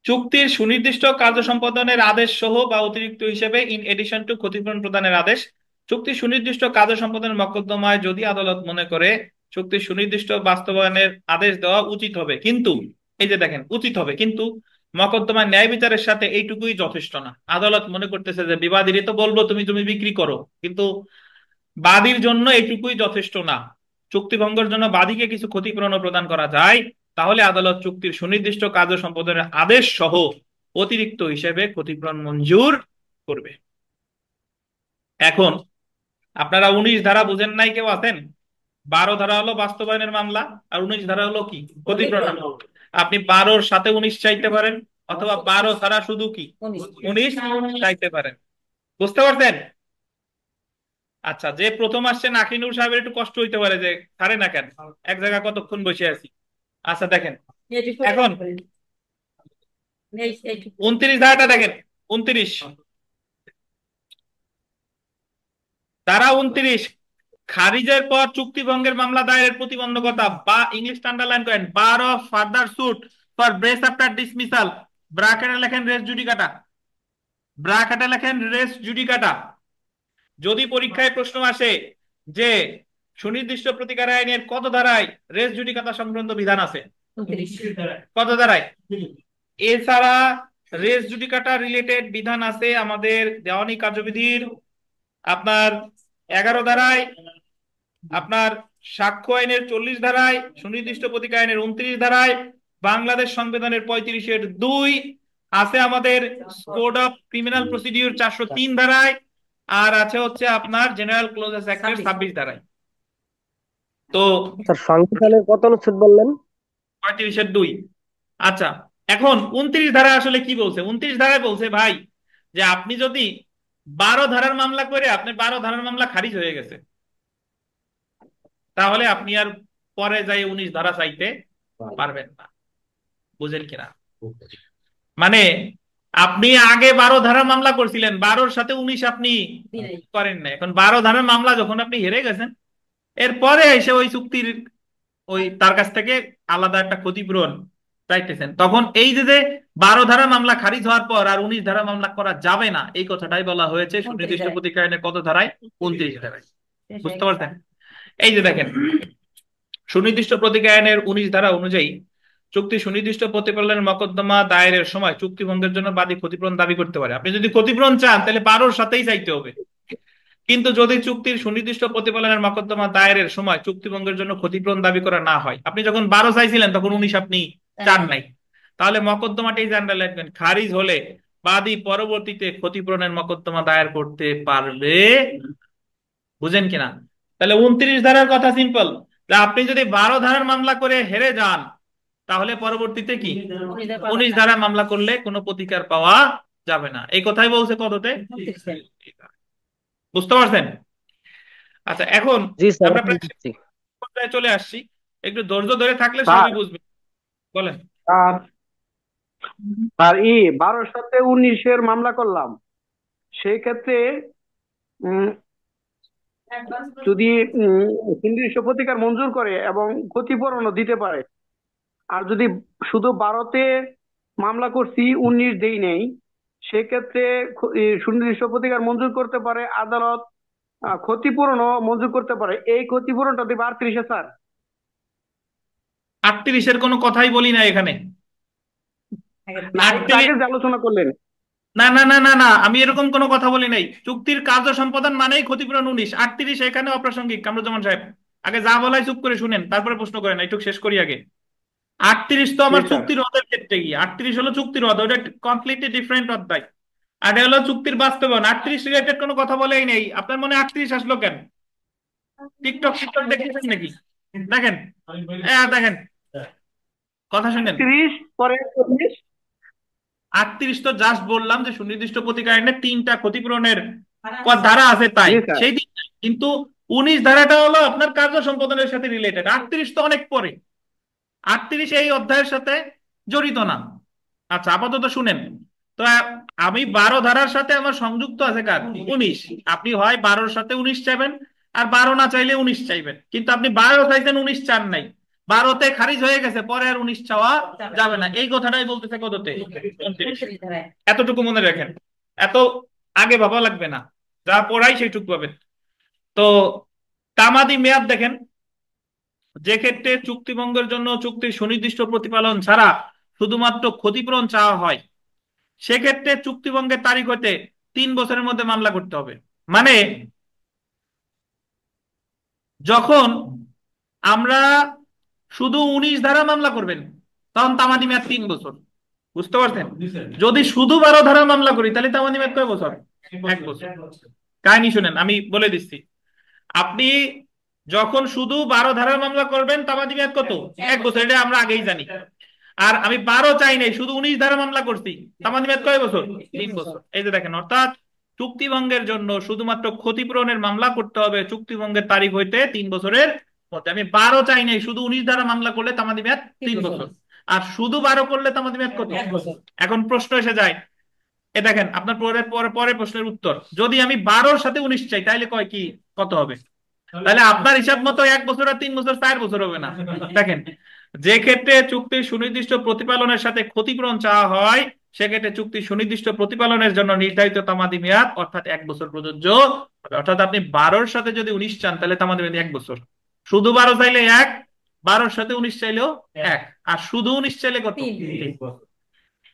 চুক্তির সুনির্দিষ্ট কার্য সম্পাদনের আদেশ সহ বা অতিরিক্ত হিসেবে ইন এডিশন টু ক্ষতিপূরণ প্রদানের আদেশ। চুক্তির সুনির্দিষ্ট কার্য সম্পাদনের মকদ্দমায় যদি আদালত মনে করে চুক্তির সুনির্দিষ্ট বাস্তবায়নের আদেশ দেওয়া উচিত হবে, কিন্তু এই যে দেখেন উচিত হবে, কিন্তু মকদ্দমায় ন্যায় বিচারের সাথে এইটুকুই যথেষ্ট না। আদালত মনে করতেছে যে বিবাদীরই তো বলবো তুমি তুমি বিক্রি করো, কিন্তু বাদীর জন্য এইটুকুই যথেষ্ট না। চুক্তি ভঙ্গের জন্য বাদীকে কিছু ক্ষতিপূরণ প্রদান করা যায়, তাহলে আদালত চুক্তির সুনির্দিষ্ট কার্য সম্পাদনের আদেশ সহ অতিরিক্ত হিসেবে ক্ষতিপূরণ মঞ্জুর করবে। এখন আপনারা 19 ধারা বুঝেন নাই কেউ আছেন? 12 ধারা হলো বাস্তবায়নের মামলা, আর 19 ধারা হলো কি ক্ষতিপূরণ। আপনি 12-র সাথে 19 চাইতে পারেন, অথবা 12 ছাড়া শুধু কি 19 চাইতে পারেন। বুঝতে পারছেন? আচ্ছা, যে প্রথম আসছেন আকিনুর সাহেবের একটু কষ্ট হইতে পারে যে ছাড়ে না কেন, এক জায়গায় কতক্ষণ বসে আছি। আচ্ছা দেখেন, এখন 29 ধারাটা দেখেন। 29 ধারা 29, খারিজের পর চুক্তি ভঙ্গের মামলা দায়েরের প্রতিবন্ধকতা, বা ইংলিশ আন্ডারলাইন করেন, bar of further suit for brace after dismissal, ব্রাকেটে লেখেন রেস জুডিকাটা, ব্রাকেটে লেখেন রেস জুডিকাটা। যদি পরীক্ষায় প্রশ্ন আসে যে সুনির্দিষ্ট প্রতিকার আইনের কত ধারায় রেস জুডিকাতা সংক্রান্ত বিধান আছে, কত ধারায়, এছাড়া রেস জুডিকাটা রিলেটেড বিধান আছে আমাদের দেওয়ানি কার্যবিধির আপনার 11 ধারায়, আপনার সাক্ষ্য আইনের 40 ধারায়, সুনির্দিষ্ট প্রতিকার আইনের 29 ধারায়, বাংলাদেশ সংবিধানের 35-2 আছে আমাদের কোড অফ ক্রিমিনাল প্রসিডিউর 403 ধারায়, আর আছে হচ্ছে আপনার জেনারেল ক্লোজেস অ্যাক্টের 26 ধারায়। তো স্যার সংবিধানের কত অনুচ্ছেদ বললেন? 35-2। আচ্ছা, এখন 29 ধারা আসলে কি বলছে? 29 ধারায় বলছে ভাই যে আপনি যদি 12 ধারার মামলা করে আপনার 12 ধারার মামলা খারিজ হয়ে গেছে, তাহলে আপনি আর পরে যাই 19 ধারা চাইতে পারবেন না। বুঝেন কিনা? মানে আপনি আগে 12 ধারার মামলা করছিলেন, 12-র সাথে 19 আপনি করেন না, এখন 12 ধারার মামলা যখন আপনি হেরে গেছেন, এরপরে এসে ওই চুক্তির ওই তার কাছ থেকে আলাদা একটা ক্ষতিপূরণ চাইতেছেন, তখন এই যে 12 ধারা মামলা খারিজ হওয়ার পর আর 19 ধারা মামলা করা যাবে না, এই কথাটাই বলা হয়েছে সুনির্দিষ্ট প্রতিকার আইনের কত ধারায়, 29 ধারায়। বুঝতে পারছেন? এই যে দেখেন, সুনির্দিষ্ট প্রতিকার আইনের 19 ধারা অনুযায়ী চুক্তি সুনির্দিষ্ট প্রতিপালনের মকদ্দমা দায়েরের সময় চুক্তি ভঙ্গের জন্য বাদী ক্ষতিপূরণ দাবি করতে পারে। আপনি যদি ক্ষতিপূরণ চান তাহলে 12-র সাথেই চাইতে হবে, কিন্তু যদি চুক্তির সুনির্দিষ্ট প্রতিপালনের মকদ্দমা দায়েরের সময় চুক্তি ভঙ্গের জন্য ক্ষতিপূরণ দাবি করা না হয়, আপনি যখন 12 চাইছিলেন তখন 19 আপনি চান নাই, তাহলে মকদ্দমাটি জানতে লাগবেন খারিজ হলে বাদী পরবর্তীতে ক্ষতিপূরণের মকদ্দমা দায়ের করতে পারবে। বুঝেন কিনা? তাহলে 29 ধারার কথা সিম্পল, যে আপনি যদি 12 ধারার মামলা করে হেরে যান, তাহলে পরবর্তীতে কি 19 ধারা মামলা করলে কোনো প্রতিকার পাওয়া যাবে না। এই কথাই বলছে কততে? বুঝতে পারছেন? আচ্ছা, এখন জি স্যার, আমরা এখন প্রায় শেষ বুঝছি। পর্যায়ে চলে আসছি, একটু ধৈর্য ধরে থাকলে স্যার সবই বুঝবেন। বলেন। স্যার স্যার 12-র সাথে 19-এর মামলা করলাম, সেই ক্ষেত্রে উম, যদি সুনির্দিষ্ট প্রতিকার মঞ্জুর করে এবং ক্ষতিপূরণও দিতে পারে, আর যদি শুধু 12-তে মামলা করছি 19 দেই নেই, সেক্ষেত্রে সুনির্দিষ্ট প্রতিকার মঞ্জুর করতে পারে আদালত, ক্ষতিপূরণও মঞ্জুর করতে পারে। এই ক্ষতিপূরণটা দেবে 38-এ স্যার। 38-এর কোনো কথাই বলি না এখানে। না, একটু আগে যে আলোচনা করলেন। না না না না না, আমি এরকম কোনো কথা বলি নাই। চুক্তির কার্য সম্পাদন মানেই ক্ষতিপূরণ 19, 38 এখানে অপ্রাসঙ্গিক। কামরুজ্জামান সাহেব, আগে যা বলাই চুপ করে শুনেন, তারপরে প্রশ্ন করেন, একটু শেষ করি আগে। 38 তো জি আমার স্যার। চুক্তির রদের ক্ষেত্রে গিয়ে, 38 হলো চুক্তির রদ, ওটা কমপ্লিটলি ডিফারেন্ট অধ্যায়। আর এটা হলো চুক্তির বাস্তবায়ন। 38 রিলেটেড কোনো কথা বলেই নেই। আপনার মনে 38 আসলো কেন? টিকটক টিকটক দেখেছেন নাকি? দেখেন, দেখেন, কথা শুনেন। 30 পরে 40। 38 তো জাস্ট বললাম যে সুনির্দিষ্ট প্রতিকার আইনে 3টা ক্ষতিপূরণের ধারা আছে, তাই জি স্যার। সেই দিক। কিন্তু 19 ধারাটা হলো আপনার কার্য সম্পাদনের সাথে রিলেটেড, 38 তো অনেক পরে, 38 এই অধ্যায়ের সাথে জড়িত না। আচ্ছা, আপাতত শুনেন। তো আমি 12 ধারার সাথে আমার সংযুক্ত আছে কার, 19। আপনি হয় 12-র সাথে 19 চাইবেন, আর 12 না চাইলে 19 চাইবেন, কিন্তু আপনি 12 চাইছেন 19 চান নাই, 12তে খারিজ হয়ে গেছে, পরে আর 19 চাওয়া যাবে না, এই কথাটাই বলতেছে কততে? 29। 29 ধারায়। এতটুকু মনে রাখেন, এত আগে ভাবা লাগবে না, যা পড়াই সেইটুকু পাবেন। তো তামাদি মেয়াদ দেখেন, যে ক্ষেত্রে চুক্তিভঙ্গের জন্য চুক্তির সুনির্দিষ্ট প্রতিপালন ছাড়া শুধুমাত্র ক্ষতিপূরণ চাওয়া হয়, সেক্ষেত্রে চুক্তিভঙ্গের তারিখ হতে 3 বছরের মধ্যে মামলা করতে হবে। মানে যখন আমরা শুধু 19 ধারা মামলা করবেন, তখন তামাদি মেয়াদ 3 বছর, বুঝতে পারছেন? যদি শুধু 12 ধারা মামলা করি, তাহলে তামাদি মেয়াদ কয় বছর? 1 বছর। কাহিনী শুনেন, আমি বলে দিচ্ছি। আপনি যখন শুধু 12 ধারার মামলা করবেন, তামাদি মেয়াদ কত? 1 বছর, এটা আমরা আগেই জানি। আর আমি 12 চাই নাই, শুধু 19 ধারা মামলা করছি, তামাদি মেয়াদ কয় বছর? 3 বছর। এই যে দেখেন, অর্থাৎ চুক্তিভঙ্গের জন্য শুধুমাত্র ক্ষতিপূরণের মামলা করতে হবে চুক্তিভঙ্গের তারিখ হইতে 3 বছরের মধ্যে। আমি 12 চাই নাই, শুধু 19 ধারা মামলা করলে তামাদি মেয়াদ 3 বছর, আর শুধু 12 করলে তামাদি মেয়াদ কত? 1 বছর। এখন প্রশ্ন এসে যায়, এ দেখেন আপনার পরের পরের প্রশ্নের উত্তর, যদি আমি 12-র সাথে 19 চাই, তাহলে কয় কি কত হবে? তাহলে আপনার হিসাব মতো 1 বছর আর 3 বছর 4 বছর হবে না। দেখেন, যে ক্ষেত্রে চুক্তির সুনির্দিষ্ট প্রতিপালনের সাথে ক্ষতিপূরণ চাওয়া হয়, সেক্ষেত্রে চুক্তির সুনির্দিষ্ট প্রতিপালনের জন্য নির্ধারিত তামাদি মেয়াদ অর্থাৎ 1 বছর প্রযোজ্য হবে। অর্থাৎ আপনি 12-র সাথে যদি 19 চান, তাহলে তামাদি মেয়াদ 1 বছর। শুধু 12 চাইলে 1, 12-র সাথে 19 চাইলেও 1, আর শুধু 19 চাইলে কত? 3।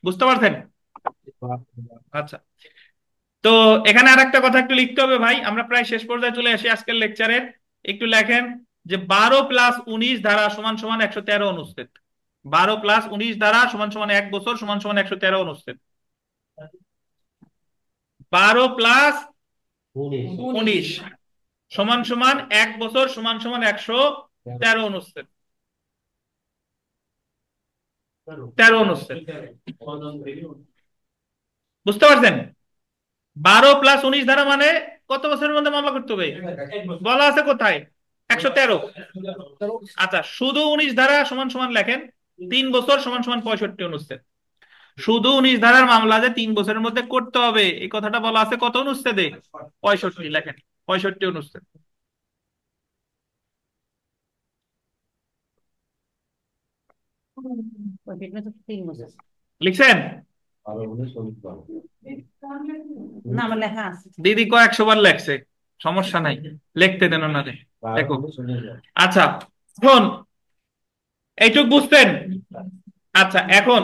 বুঝতে পারছেন? আচ্ছা, তো এখানে আর একটা কথা একটু লিখতে হবে ভাই, আমরা প্রায় শেষ পর্যায়ে চলে আসি আজকের লেকচারের। একটু লেখেন যে 12 + 19 ধারা সমান সমান 113 অনুচ্ছেদ। 12 + 19 ধারা সমান সমান 1 বছর সমান সমান 113 অনুচ্ছেদ। 12 + 19 সমান সমান 1 বছর সমান সমান 113 অনুচ্ছেদ। 13 অনুচ্ছেদ, বুঝতে পারছেন? 12 + 19 ধারা মানে কত বছরের মধ্যে মামলা করতে হবে বলা আছে কোথায়? 113। আচ্ছা, শুধু 19 ধারা সমান সমান লেখেন 3 বছর সমান সমান 65 অনুচ্ছেদ। শুধু 19 ধারার মামলা যে 3 বছরের মধ্যে করতে হবে, এই কথাটা বলা আছে কত অনুচ্ছেদে? 65 লেখেন, 65 অনুচ্ছেদ। ওই ফিটনেস 3 বছর। লিখছেন? না, আমার লেখা আছে। দিদি কয়েকশো বার লেখছে, সমস্যা নাই, লিখতে দেন ওনাদের, দেখো। আচ্ছা, এখন এইটুক বুঝতেন? আচ্ছা, এখন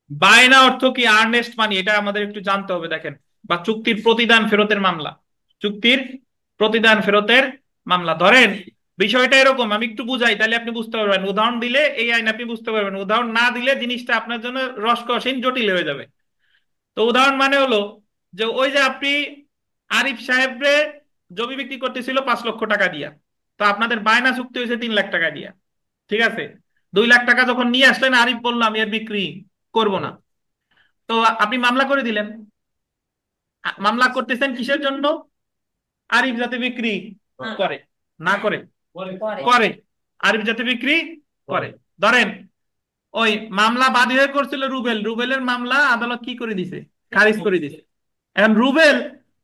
বায়না অর্থ কি, আর্নেস্ট মানি, এটা আমাদের একটু জানতে হবে। দেখেন, বা চুক্তির প্রতিদান ফেরতের মামলা, চুক্তির প্রতিদান ফেরতের মামলা। ধরেন বিষয়টা এরকম, আমি একটু বুঝাই, তাহলে আপনি বুঝতে পারবেন। উদাহরণ দিলে এই আইন আপনি বুঝতে পারবেন, উদাহরণ না দিলে জিনিসটা আপনার জন্য রসকসীন জটিল হয়ে যাবে। তো উদাহরণ মানে হলো যে, ওই যে আপনি আরিফ সাহেবরে জমি বিক্রি করতেছিল 5 লক্ষ টাকা দিয়া, তো আপনাদের বায়না চুক্তি হয়েছে 3 লাখ টাকা দিয়া, ঠিক আছে? 2 লাখ টাকা যখন নিয়ে আসলেন, আরিফ বলল আমি আর বিক্রি করব না, তো আপনি মামলা করে দিলেন। মামলা করতেছেন কিসের জন্য? আরিফ যাতে বিক্রি করে না করে, করে, আরিফ যাতে বিক্রি করে। ধরেন ওই মামলা বাদী হয়ে করছিল রুবেল, রুবেলের মামলা আদালত কি করে দিছে? খারিজ করে দিছে। এখন রুবেল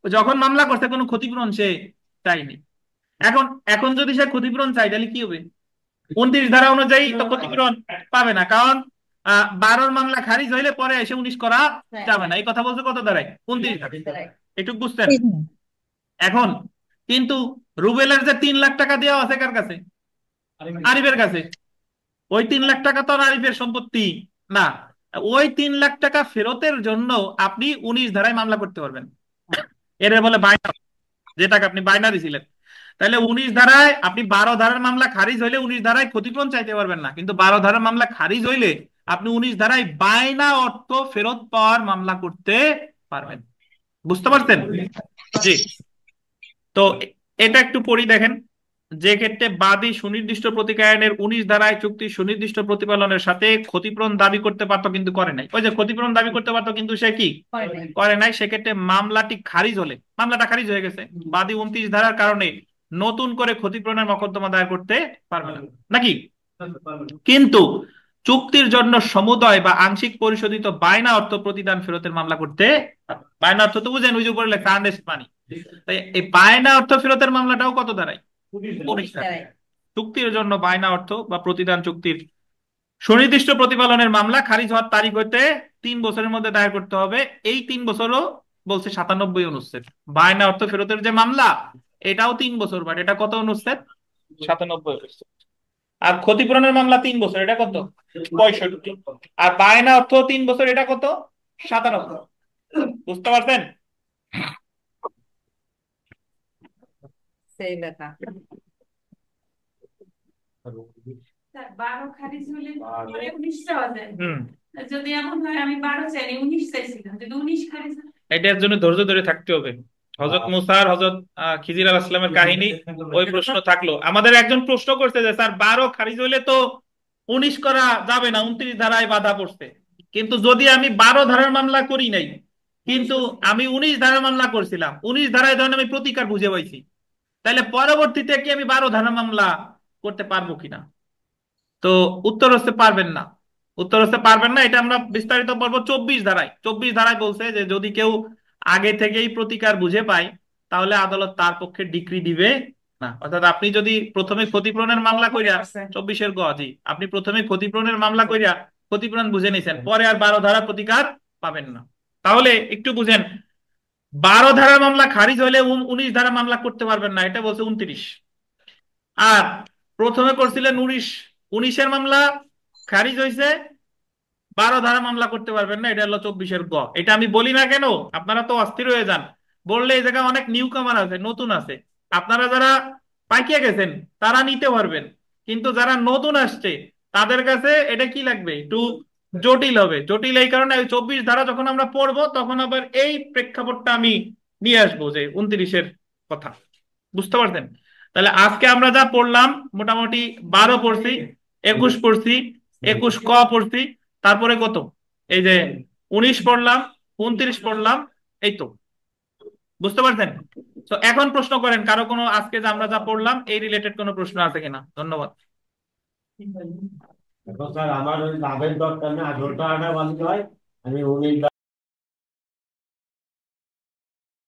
যখন মামলা করছে কোনো ক্ষতিপূরণ সে চাইনি। এখন এখন যদি সে ক্ষতিপূরণ চাই, তাহলে কি হবে? 29 ধারা অনুযায়ী তো ক্ষতিপূরণ পাবে না, কারণ 12-র মামলা খারিজ হইলে পরে এসে 19 করা যাবে না। এই কথা বলছে কত ধারায়? 29 ধারায়। একটু বুঝতেন? এখন কিন্তু রুবেলের যে 3 লাখ টাকা দেওয়া আছে কার কাছে? আরিফের কাছে। ওই 3 লাখ টাকা তো আর আরিফের সম্পত্তি না। ওই 3 লাখ টাকা ফেরতের জন্য আপনি 19 ধারায় মামলা করতে পারবেন, এর বলে বায়না, যে টাকা আপনি বায়না দিছিলেন। তাহলে 19 ধারায় আপনি 12 ধারার মামলা খারিজ হইলে 19 ধারায় ক্ষতিপূরণ চাইতে পারবেন না, কিন্তু 12 ধারার মামলা খারিজ হইলে আপনি 19 ধারায় বায়না অর্থ ফেরত পাওয়ার মামলা করতে পারবেন। বুঝতে পারছেন? জি। তো এটা একটু পড়ি, দেখেন। যে ক্ষেত্রে বাদী সুনির্দিষ্ট প্রতিকায়নের 19 ধারায় চুক্তি সুনির্দিষ্ট প্রতিপালনের সাথে ক্ষতিপূরণ দাবি করতে পারতো কিন্তু করে নাই, ওই যে ক্ষতিপূরণ দাবি করতে পারতো কিন্তু সে কি করে নাই, সেক্ষেত্রে মামলাটি খারিজ হলে, মামলাটা খারিজ হয়ে গেছে, বাদী 29 ধারার কারণে নতুন করে ক্ষতিপূরণের মকদ্দমা দায়ের করতে পারবে না, নাকি? কিন্তু চুক্তির জন্য সমুদয় বা আংশিক পরিশোধিত বায়না অর্থ প্রতিদান ফেরতের মামলা করতে পারবে। বায়না অর্থ তো বুঝেন, ওই যে উপরে লেখা আর্নেস্ট মানি। এই বায়না অর্থ ফেরতের মামলাটাও কত দাঁড়ায়? 19 ধারায়। চুক্তির জন্য বায়না অর্থ বা প্রতিদান চুক্তির সুনির্দিষ্ট প্রতিপালনের মামলা খারিজ হওয়ার তারিখ হইতে 3 বছরের মধ্যে দায়ের করতে হবে। এই 3 বছরও বলছে 97 অনুচ্ছেদ। বায়না অর্থ ফেরতের যে মামলা, এটাও 3 বছর, বাট এটা কত অনুচ্ছেদ? 97 অনুচ্ছেদ। আর ক্ষতিপূরণের মামলা 3 বছর, এটা কত? 65। আর বায়না অর্থ 3 বছর, এটা কত? 97। বুঝতে পারছেন? সেই লেখা। স্যার, 12 খারিজ হলে পরে 19 চাওয়া যায়। হুম, যদি এমন হয় আমি 12 চাইনি, 19 চাইছিলাম, যদি 19 খারিজ হয়, এটার জন্য ধৈর্য ধরে থাকতে হবে। হযরত মুসা আর হযরত খিজির আলাইহিস সালামের কাহিনী, ওই প্রশ্ন থাকলো। আমাদের একজন প্রশ্ন করছে যে স্যার 12 খারিজ হইলে তো 19 করা যাবে না, 29 ধারায় বাধা পড়ছে। কিন্তু যদি আমি 12 ধারার মামলা করি নাই, কিন্তু আমি 19 ধারার মামলা করছিলাম, 19 ধারায় ধরেন আমি প্রতিকার বুঝে পাইছি, তাহলে পরবর্তীতে কি আমি 12 ধারার মামলা করতে পারবো কিনা? তো উত্তর হচ্ছে পারবেন না। উত্তর হচ্ছে পারবেন না। এটা আমরা বিস্তারিত পড়বো 24 ধারায়। 24 ধারায় বলছে যে যদি কেউ আগে থেকেই প্রতিকার বুঝে পায়, তাহলে আদালত তার পক্ষে ডিক্রি দিবে না। অর্থাৎ আপনি যদি প্রথমে ক্ষতিপূরণের মামলা কইরা, 24-এর গ, জি, আপনি প্রথমে ক্ষতিপূরণের মামলা কইরা ক্ষতিপূরণ বুঝে নিছেন, পরে আর 12 ধারা প্রতিকার পাবেন না। তাহলে একটু বুঝেন, 12 ধারার মামলা খারিজ হইলে 19 ধারা মামলা করতে পারবেন না, এটা বলছে 29। আর প্রথমে করছিলেন 19, 19-এর মামলা খারিজ হয়েছে, 12 ধারা মামলা করতে পারবেন না, এটা হলো 24-এর গ। এটা আমি বলি না কেন, আপনারা তো অস্থির হয়ে যান। বললে এই জায়গায় অনেক নিউ কামার আছে, নতুন আছে। আপনারা যারা পাইকে গেছেন তারা নিতে পারবেন, কিন্তু যারা নতুন আসছে তাদের কাছে এটা কি লাগবে, একটু জটিল হবে। জটিল এই কারণে, ওই 24 ধারা যখন আমরা পড়বো তখন আবার এই প্রেক্ষাপটটা আমি নিয়ে আসবো, যে 29-এর কথা। বুঝতে পারছেন? তাহলে আজকে আমরা যা পড়লাম, মোটামুটি 12 পড়ছি, 21 পড়ছি, 21 ক পড়ছি, তারপরে কত, এই যে 19 পড়লাম, 29 পড়লাম, এই তো। বুঝতে পারছেন? তো এখন প্রশ্ন করেন, কারো কোনো আজকে যে আমরা যা পড়লাম এই রিলেটেড কোনো প্রশ্ন আছে কিনা? ধন্যবাদ। এখন স্যার আমার ওই লাভের দরকার না, 18 টাকা বাদ হয়, আমি 19